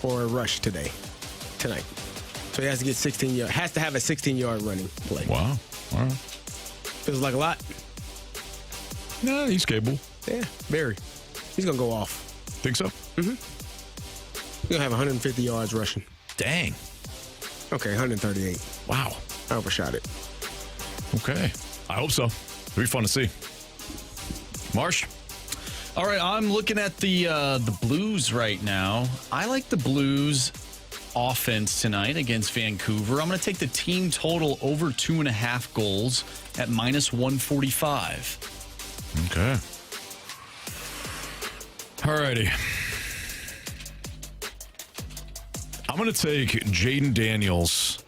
or a rush tonight. So he has to get 16 yard. Has to have a 16-yard running play. Wow. All right. Feels like a lot. No, he's capable. Yeah, very. He's going to go off. Think so? Mm-hmm. He's going to have 150 yards rushing. Dang. Okay, 138. Wow. I overshot it. Okay. I hope so. It'll be fun to see. Marsh? All right, I'm looking at the Blues right now. I like the Blues offense tonight against Vancouver. I'm going to take the team total over 2.5 goals at -145. Okay. All righty. I'm going to take Jaden Daniels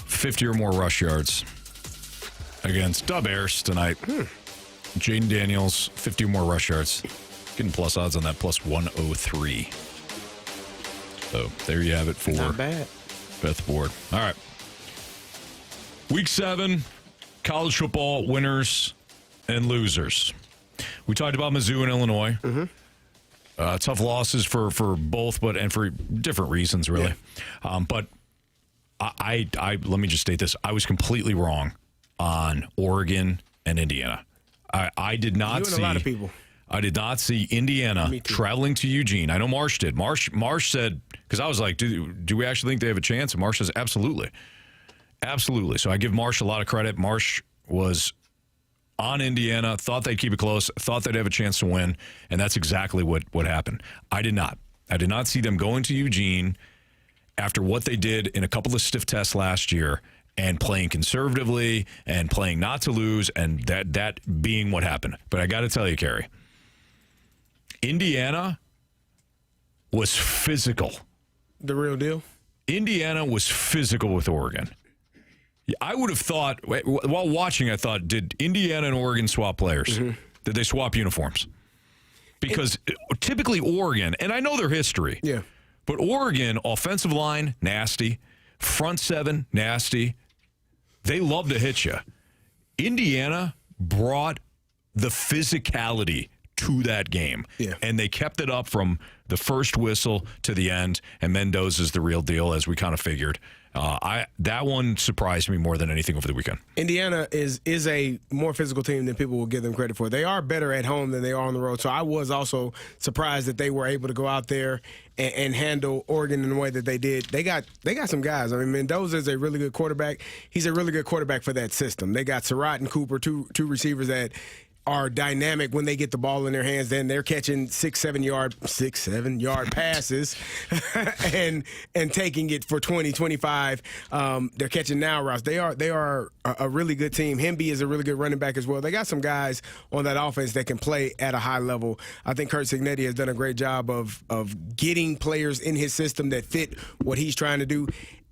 50 or more rush yards against Dub Bears tonight. Jaden Daniels, 50 or more rush yards. Getting plus odds on that, plus 103. So there you have it for Not bad. Bet the Board. All right. Week 7, college football winners and losers. We talked about Mizzou and Illinois. Tough losses for both, and for different reasons, really. Yeah. But I let me just state this. I was completely wrong on Oregon and Indiana. I did not see a lot of people. I did not see Indiana traveling to Eugene. I know Marsh did. Marsh said, because I was like, do we actually think they have a chance? And Marsh says, absolutely. Absolutely. So I give Marsh a lot of credit. Marsh was on Indiana, thought they'd keep it close, thought they'd have a chance to win, and that's exactly what happened. I did not. I did not see them going to Eugene after what they did in a couple of stiff tests last year and playing conservatively and playing not to lose, and that being what happened. But I got to tell you, Carey, Indiana was physical. The real deal? Indiana was physical with Oregon. I would have thought, while watching, I thought, did Indiana and Oregon swap players? Did they swap uniforms? Because typically Oregon, and I know their history, but Oregon, offensive line, nasty. Front seven, nasty. They love to hit you. Indiana brought the physicality to that game. And they kept it up from the first whistle to the end, and Mendoza's the real deal, as we kind of figured. That one surprised me more than anything over the weekend. Indiana is a more physical team than people will give them credit for. They are better at home than they are on the road. So I was also surprised that they were able to go out there and handle Oregon in the way that they did. They got some guys. I mean, Mendoza is a really good quarterback. He's a really good quarterback for that system. They got Surratt and Cooper, two receivers that are dynamic when they get the ball in their hands. Then they're catching 6-7 yard passes and taking it for 20, 25. They're catching now routes. They are a really good team. Hemby is a really good running back as well. They got some guys on that offense that can play at a high level. I think Curt Cignetti has done a great job of getting players in his system that fit what he's trying to do.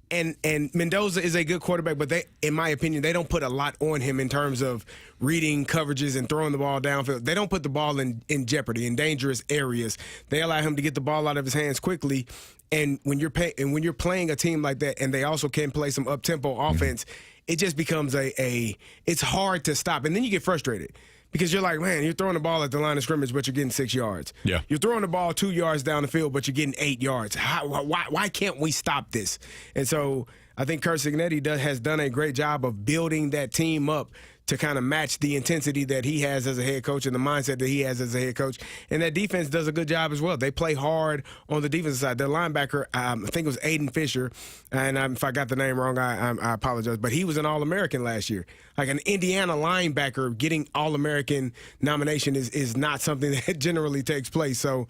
And Mendoza is a good quarterback, but in my opinion, they don't put a lot on him in terms of reading coverages and throwing the ball downfield. They don't put the ball in jeopardy, in dangerous areas. They allow him to get the ball out of his hands quickly. And when you're playing a team like that, and they also can play some up-tempo offense, it just becomes it's hard to stop. And then you get frustrated. Because you're like, man, you're throwing the ball at the line of scrimmage, but you're getting 6 yards. Yeah. You're throwing the ball 2 yards down the field, but you're getting 8 yards. Why can't we stop this? And so I think Curt Cignetti has done a great job of building that team up to kind of match the intensity that he has as a head coach and the mindset that he has as a head coach. And that defense does a good job as well. They play hard on the defensive side. Their linebacker, I think it was Aiden Fisher, and if I got the name wrong, I apologize, but he was an All-American last year. Like an Indiana linebacker getting All-American nomination is not something that generally takes place. So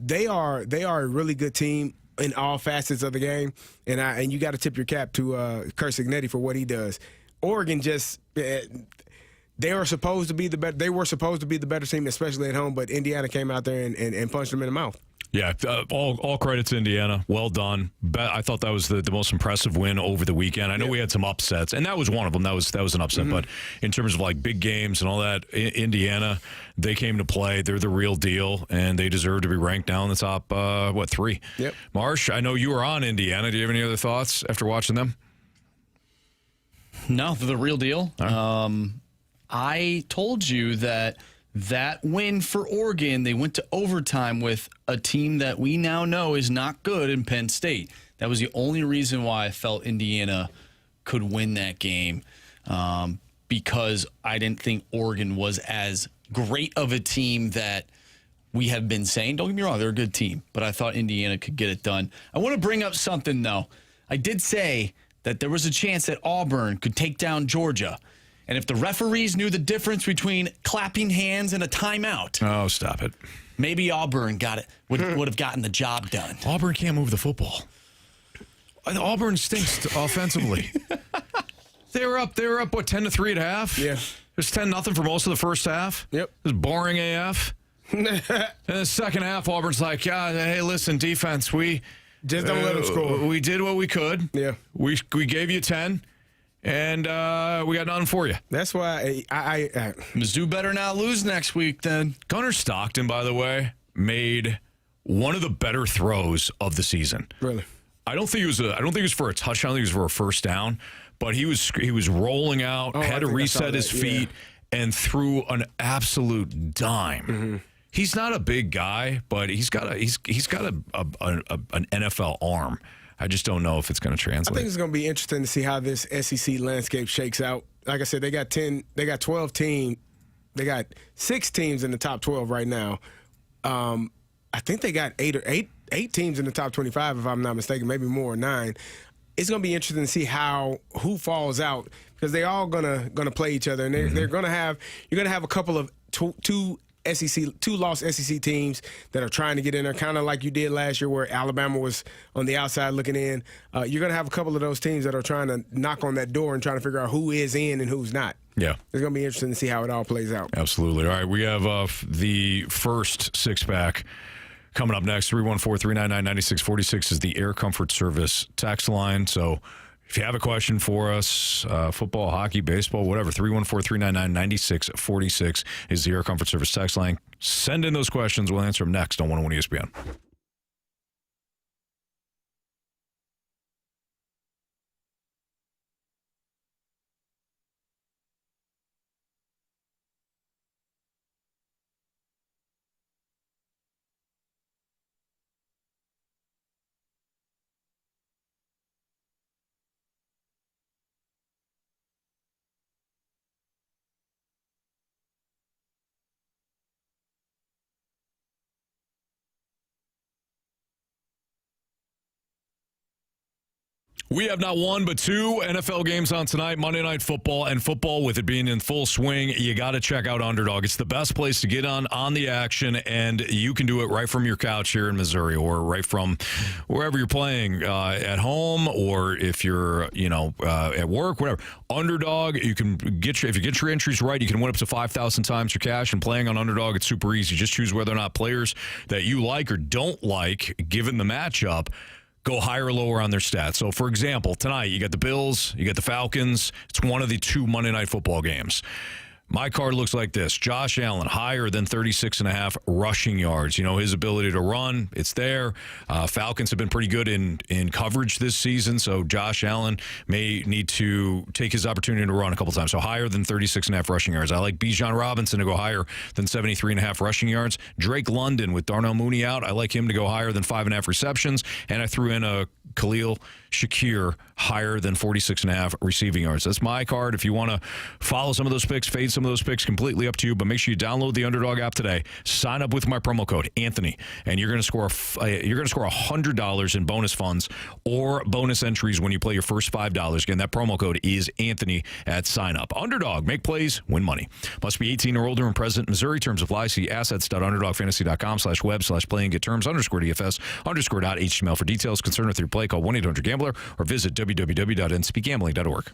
they are a really good team in all facets of the game, and you got to tip your cap to Kurt Cignetti for what he does. Oregon just they were supposed to be the better team, especially at home, but Indiana came out there and punched them in the mouth. Yeah, all credit to Indiana. Well done. I thought that was the most impressive win over the weekend. I know we had some upsets, and that was one of them. That was an upset. But in terms of like big games and all that, Indiana, they came to play. They're the real deal, and they deserve to be ranked now in the top 3. Yep. Marsh, I know you were on Indiana. Do you have any other thoughts after watching them? No, they're the real deal. I told you that win for Oregon, they went to overtime with a team that we now know is not good in Penn State. That was the only reason why I felt Indiana could win that game, because I didn't think Oregon was as great of a team that we have been saying. Don't get me wrong, they're a good team, but I thought Indiana could get it done. I want to bring up something, though. I did say that there was a chance that Auburn could take down Georgia. And if the referees knew the difference between clapping hands and a timeout. Oh, stop it. Maybe Auburn would have gotten the job done. Auburn can't move the football. Auburn stinks offensively. They were up, what, 10-3 at half? Yeah. It was 10-0 for most of the first half. Yep. It was boring AF. And the second half, Auburn's like, hey, listen, defense, we just don't let them score. We did what we could. Yeah. We gave you 10, and we got nothing for you. That's why I Mizzou better not lose next week then. Gunnar Stockton, by the way, made one of the better throws of the season. Really? I don't think it was for a touchdown. I think it was for a first down. But he was rolling out, had to reset his feet, and threw an absolute dime. Mm-hmm. He's not a big guy, but he's got an NFL arm. I just don't know if it's going to translate. I think it's going to be interesting to see how this SEC landscape shakes out. Like I said, they got 12 teams. They got 6 teams in the top 12 right now. I think they got eight teams in the top 25, if I'm not mistaken, maybe more, 9. It's going to be interesting to see who falls out, because they're all gonna play each other, and you're going to have a couple of two lost SEC teams that are trying to get in there, kind of like you did last year where Alabama was on the outside looking in. You're going to have a couple of those teams that are trying to knock on that door and trying to figure out who is in and who's not. Yeah. It's going to be interesting to see how it all plays out. Absolutely. All right, we have the first six-pack coming up next. 314-399-9646 is the Air Comfort Service text line. So if you have a question for us, football, hockey, baseball, whatever, 314-399-9646 is the Air Comfort Service text line. Send in those questions. We'll answer them next on 101 ESPN. We have not one but 2 NFL games on tonight, Monday Night Football and football. With it being in full swing, you got to check out Underdog. It's the best place to get on the action, and you can do it right from your couch here in Missouri, or right from wherever you're playing, at home, or if you're at work, whatever. Underdog, if you get your entries right, you can win up to 5,000 times your cash. And playing on Underdog, it's super easy. Just choose whether or not players that you like or don't like, given the matchup, go higher or lower on their stats. So, for example, tonight you got the Bills, you got the Falcons. It's one of the 2 Monday Night Football games. My card looks like this. Josh Allen, higher than 36.5 rushing yards. You know, his ability to run, it's there. Falcons have been pretty good in coverage this season, so Josh Allen may need to take his opportunity to run a couple times. So higher than 36.5 rushing yards. I like Bijan Robinson to go higher than 73.5 rushing yards. Drake London with Darnell Mooney out, I like him to go higher than 5.5 receptions. And I threw in a Khalil Shakir higher than 46.5 receiving yards. That's my card. If you want to follow some of those picks, fade some of those picks, completely up to you. But make sure you download the Underdog app today. Sign up with my promo code Anthony, and you're going to score $100 in bonus funds or bonus entries when you play your first $5. Again, that promo code is Anthony at sign up. Underdog, make plays, win money. Must be 18 or older and present in Missouri. Terms apply. See assets.underdogfantasy.com/web/play and get terms _DFS_.html for details. Concerned with your play, call 1-800-GAMBLER or visit www.ncbgambling.org.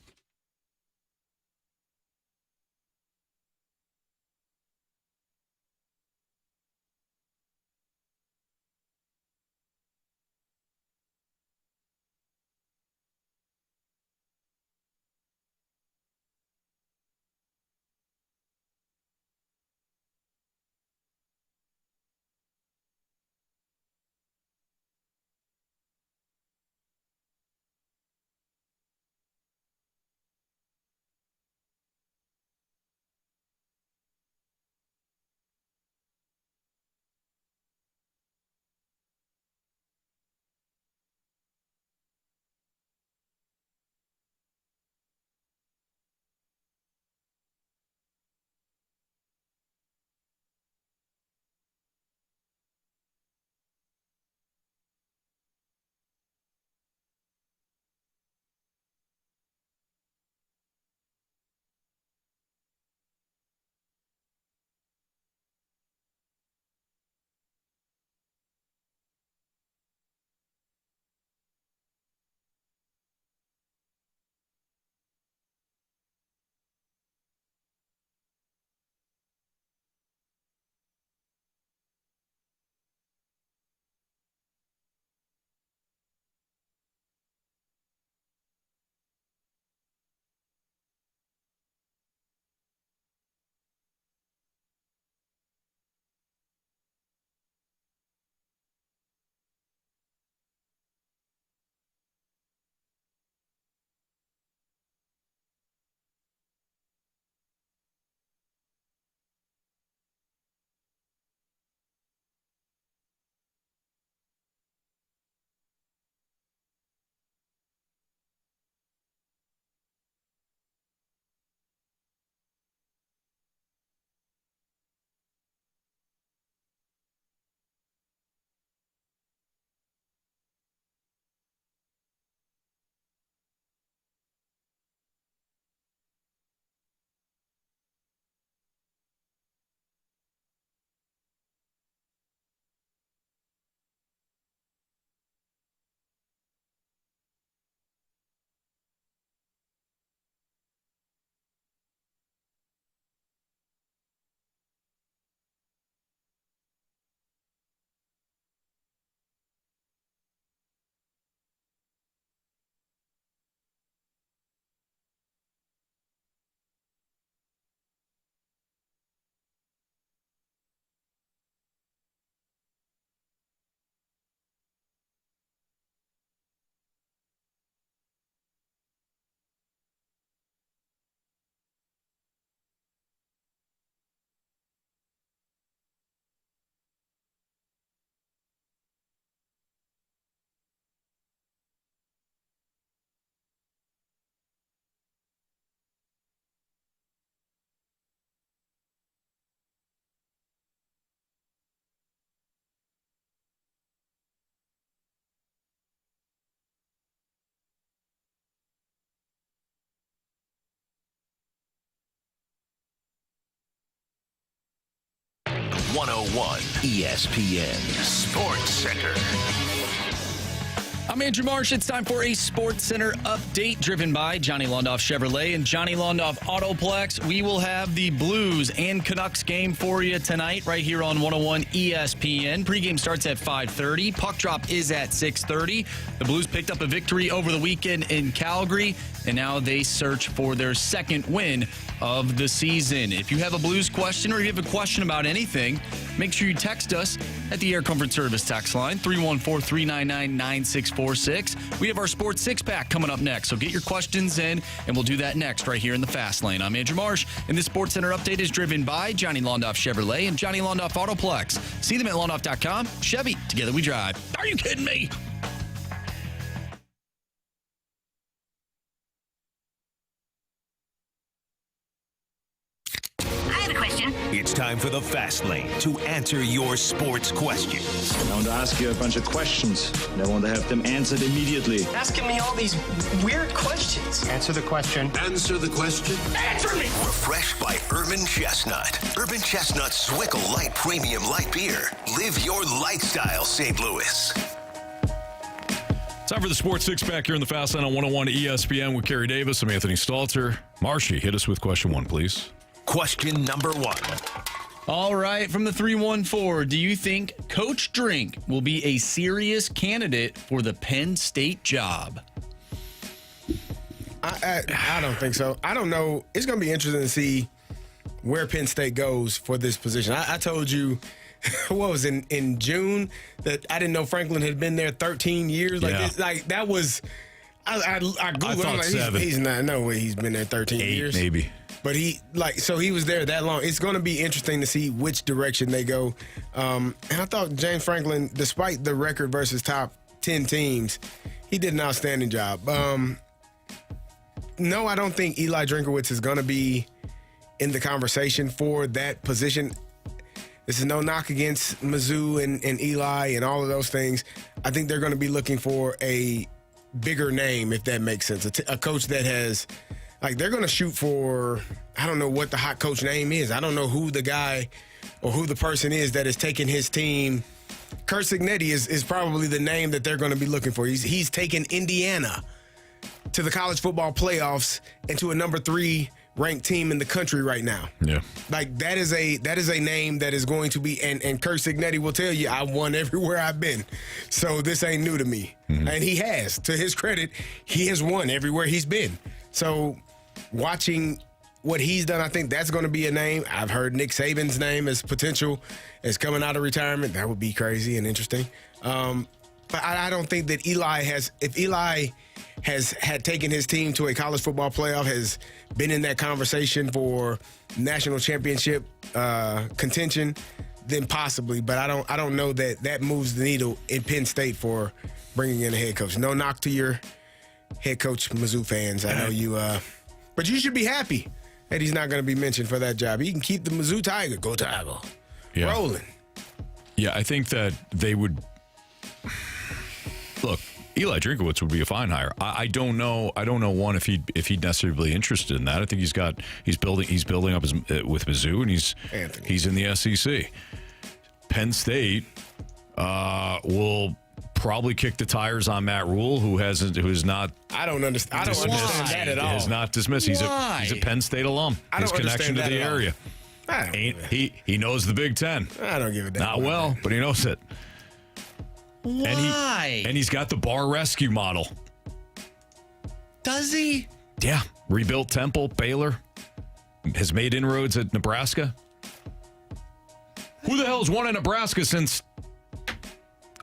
.101 ESPN Sports Center. I'm Andrew Marsh. It's time for a Sports Center update driven by Johnny Londoff Chevrolet and Johnny Londoff Autoplex. We will have the Blues and Canucks game for you tonight right here on 101 ESPN. Pregame starts at 5:30. Puck drop is at 6:30. The Blues picked up a victory over the weekend in Calgary, and now they search for their second win of the season. If you have a Blues question or you have a question about anything, make sure you text us at the Air Comfort Service text line, 314-399-9646. We have our Sports Six-Pack coming up next, so get your questions in, and we'll do that next right here in the Fast Lane. I'm Andrew Marsh, and this Sports Center update is driven by Johnny Londoff Chevrolet and Johnny Londoff Autoplex. See them at londoff.com. Chevy, together we drive. Are you kidding me? It's time for the Fast Lane to answer your sports questions. I want to ask you a bunch of questions, and I want to have them answered immediately. Asking me all these weird questions. Answer the question. Answer the question. Answer me! Refreshed by Urban Chestnut. Urban Chestnut Swickle Light Premium Light Beer. Live your lifestyle, St. Louis. Time for the Sports Six-Pack here in the Fast Lane on 101 ESPN with Carey Davis. I'm Anthony Stalter. Marshy, hit us with question one, please. Question number one. All right, from the 314, do you think Coach Drink will be a serious candidate for the Penn State job? I don't think so. I don't know. It's going to be interesting to see where Penn State goes for this position. I told you, what was in June, that I didn't know Franklin had been there 13 years. That was, I Googled, I'm like, 7. he's not, no way he's been there 13 8 years. Maybe. But he was there that long. It's going to be interesting to see which direction they go. And I thought James Franklin, despite the record versus top 10 teams, he did an outstanding job. No, I don't think Eli Drinkowitz is going to be in the conversation for that position. This is no knock against Mizzou and Eli and all of those things. I think they're going to be looking for a bigger name, if that makes sense. A coach that has... they're going to shoot for, I don't know what the hot coach name is. I don't know who the guy or who the person is that is taking his team. Curt Cignetti is probably the name that they're going to be looking for. He's taken Indiana to the college football playoffs and to a number 3 ranked team in the country right now. Yeah. That is a name that is going to be, and Curt Cignetti will tell you, I won everywhere I've been. So this ain't new to me. Mm-hmm. And he has. To his credit, he has won everywhere he's been. So watching what he's done, I think that's going to be a name. I've heard Nick Saban's name as potential as coming out of retirement. That would be crazy and interesting. But I don't think that if Eli has had taken his team to a college football playoff, has been in that conversation for national championship contention, then possibly. But I don't know that moves the needle in Penn State for bringing in a head coach. No knock to your head coach, Mizzou fans. I know you, but you should be happy that he's not going to be mentioned for that job. He can keep the Mizzou Tiger, go Tiger, rolling. Yeah, I think that they would. Look, Eli Drinkowitz would be a fine hire. I don't know. One, if he'd necessarily be interested in that. I think he's building up with Mizzou, and he's in the SEC. Penn State will probably kick the tires on Matt Rule, who is not. I don't understand that at all. Is not dismissed. He's a Penn State alum. His connection to the area. He knows the Big Ten. I don't give a damn. Not well, but he knows it. Why? And he's got the bar rescue model. Does he? Yeah. Rebuilt Temple, Baylor. Has made inroads at Nebraska. Who the hell's won in Nebraska since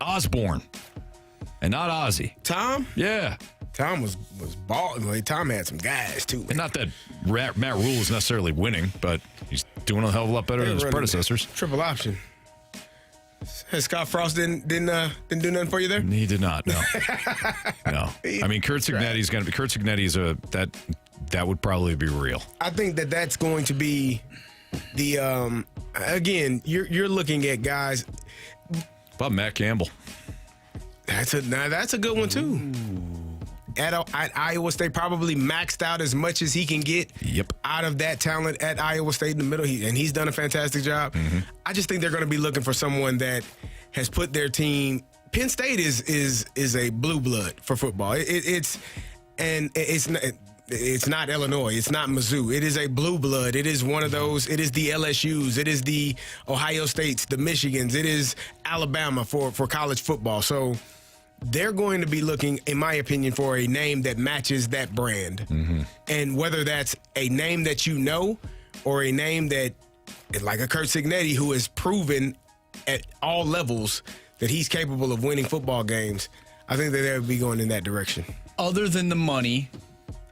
Osborne? And not Ozzie. Tom? Yeah. Tom was balling. Well, Tom had some guys, too. And not that Matt Rule is necessarily winning, but he's doing a hell of a lot better than his predecessors. Triple option. Scott Frost didn't do nothing for you there? He did not, no. No. I mean, Curt Cignetti is that would probably be real. I think that's going to be the again, you're looking at guys. About Matt Campbell. That's a good one too. At Iowa State, probably maxed out as much as he can get out of that talent at Iowa State in the middle. And he's done a fantastic job. Mm-hmm. I just think they're going to be looking for someone that has put their team Penn State is a blue blood for football. It's not Illinois. It's not Mizzou. It is a blue blood. It is one of those. It is the LSUs. It is the Ohio States, the Michigans. It is Alabama for college football. So they're going to be looking, in my opinion, for a name that matches that brand. And whether that's a name that you know or a name that, like a Curt Cignetti, who has proven at all levels that he's capable of winning football games, I think that they would be going in that direction. Other than the money,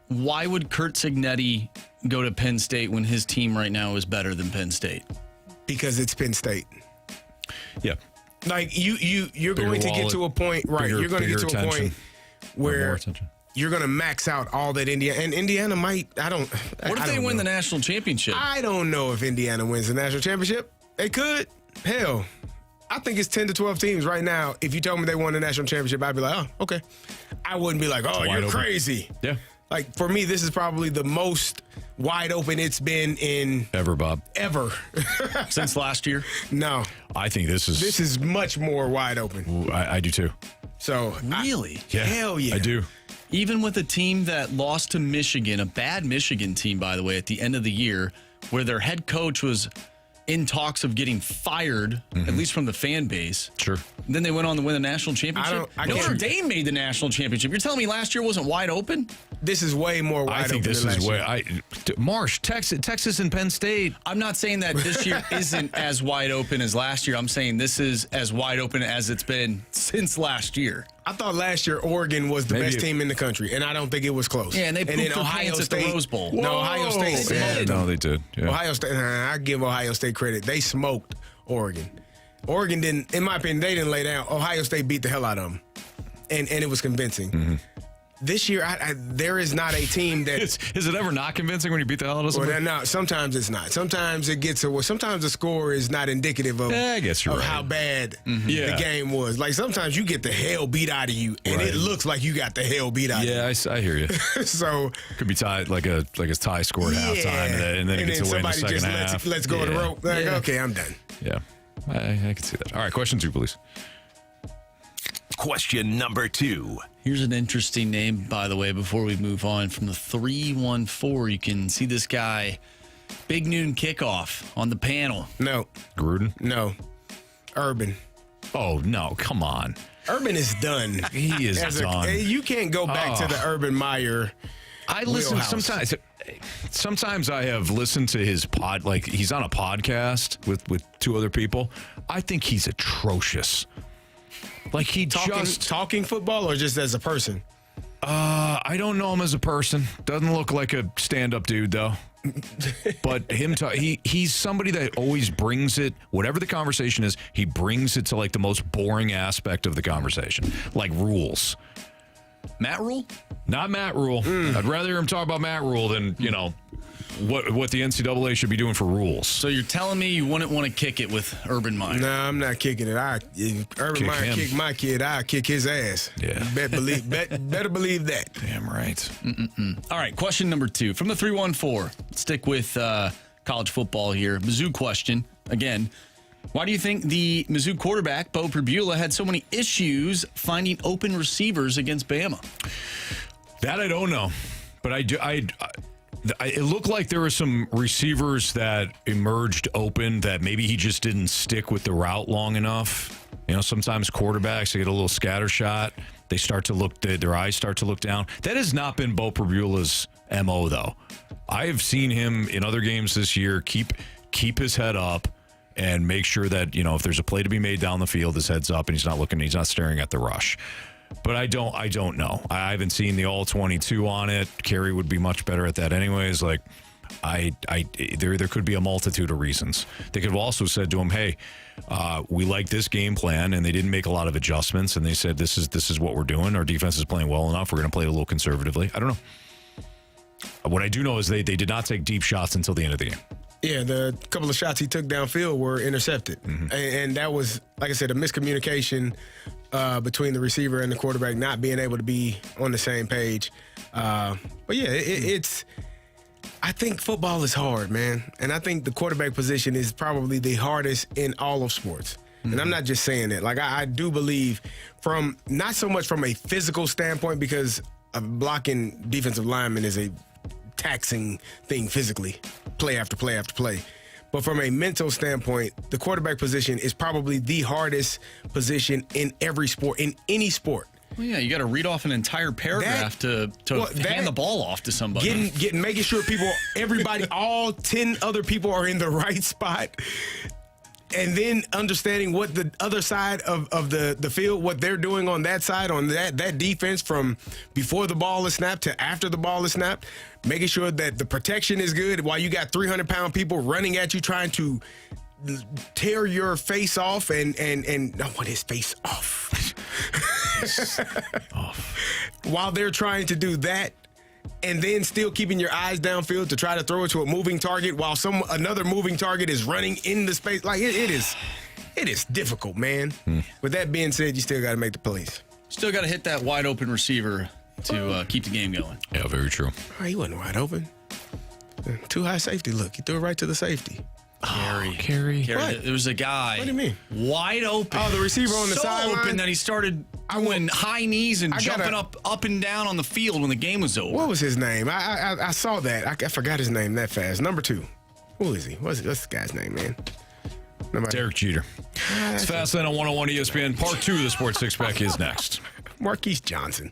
why would Curt Cignetti go to Penn State when his team right now is better than Penn State? Because it's Penn State. Yeah. Like you're Bigger going to wallet, get to a point, right? bigger- You're going to get to bigger a point attention. where More attention. you're going to max out all that Indiana might. What if they win the national championship? I don't know if Indiana wins the national championship. They could. Hell, I think it's 10 to 12 teams right now. If you told me they won the national championship, I'd be like, oh, okay. I wouldn't be like, oh, Wide you're open. crazy. Yeah. Like, for me, this is probably the most wide open it's been in Ever, Bob. ever. Since last year? No. I think this is much more wide open. Ooh, I do too. So Really? Yeah. Hell yeah. I do. Even with a team that lost to Michigan, a bad Michigan team, by the way, at the end of the year, where their head coach was in talks of getting fired, at least from the fan base. Sure. Then they went on to win the national championship. I Notre can't- Dame made the national championship. You're telling me last year wasn't wide open? This is way more wide I think open this than is last way. year. Marsh, Texas, and Penn State. I'm not saying that this year isn't as wide open as last year. I'm saying this is as wide open as it's been since last year. I thought last year Oregon was the Maybe best team in the country, and I don't think it was close. Yeah, and they then pooped their pants at the Rose Bowl. No, Ohio State. They did. No, they did. Yeah. Ohio State. I give Ohio State credit. They smoked Oregon. Oregon didn't, in my opinion, they didn't lay down. Ohio State beat the hell out of them, and it was convincing. This year, there is not a team that is it ever not convincing when you beat the hell out of somebody? Well, no, sometimes it's not. Sometimes it gets away. Sometimes the score is not indicative of, I guess you're of right. how bad Yeah. the game was. Like sometimes you get the hell beat out of you, and Right. it looks like you got the hell beat out of you. Yeah, I hear you. So Could be tied like a tie score at halftime, and then it gets away in the somebody second just half. let's go to the rope. Like, okay, I'm done. Yeah, I can see that. All right, question 2, please. Question number 2. Here's an interesting name, by the way, before we move on. From the 314, you can see this guy, Big Noon Kickoff on the panel. No. Gruden? No. Urban. Oh, no, come on. Urban is done. He is done. You can't go back to the Urban Meyer. I listen wheelhouse. sometimes I have listened to his pod, like he's on a podcast with 2 other people. I think he's atrocious. Like he talking football or just as a person? I don't know him as a person. Doesn't look like a stand-up dude though. But he's somebody that always brings it, whatever the conversation is, he brings it to like the most boring aspect of the conversation, like rules. Matt Rule? Not Matt Rule. I'd rather hear him talk about Matt Rule than, what the NCAA should be doing for rules. So you're telling me you wouldn't want to kick it with Urban Meyer? No, I'm not kicking it. If Urban Kick Meyer him. kicked my kid, I'll kick his ass. Yeah. Better believe that. Damn right. All right, question number 2. From the 314, stick with college football here. Mizzou question, again. Why do you think the Mizzou quarterback, Bo Pribula, had so many issues finding open receivers against Bama? That I don't know. But it looked like there were some receivers that emerged open that maybe he just didn't stick with the route long enough. Sometimes quarterbacks, they get a little scatter shot. They start to look, their eyes start to look down. That has not been Bo Pribula's MO, though. I have seen him in other games this year keep his head up and make sure that, if there's a play to be made down the field, his head's up and he's not staring at the rush. But I don't know. I haven't seen the all 22 on it. Carey would be much better at that anyways. Like, there could be a multitude of reasons. They could have also said to him, hey, we like this game plan, and they didn't make a lot of adjustments, and they said, this is what we're doing. Our defense is playing well enough. We're going to play it a little conservatively. I don't know. What I do know is they did not take deep shots until the end of the game. Yeah, the couple of shots he took downfield were intercepted. And that was, like I said, a miscommunication between the receiver and the quarterback not being able to be on the same page. But yeah, it's I think football is hard, man. And I think the quarterback position is probably the hardest in all of sports. And I'm not just saying that. Like, I do believe from not so much from a physical standpoint, because blocking defensive linemen is a taxing thing physically, play after play after play. But from a mental standpoint, the quarterback position is probably the hardest position in every sport, in any sport. Well, yeah, you got to read off an entire paragraph to hand the ball off to somebody. Making sure everybody, all 10 other people are in the right spot. And then understanding what the other side of the field, what they're doing on that side, on that defense from before the ball is snapped to after the ball is snapped, making sure that the protection is good while you got 300-pound people running at you trying to tear your face off and I want his face off. While they're trying to do that, and then still keeping your eyes downfield to try to throw it to a moving target while another moving target is running in the space. Like, it is difficult, man. With that being said, you still got to make the plays. Still got to hit that wide open receiver to keep the game going. Yeah, very true. Oh, he wasn't wide open. Too high safety look. He threw it right to the safety. Carey. What? There was a guy. What do you mean? Wide open. Oh, the receiver on the sideline? So open that he started doing high knees and jumping up and down on the field when the game was over. What was his name? I saw that. I forgot his name that fast. Number 2. Who is he? What's this guy's name, man? Derek Jeter. It's Fast Lane on 101 ESPN. Part 2 of the Sports Six-Pack is next. Marquise Johnson.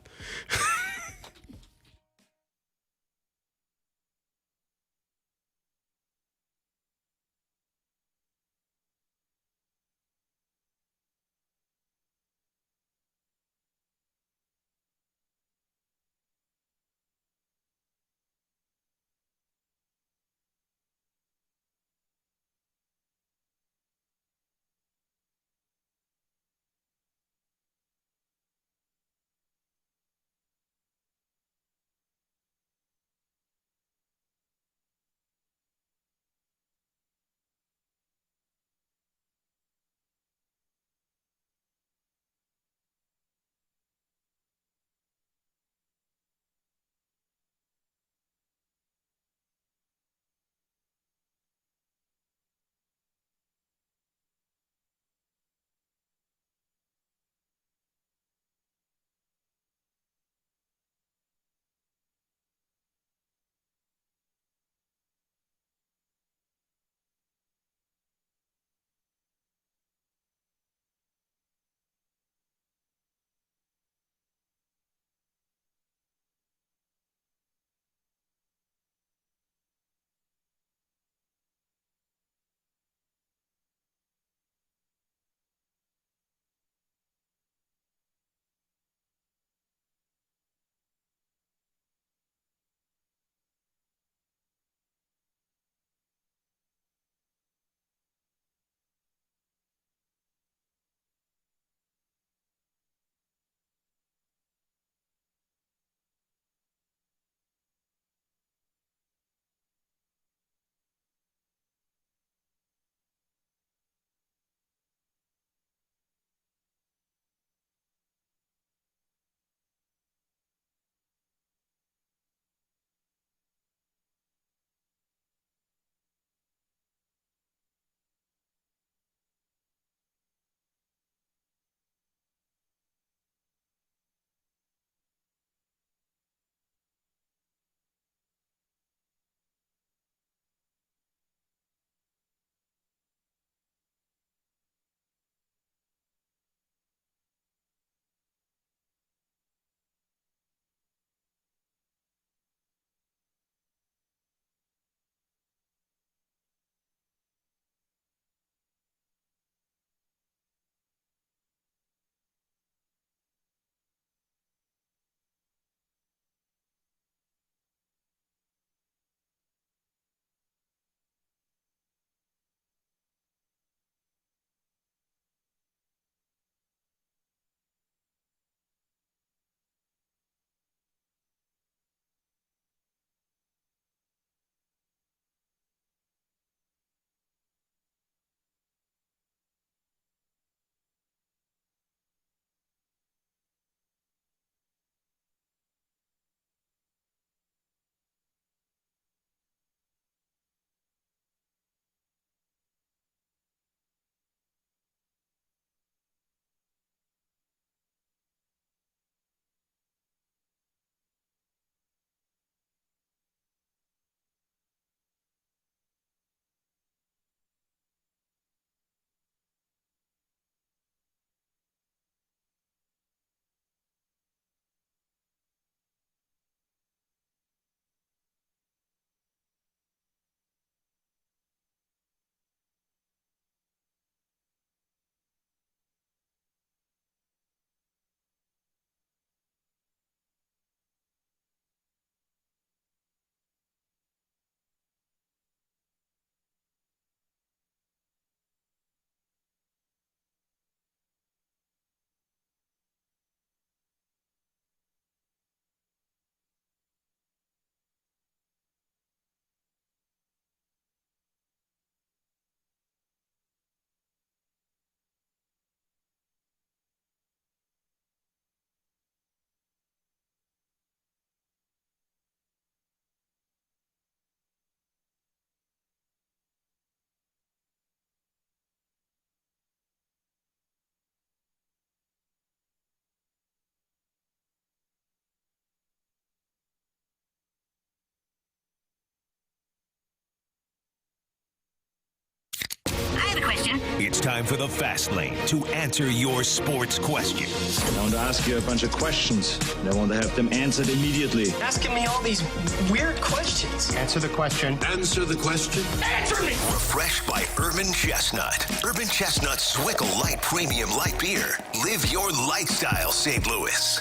It's time for the Fast Lane to answer your sports questions. I want to ask you a bunch of questions, and I want to have them answered immediately. Asking me all these weird questions. Answer the question. Answer the question. Answer me! Refreshed by Urban Chestnut. Urban Chestnut Swickle Light Premium Light Beer. Live your lifestyle, St. Louis.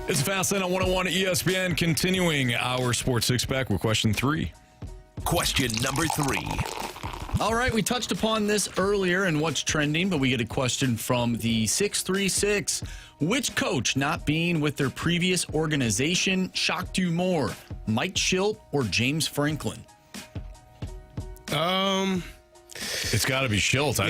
It's Fast Lane on 101 ESPN, continuing our Sports Six-Pack with question 3. Question number 3. All right, we touched upon this earlier and what's trending, but we get a question from the 636. Which coach not being with their previous organization shocked you more, Mike Schilt or James Franklin? It's got to be Schilt. I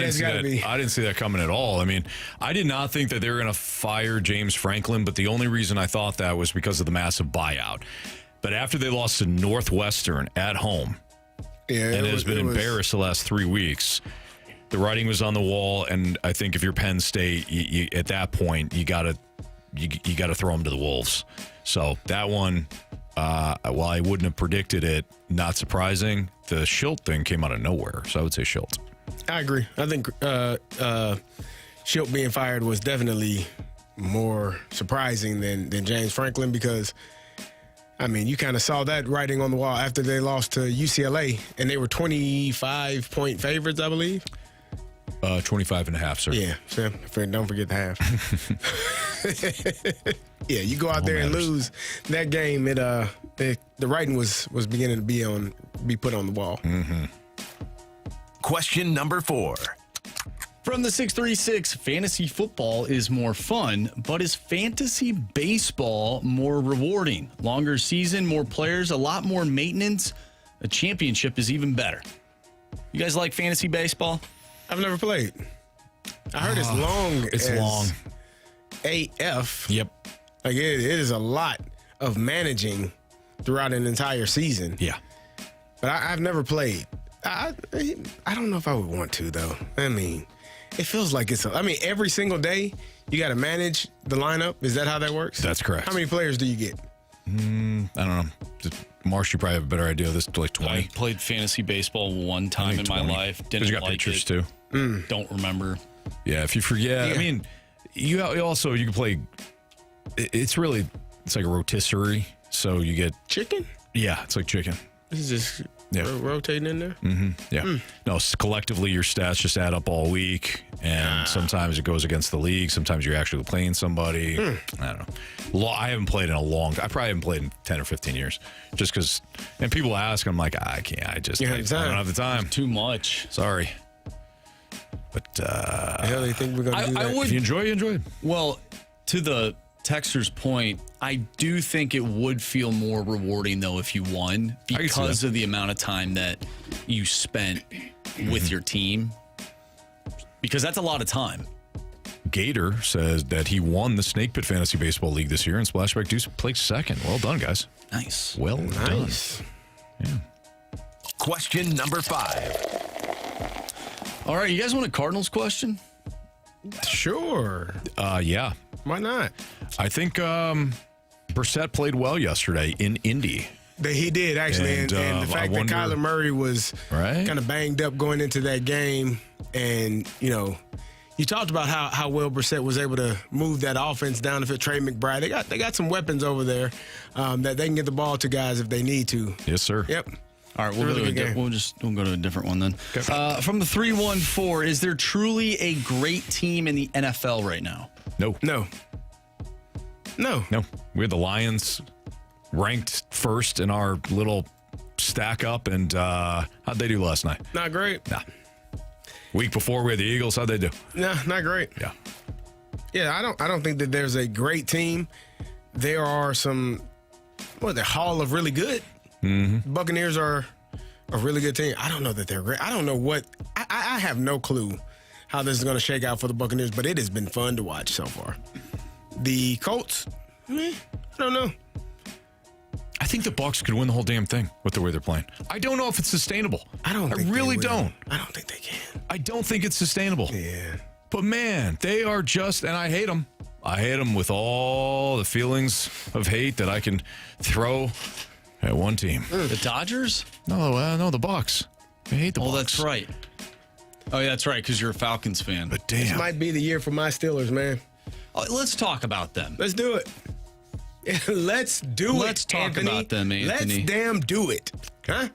didn't see that coming at all. I mean, I did not think that they were going to fire James Franklin, but the only reason I thought that was because of the massive buyout. But after they lost to Northwestern at home, and has been embarrassed the last 3 weeks, the writing was on the wall. And I think if you're Penn State, you, at that point, you got to throw them to the wolves. So that one, while I wouldn't have predicted it, not surprising. The Schilt thing came out of nowhere, so I would say Schilt. I agree. I think Schilt being fired was definitely more surprising than James Franklin because, I mean, you kind of saw that writing on the wall after they lost to UCLA, and they were 25-point favorites, I believe. 25 and a half, sir. Yeah, so don't forget the half. Yeah, you go out there and lose that game. The writing was beginning to be put on the wall. Mm-hmm. Question number 4. From the 636, fantasy football is more fun, but is fantasy baseball more rewarding? Longer season, more players, a lot more maintenance. A championship is even better. You guys like fantasy baseball? I've never played. I heard it's long. It's long. AF. Yep. Like it is a lot of managing throughout an entire season. Yeah. But I've never played. I don't know if I would want to, though. I mean, it feels like every single day you got to manage the lineup. Is that how that works? That's correct. How many players do you get? I don't know. Marsh, you probably have a better idea of this. Like 20. I played fantasy baseball one time in my life. Didn't you got like pictures it. Too. Don't remember. Yeah, if you forget. Yeah. I mean, you can play. It's like a rotisserie. So you get chicken. Yeah, it's like chicken. This is just rotating in there. Mm-hmm. Yeah. No, collectively your stats just add up all week, and sometimes it goes against the league. Sometimes you're actually playing somebody. I don't know. I haven't played in a long. I probably haven't played in 10 or 15 years, just because. And people ask, I'm like, I can't. I don't have the time. It's too much. Sorry. But the hell do you think we're gonna do that? If you enjoy it. Well, to the texter's point, I do think it would feel more rewarding though if you won because of the amount of time that you spent with your team. Because that's a lot of time. Gator says that he won the Snake Pit Fantasy Baseball League this year, and Splashback Deuce placed second. Well done, guys. Nice. Well done. Yeah. Question number 5. All right, you guys want a Cardinals question? Sure. Yeah. Why not? I think Brissett played well yesterday in Indy. He did, actually. And the fact that Kyler Murray was kind of banged up going into that game. And, you talked about how well Brissett was able to move that offense down the field. Trey McBride, they got some weapons over there that they can get the ball to guys if they need to. Yes, sir. Yep. All right, we'll go to a different one then. Okay. From the 314, is there truly a great team in the NFL right now? No. We had the Lions ranked first in our little stack up, and how'd they do last night? Not great. Nah. Week before we had the Eagles. How'd they do? Nah, not great. Yeah. I don't think that there's a great team. There are some. The Hall of really good. Mm-hmm. Buccaneers are a really good team. I don't know that they're great. I don't know what. I have no clue how this is going to shake out for the Buccaneers, but it has been fun to watch so far. The Colts, I don't know. I think the Bucs could win the whole damn thing with the way they're playing. I don't know if it's sustainable. I really don't. I don't think they can. I don't think it's sustainable. Yeah. But man, they are just, and I hate them. I hate them with all the feelings of hate that I can throw at one team. The Dodgers? No, the Bucs. I hate the Bucs. that's right. Oh, yeah, that's right, because you're a Falcons fan. But damn. This might be the year for my Steelers, man. Let's talk about them. Let's do it. Let's talk Anthony. about them, Anthony. Let's damn do it. Huh?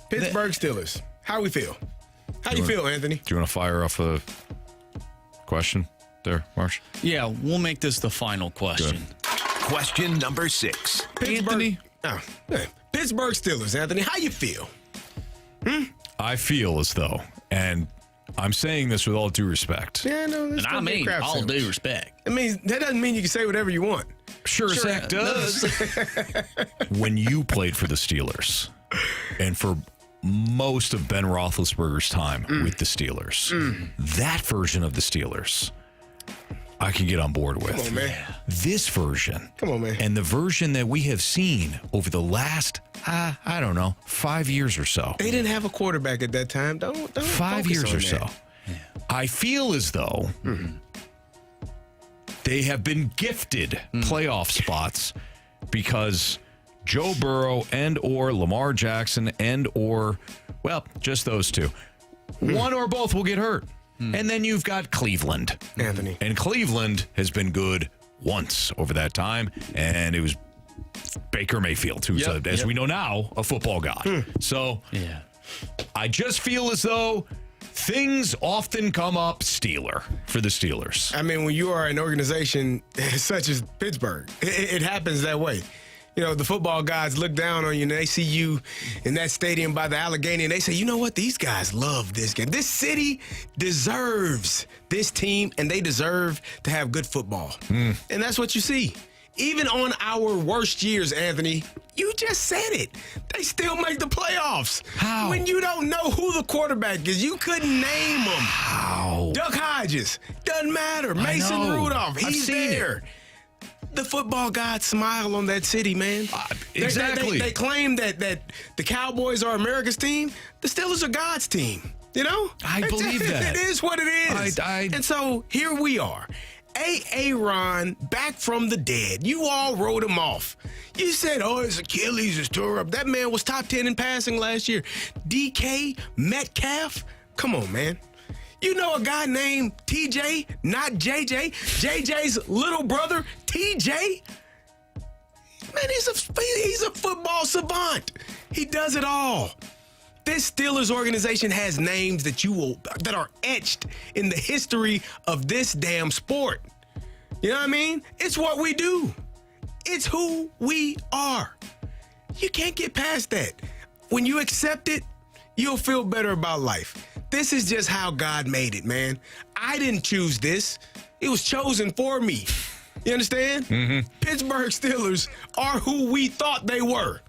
Pittsburgh Steelers. How we feel? How do you feel, Anthony? Do you want to fire off a question there, Marsh? Yeah, we'll make this the final question. Question number 6. Anthony? Pittsburgh Steelers, Anthony. How you feel? I feel as though, and I'm saying this with all due respect. Yeah, no, And I mean, all due respect. I mean, that doesn't mean you can say whatever you want. Sure as heck does. When you played for the Steelers, and for most of Ben Roethlisberger's time with the Steelers, that version of the Steelers, I can get on board with. Come on, man. This version. Come on, man. And the version that we have seen over the last, I don't know, 5 years or so. They didn't have a quarterback at that time. Don't 5 years or so. Yeah. I feel as though they have been gifted playoff spots because Joe Burrow and or Lamar Jackson and or, well, just those two. One or both will get hurt. And then you've got Cleveland. Anthony. And Cleveland has been good once over that time, and it was Baker Mayfield, who's, as we know now, a football god. So I just feel as though things often come up Steeler for the Steelers. I mean, when you are an organization such as Pittsburgh, it happens that way. You know, the football guys look down on you and they see you in that stadium by the Allegheny and they say, you know what? These guys love this game. This city deserves this team and they deserve to have good football. And that's what you see. Even on our worst years, Anthony, you just said it. They still make the playoffs. How? When you don't know who the quarterback is, you couldn't name them. How? Duck Hodges, doesn't matter. Mason Rudolph, he's there. The football gods smile on that city, man. Exactly. They claim that the Cowboys are America's team. The Steelers are God's team. You know? I believe that. It is what it is. And so here we are. Aaron back from the dead. You all wrote him off. You said, his Achilles is tore up. That man was top 10 in passing last year. DK Metcalf? Come on, man. You know a guy named TJ, not JJ. JJ's little brother, TJ. Man, he's a football savant. He does it all. This Steelers organization has names that are etched in the history of this damn sport. You know what I mean? It's what we do. It's who we are. You can't get past that. When you accept it, you'll feel better about life. This is just how God made it, man. I didn't choose this. It was chosen for me. You understand? Pittsburgh Steelers are who we thought they were.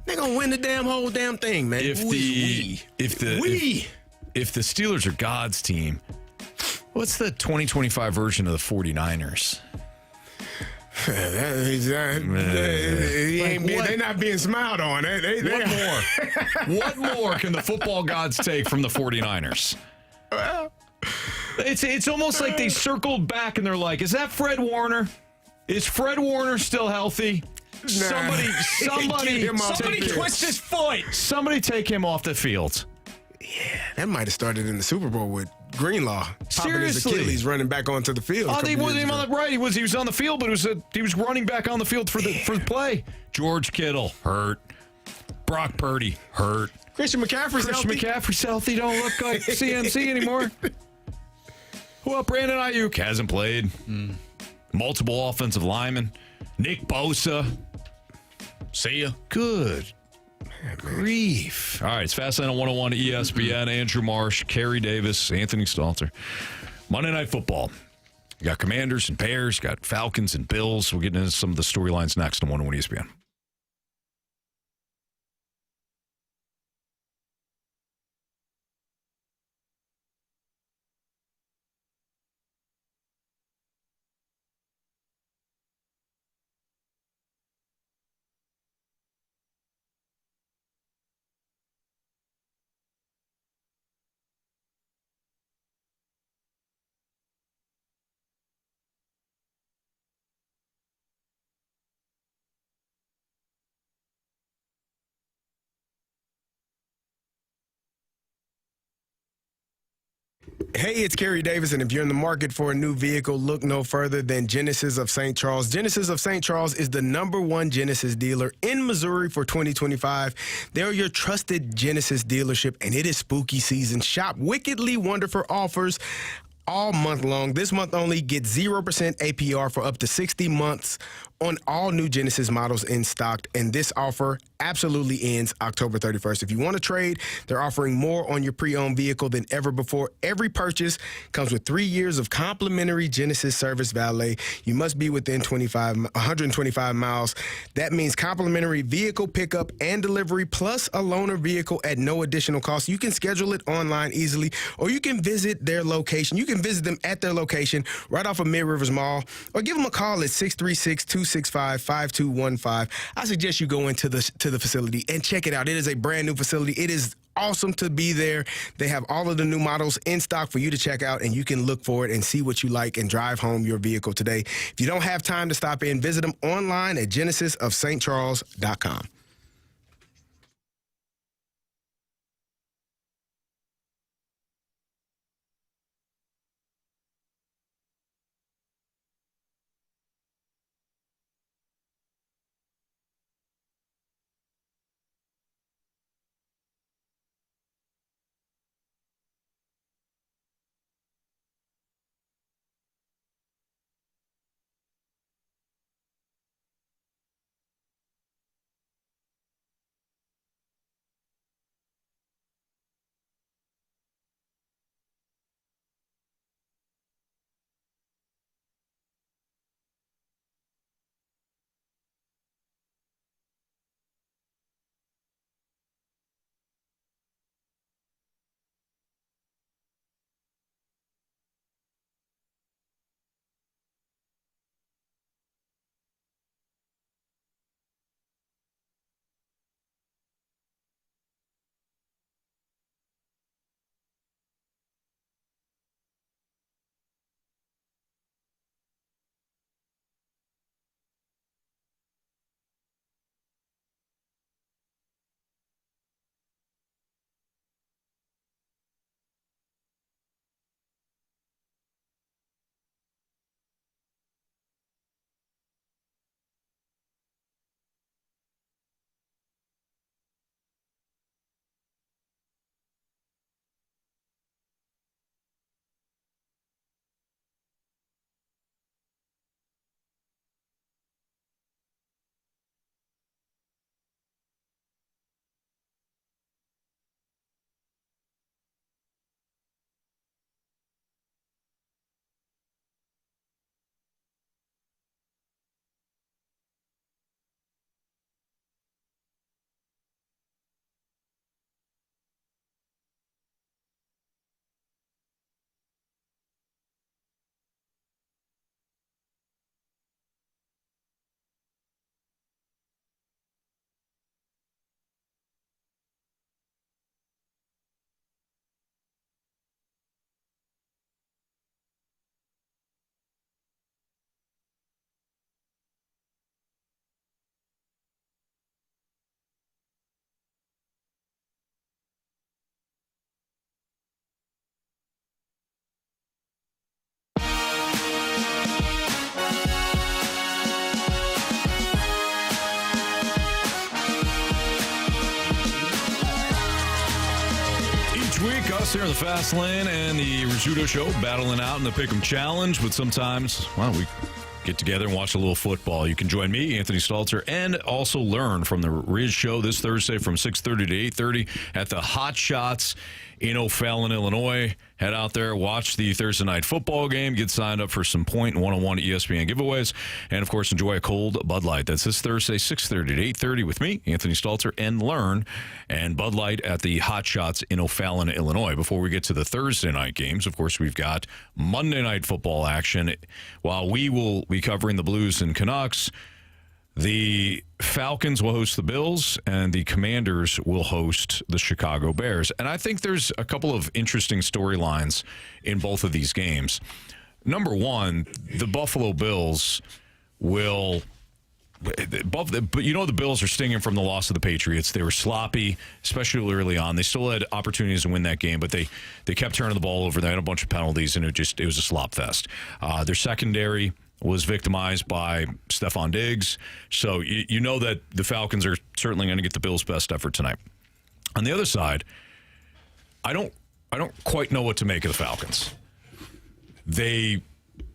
They're going to win the whole damn thing, man. If the Steelers are God's team, what's the 2025 version of the 49ers? They're not being smiled on. What more can the football gods take from the 49ers? Well, it's almost like they circled back and they're like, is that Fred Warner? Is Fred Warner still healthy? Somebody twist his foot. Somebody take him off the field. Yeah, that might have started in the Super Bowl with Greenlaw. Seriously, popping his Achilles running back onto the field. He wasn't on the right. He was on the field, but he was running back on the field for the play. George Kittle hurt. Brock Purdy hurt. Christian McCaffrey's healthy. Don't look like CMC anymore. Well, Brandon Ayuk hasn't played. Multiple offensive linemen. Nick Bosa. See ya. Good grief. All right, it's Fastlane on 101 ESPN. Andrew Marsh, Carey Davis, Anthony Stalter. Monday Night Football. You got Commanders and Bears, got Falcons and Bills. We'll get into some of the storylines next on 101 ESPN. Hey, it's Carey Davis, and if you're in the market for a new vehicle, look no further than Genesis of St. Charles. Genesis of St. Charles is the #1 Genesis dealer in Missouri for 2025. They're your trusted Genesis dealership, and it is spooky season. Shop wickedly wonderful offers all month long. This month only, get 0% APR for up to 60 months on all new Genesis models in stock, and this offer absolutely ends October 31st. If you want to trade, they're offering more on your pre-owned vehicle than ever before. Every purchase comes with 3 years of complimentary Genesis service valet. You must be within 125 miles. That means complimentary vehicle pickup and delivery, plus a loaner vehicle at no additional cost. You can schedule it online easily, or you can visit their location. You can visit them at their location right off of Mid Rivers Mall, or give them a call at 636-265-5215. I suggest you go into the facility and check it out. It is a brand new facility. It is awesome to be there. They have all of the new models in stock for you to check out, and you can look for it and see what you like and drive home your vehicle today. If you don't have time to stop in, visit them online at genesisofstcharles.com. Week, us here in the Fast Lane and the Rizzuto Show battling out in the Pick'em Challenge, but sometimes, well, we get together and watch a little football. You can join me, Anthony Stalter, and also learn from the Riz Show this Thursday from 6:30 to 8:30 at the Hot Shots in O'Fallon, Illinois. Head out there, watch the Thursday night football game, get signed up for some point and one-on-one ESPN giveaways, and, of course, enjoy a cold Bud Light. That's this Thursday, 6:30 to 8:30 with me, Anthony Stalter, and learn and Bud Light at the Hot Shots in O'Fallon, Illinois. Before we get to the Thursday night games, of course, we've got Monday night football action. While we will be covering the Blues and Canucks, the Falcons will host the Bills, and the Commanders will host the Chicago Bears. And I think there's a couple of interesting storylines in both of these games. Number one, the Buffalo Bills will But you know the Bills are stinging from the loss of the Patriots. They were sloppy, especially early on. They still had opportunities to win that game, but they kept turning the ball over. They had a bunch of penalties, and it was a slop fest. Their secondary was victimized by Stephon Diggs. So you know that the Falcons are certainly going to get the Bills' best effort tonight. On the other side, I don't quite know what to make of the Falcons.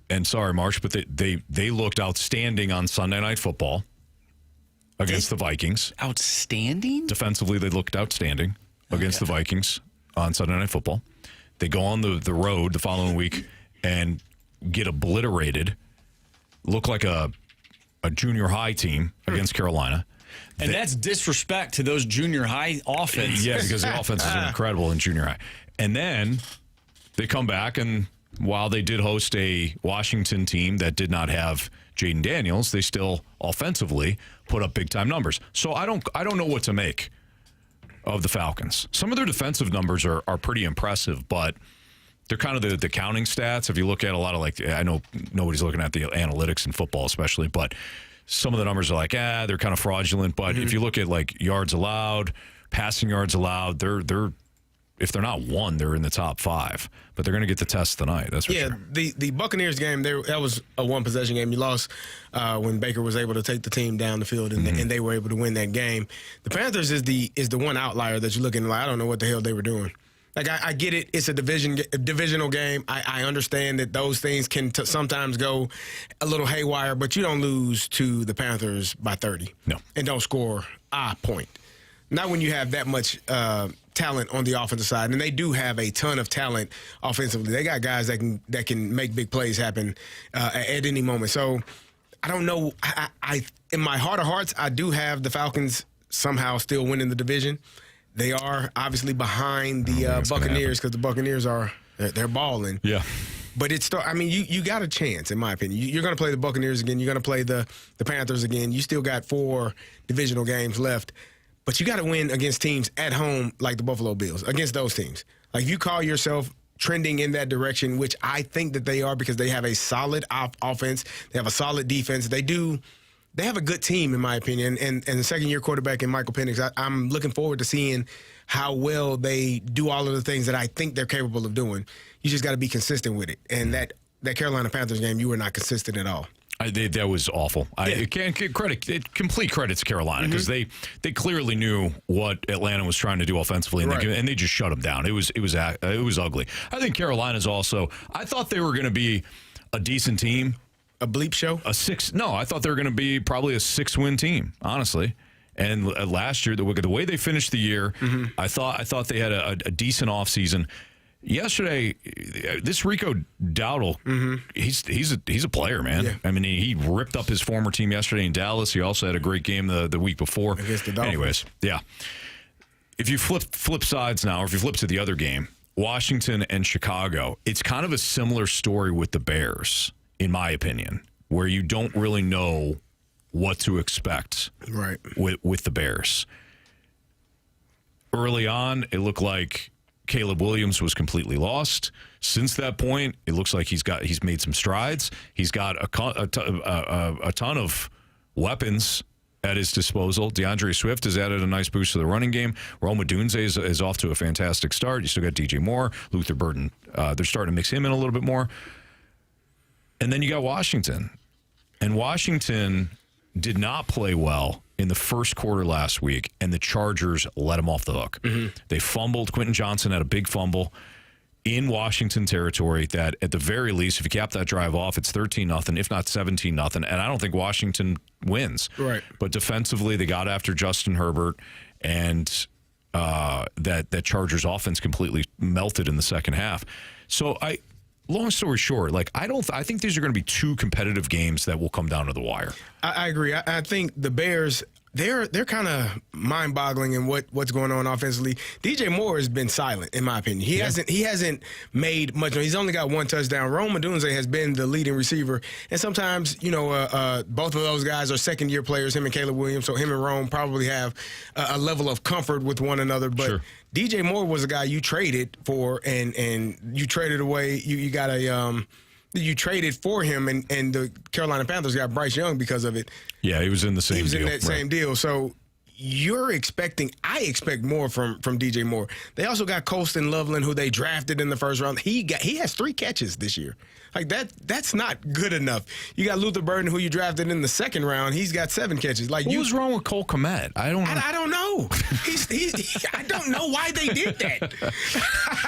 And sorry, Marsh, but they looked outstanding on Sunday Night Football against the Vikings. Outstanding? Defensively, they looked outstanding against the Vikings on Sunday Night Football. They go on the road the following week and get obliterated. Look like a junior high team against Carolina. And that's disrespect to those junior high offenses. Yeah, because the offenses are incredible in junior high. And then they come back, and while they did host a Washington team that did not have Jaden Daniels, they still offensively put up big-time numbers. So I don't know what to make of the Falcons. Some of their defensive numbers are pretty impressive, but they're kind of the counting stats. If you look at a lot of, I know nobody's looking at the analytics in football especially, but some of the numbers are they're kind of fraudulent. But if you look at yards allowed, passing yards allowed, they're if they're not one, they're in the top 5. But they're going to get the test tonight. That's for sure. The Buccaneers game, that was a one-possession game. You lost when Baker was able to take the team down the field, and they were able to win that game. The Panthers is the one outlier that you're looking I don't know what the hell they were doing. I get it. It's a divisional game. I understand that those things can sometimes go a little haywire, but you don't lose to the Panthers by 30. No. And don't score a point. Not when you have that much talent on the offensive side, and they do have a ton of talent offensively. They got guys that can make big plays happen at any moment. So I don't know. I in my heart of hearts, I do have the Falcons somehow still winning the division. They are obviously behind the Buccaneers because the Buccaneers they're balling. Yeah. But you got a chance, in my opinion. You're going to play the Buccaneers again. You're going to play the Panthers again. You still got 4 divisional games left. But you got to win against teams at home like the Buffalo Bills, against those teams. If you call yourself trending in that direction, which I think that they are because they have a solid offense, they have a solid defense. They have a good team, in my opinion, and the second-year quarterback in Michael Penix. I'm looking forward to seeing how well they do all of the things that I think they're capable of doing. You just got to be consistent with it. And that Carolina Panthers game, you were not consistent at all. That was awful. I can't get complete credit to Carolina because they clearly knew what Atlanta was trying to do offensively, and they just shut them down. It was ugly. I think Carolina's also. I thought they were going to be a decent team. A bleep show? No, I thought they were going to be probably a 6-win team, honestly. And last year, the way they finished the year, I thought they had a decent offseason. Yesterday, this Rico Dowdle, he's a player, man. Yeah. I mean, he ripped up his former team yesterday in Dallas. He also had a great game the week before. Against the Dolphins. Anyways, yeah. If you flip sides now, or if you flip to the other game, Washington and Chicago, it's kind of a similar story with the Bears, in my opinion, where you don't really know what to expect with the Bears. Early on, it looked like Caleb Williams was completely lost. Since that point, it looks like he's made some strides. He's got a ton of weapons at his disposal. DeAndre Swift has added a nice boost to the running game. Rome Odunze is off to a fantastic start. You still got DJ Moore, Luther Burden. They're starting to mix him in a little bit more. And then you got Washington. And Washington did not play well in the first quarter last week, and the Chargers let him off the hook. They fumbled. Quentin Johnson had a big fumble in Washington territory that, at the very least, if you cap that drive off, it's 13-0, if not 17-0. And I don't think Washington wins. Right. But defensively, they got after Justin Herbert, and that Chargers offense completely melted in the second half. So long story short, I think these are going to be 2 competitive games that will come down to the wire. I agree. I think the Bears, they're kind of mind-boggling in what's going on offensively. DJ Moore has been silent, in my opinion. He hasn't made much. He's only got 1 touchdown. Rome Odunze has been the leading receiver, and sometimes both of those guys are second-year players. Him and Caleb Williams, so him and Rome probably have a level of comfort with one another. But sure. DJ Moore was a guy you traded for, and you traded away. You got a You traded for him, and the Carolina Panthers got Bryce Young because of it. Yeah, he was in the same deal. He was in that same deal. So I expect more from DJ Moore. They also got Colston Loveland, who they drafted in the first round. He has 3 catches this year. Like that's not good enough. You got Luther Burden, who you drafted in the second round. He's got 7 catches. Like, what was wrong with Cole Kmet? I don't know. I don't know why they did that.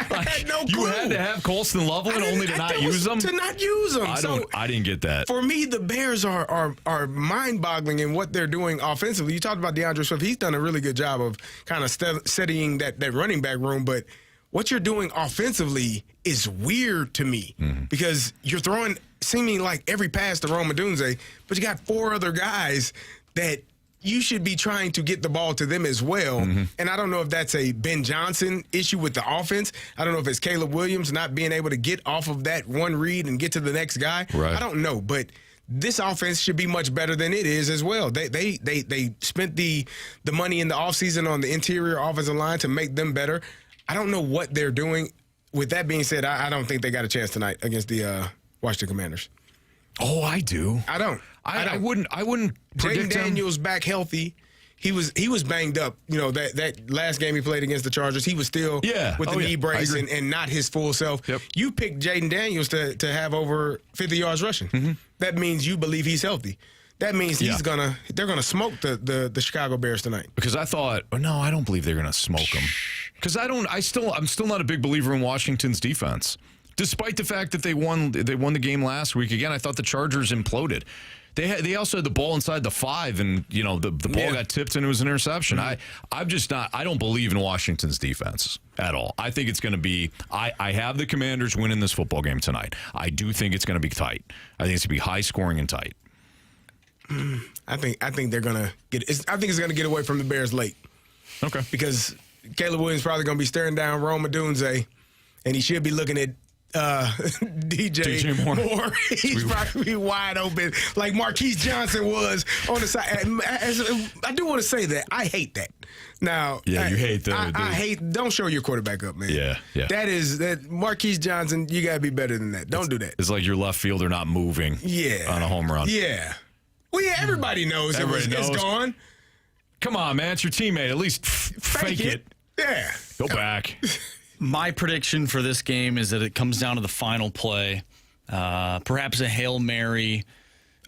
I had no clue. You had to have Colston Loveland only to not use him? To not use him. I didn't get that. For me, the Bears are mind-boggling in what they're doing offensively. You talked about DeAndre Swift. He's done a really good job of kind of steadying that running back room, but what you're doing offensively is weird to me because you're throwing seeming like every pass to Rome Odunze, but you got 4 other guys that you should be trying to get the ball to them as well. And I don't know if that's a Ben Johnson issue with the offense. I don't know if it's Caleb Williams not being able to get off of that one read and get to the next guy. Right. I don't know, but this offense should be much better than it is as well. They spent the money in the offseason on the interior offensive line to make them better. I don't know what they're doing. With that being said, I don't think they got a chance tonight against the Washington Commanders. Oh, I do. I don't. I wouldn't predict Jaden him. Daniels back healthy. He was banged up. You know, that last game he played against the Chargers, he was still with the knee brace and not his full self. Yep. You picked Jaden Daniels to have over 50 yards rushing. That means you believe he's healthy. That means they're gonna smoke the Chicago Bears tonight. Because I thought, no, I don't believe they're gonna smoke them. Because I'm still not a big believer in Washington's defense. Despite the fact that they won the game last week. Again, I thought the Chargers imploded. They also had the ball inside the 5, and the ball got tipped and it was an interception. I'm just not. I don't believe in Washington's defense at all. I think it's going to be. I have the Commanders winning this football game tonight. I do think it's going to be tight. I think it's going to be high scoring and tight. I think they're gonna get. I think it's gonna get away from the Bears late. Okay. Because Caleb Williams probably gonna be staring down Rome Odunze, and he should be looking at DJ Moore. He's probably wide open like Marquise Johnson was on the side. I do want to say that I hate that. Now, you hate that. I hate. Don't show your quarterback up, man. Yeah. That Marquise Johnson. You gotta be better than that. Don't do that. It's like your left fielder not moving. On a home run. Yeah. Well, yeah. Everybody knows it's gone. Come on, man. It's your teammate. At least fake it. Yeah. Go back. My prediction for this game is that it comes down to the final play. Perhaps a Hail Mary.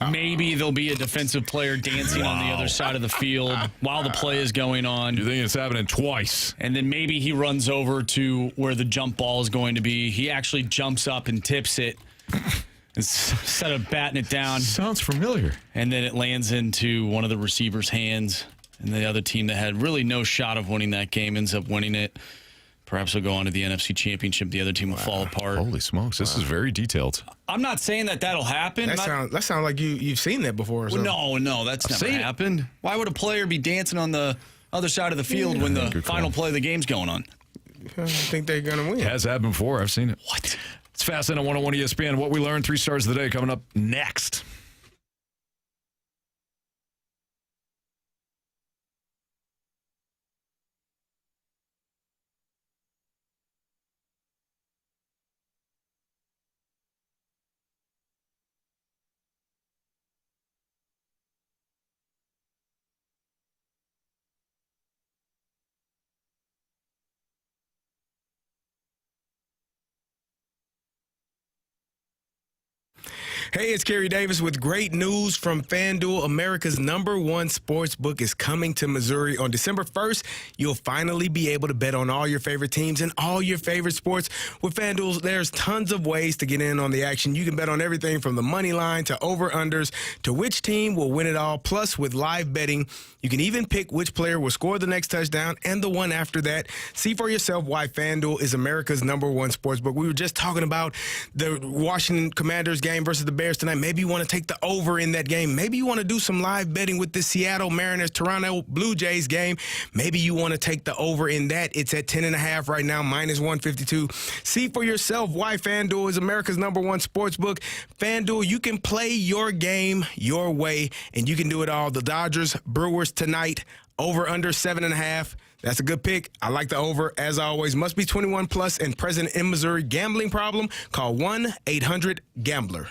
Maybe there'll be a defensive player dancing on the other side of the field while the play is going on. You think it's happening twice? And then maybe he runs over to where the jump ball is going to be. He actually jumps up and tips it instead of batting it down. Sounds familiar. And then it lands into one of the receiver's hands. And the other team that had really no shot of winning that game ends up winning it. Perhaps they'll go on to the NFC Championship. The other team will fall apart. Holy smokes. This is very detailed. I'm not saying that'll happen. That sounds like you've seen that before. So. No, that's never happened. Why would a player be dancing on the other side of the field when the final play of the game's going on? I think they're going to win. It has happened before. I've seen it. What? It's Fast on 101 ESPN. What we learned, 3 stars of the day coming up next. Hey, it's Carey Davis with great news from FanDuel. America's #1 sports book is coming to Missouri on December 1st. You'll finally be able to bet on all your favorite teams and all your favorite sports. With FanDuel, there's tons of ways to get in on the action. You can bet on everything from the money line to over-unders to which team will win it all. Plus, with live betting, you can even pick which player will score the next touchdown and the one after that. See for yourself why FanDuel is America's #1 sports book. We were just talking about the Washington Commanders game versus the Bears tonight. Maybe you want to take the over in that game. Maybe you want to do some live betting with the Seattle Mariners Toronto Blue Jays game. Maybe you want to take the over in that. It's at 10.5 right now, -152. See for yourself why FanDuel is America's #1 sports book. FanDuel, you can play your game your way, and you can do it all. The Dodgers Brewers tonight, over under 7.5. That's a good pick. I like the over. As always, must be 21 plus and present in Missouri. Gambling problem? Call 1-800-GAMBLER.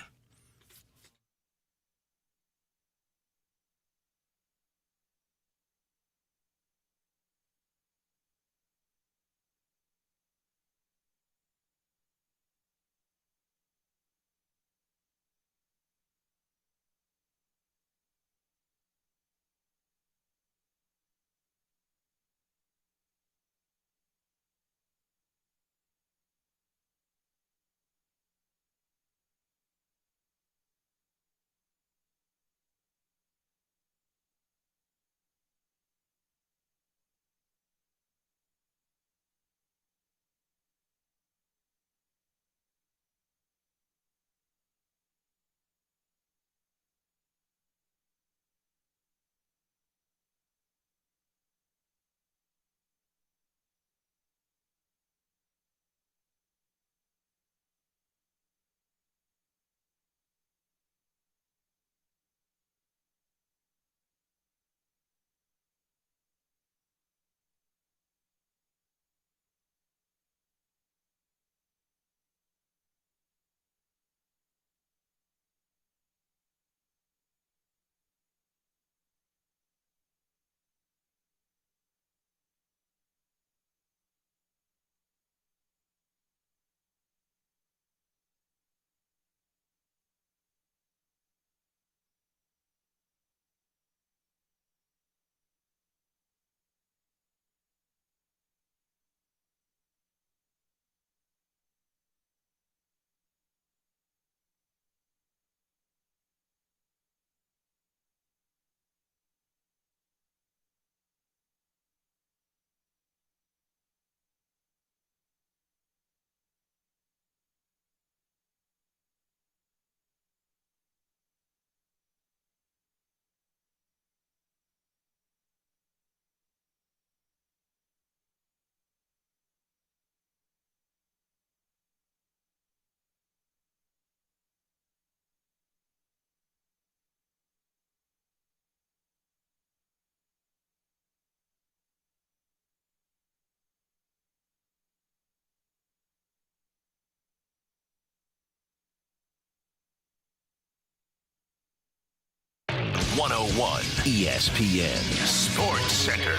ESPN Sports Center.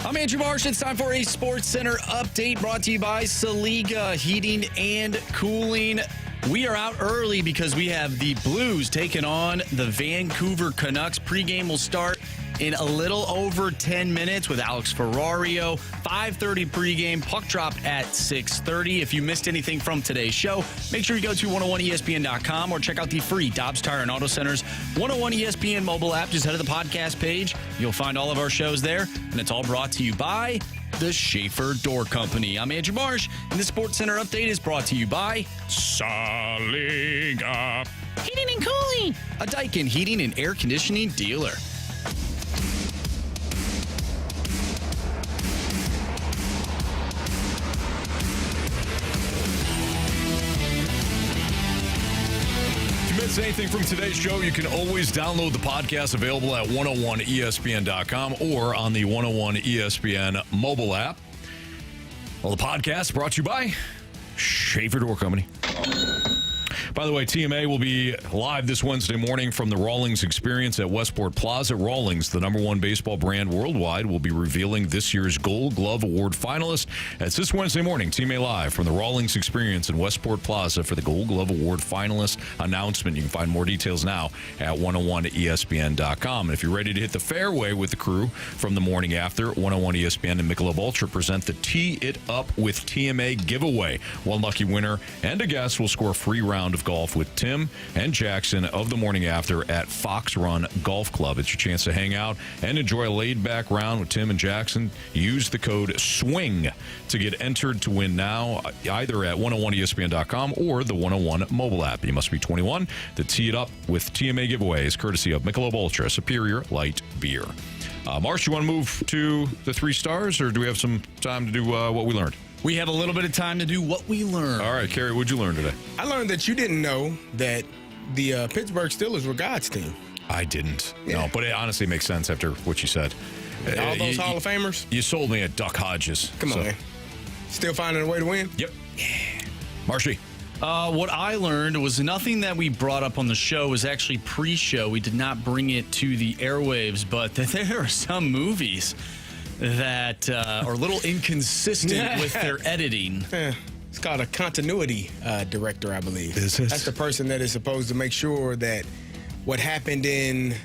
I'm Andrew Marsh. It's time for a Sports Center update brought to you by Saliga Heating and Cooling. We are out early because we have the Blues taking on the Vancouver Canucks. Pregame will start in a little over 10 minutes with Alex Ferrario. 5:30 pregame, puck drop at 6:30. If you missed anything from today's show, make sure you go to 101ESPN.com or check out the free Dobbs Tire and Auto Center's 101 ESPN mobile app. Just head to the podcast page. You'll find all of our shows there, and it's all brought to you by the Schaefer Door Company. I'm Andrew Marsh, and the Sports Center update is brought to you by Saliga Heating and Cooling, a Daikin heating and air conditioning dealer. Anything from today's show, you can always download the podcast available at 101ESPN.com or on the 101 ESPN mobile app. Well, the podcast brought to you by Schaefer Door Company. By the way, TMA will be live this Wednesday morning from the Rawlings Experience at Westport Plaza. Rawlings, the #1 baseball brand worldwide, will be revealing this year's Gold Glove Award finalist. It's this Wednesday morning, TMA live from the Rawlings Experience in Westport Plaza for the Gold Glove Award finalist announcement. You can find more details now at 101ESPN.com. And if you're ready to hit the fairway with the crew from the morning after, 101 ESPN and Michelob Ultra present the Tee It Up with TMA giveaway. One lucky winner and a guest will score a free round of golf with Tim and Jackson of the morning after at Fox Run Golf Club. It's your chance to hang out and enjoy a laid-back round with Tim and Jackson. Use the code SWING to get entered to win now, either at 101ESPN.com or the 101 mobile app. You must be 21. The Tee It Up with TMA giveaway is courtesy of Michelob Ultra, Superior Light Beer. Marsh, you want to move to the 3 stars, or do we have some time to do what we learned? We have a little bit of time to do what we learned. All right, Carey, what'd you learn today? I learned that you didn't know that the Pittsburgh Steelers were God's team. I didn't. No, but it honestly makes sense after what you said. All those Hall of Famers? You sold me at Duck Hodges. Come on, man. Still finding a way to win? Yep. Marshy. What I learned was nothing that we brought up on the show was actually pre-show. We did not bring it to the airwaves, but there are some movies that are a little inconsistent with their editing. Yeah. It's called a continuity director, I believe. Is it? That's the person that is supposed to make sure that what happened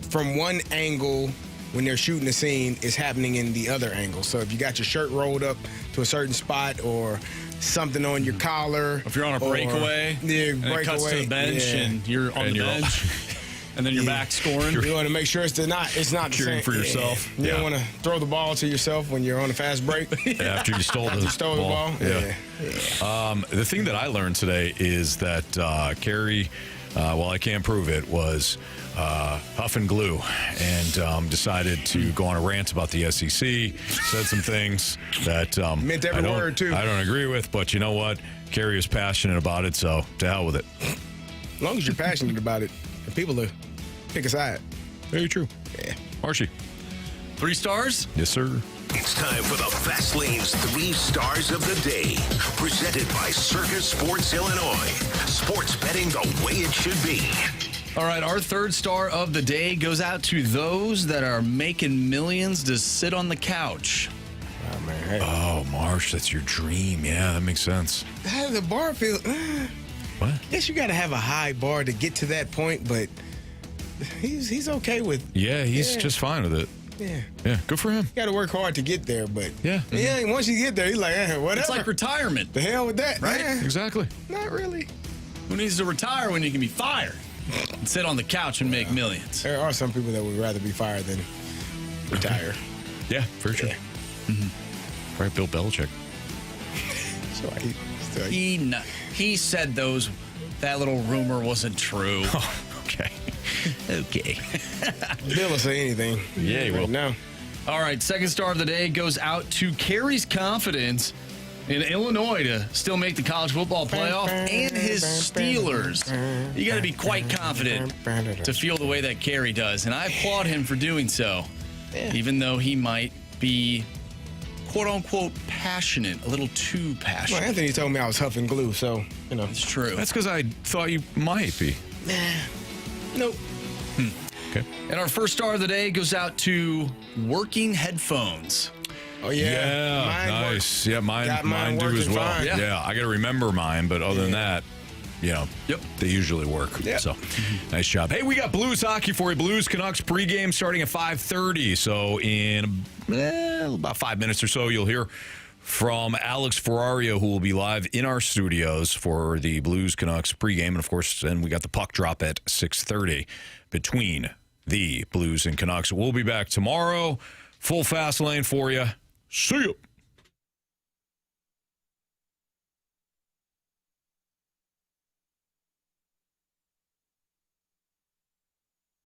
from one angle when they're shooting the scene is happening in the other angle. So if you got your shirt rolled up to a certain spot or something on your collar. If you're on a breakaway, and it cuts to the bench and you're on the bench. And then you're back scoring. You want to make sure it's not the cheering same. for yourself. You don't want to throw the ball to yourself when you're on a fast break. After you stole the ball. Yeah. The thing that I learned today is that Carey, while I can't prove it, was huff and glue and decided to go on a rant about the SEC, said some things that meant every word, too. I don't agree with, but you know what? Carey is passionate about it, so to hell with it. As long as you're passionate about it, and people will pick a side. Very true. Yeah. Marshy. 3 stars? Yes, sir. It's time for the Fast Lane's 3 Stars of the Day. Presented by Circus Sports Illinois. Sports betting the way it should be. All right, our 3rd star of the day goes out to those that are making millions to sit on the couch. Oh, man. Hey. Oh, Marsh, that's your dream. Yeah, that makes sense. The bar feels... What? I guess you got to have a high bar to get to that point, but he's okay with... Yeah, he's just fine with it. Yeah. Yeah, good for him. You got to work hard to get there, but... Yeah. Once you get there, he's like, whatever. It's like retirement. The hell with that, right? Exactly. Not really. Who needs to retire when you can be fired and sit on the couch and make millions? There are some people that would rather be fired than retire. Yeah, for sure. Yeah. Mm-hmm. Right, Bill Belichick. He said that little rumor wasn't true. Oh, okay. Okay. Bill will say anything. Yeah, he will. No. All right, 2nd star of the day goes out to Carey's confidence in Illinois to still make the college football playoff and his Steelers. You got to be quite confident to feel the way that Carey does, and I applaud him for doing so, even though he might be quote-unquote passionate, a little too passionate. Well, Anthony told me I was huffing glue, so, It's true. That's because I thought you might be. Nope. Okay. And our 1st star of the day goes out to working headphones. Oh, yeah. Yeah, nice. Yeah, mine do as well. Fine. Yeah, I got to remember mine, but other than that, they usually work. Yep. So, nice job. Hey, we got Blues hockey for you. Blues Canucks pregame starting at 5:30. So, in about 5 minutes or so, you'll hear from Alex Ferrario, who will be live in our studios for the Blues Canucks pregame. And, of course, then we got the puck drop at 6:30 between the Blues and Canucks. We'll be back tomorrow. Full Fast Lane for you. See you.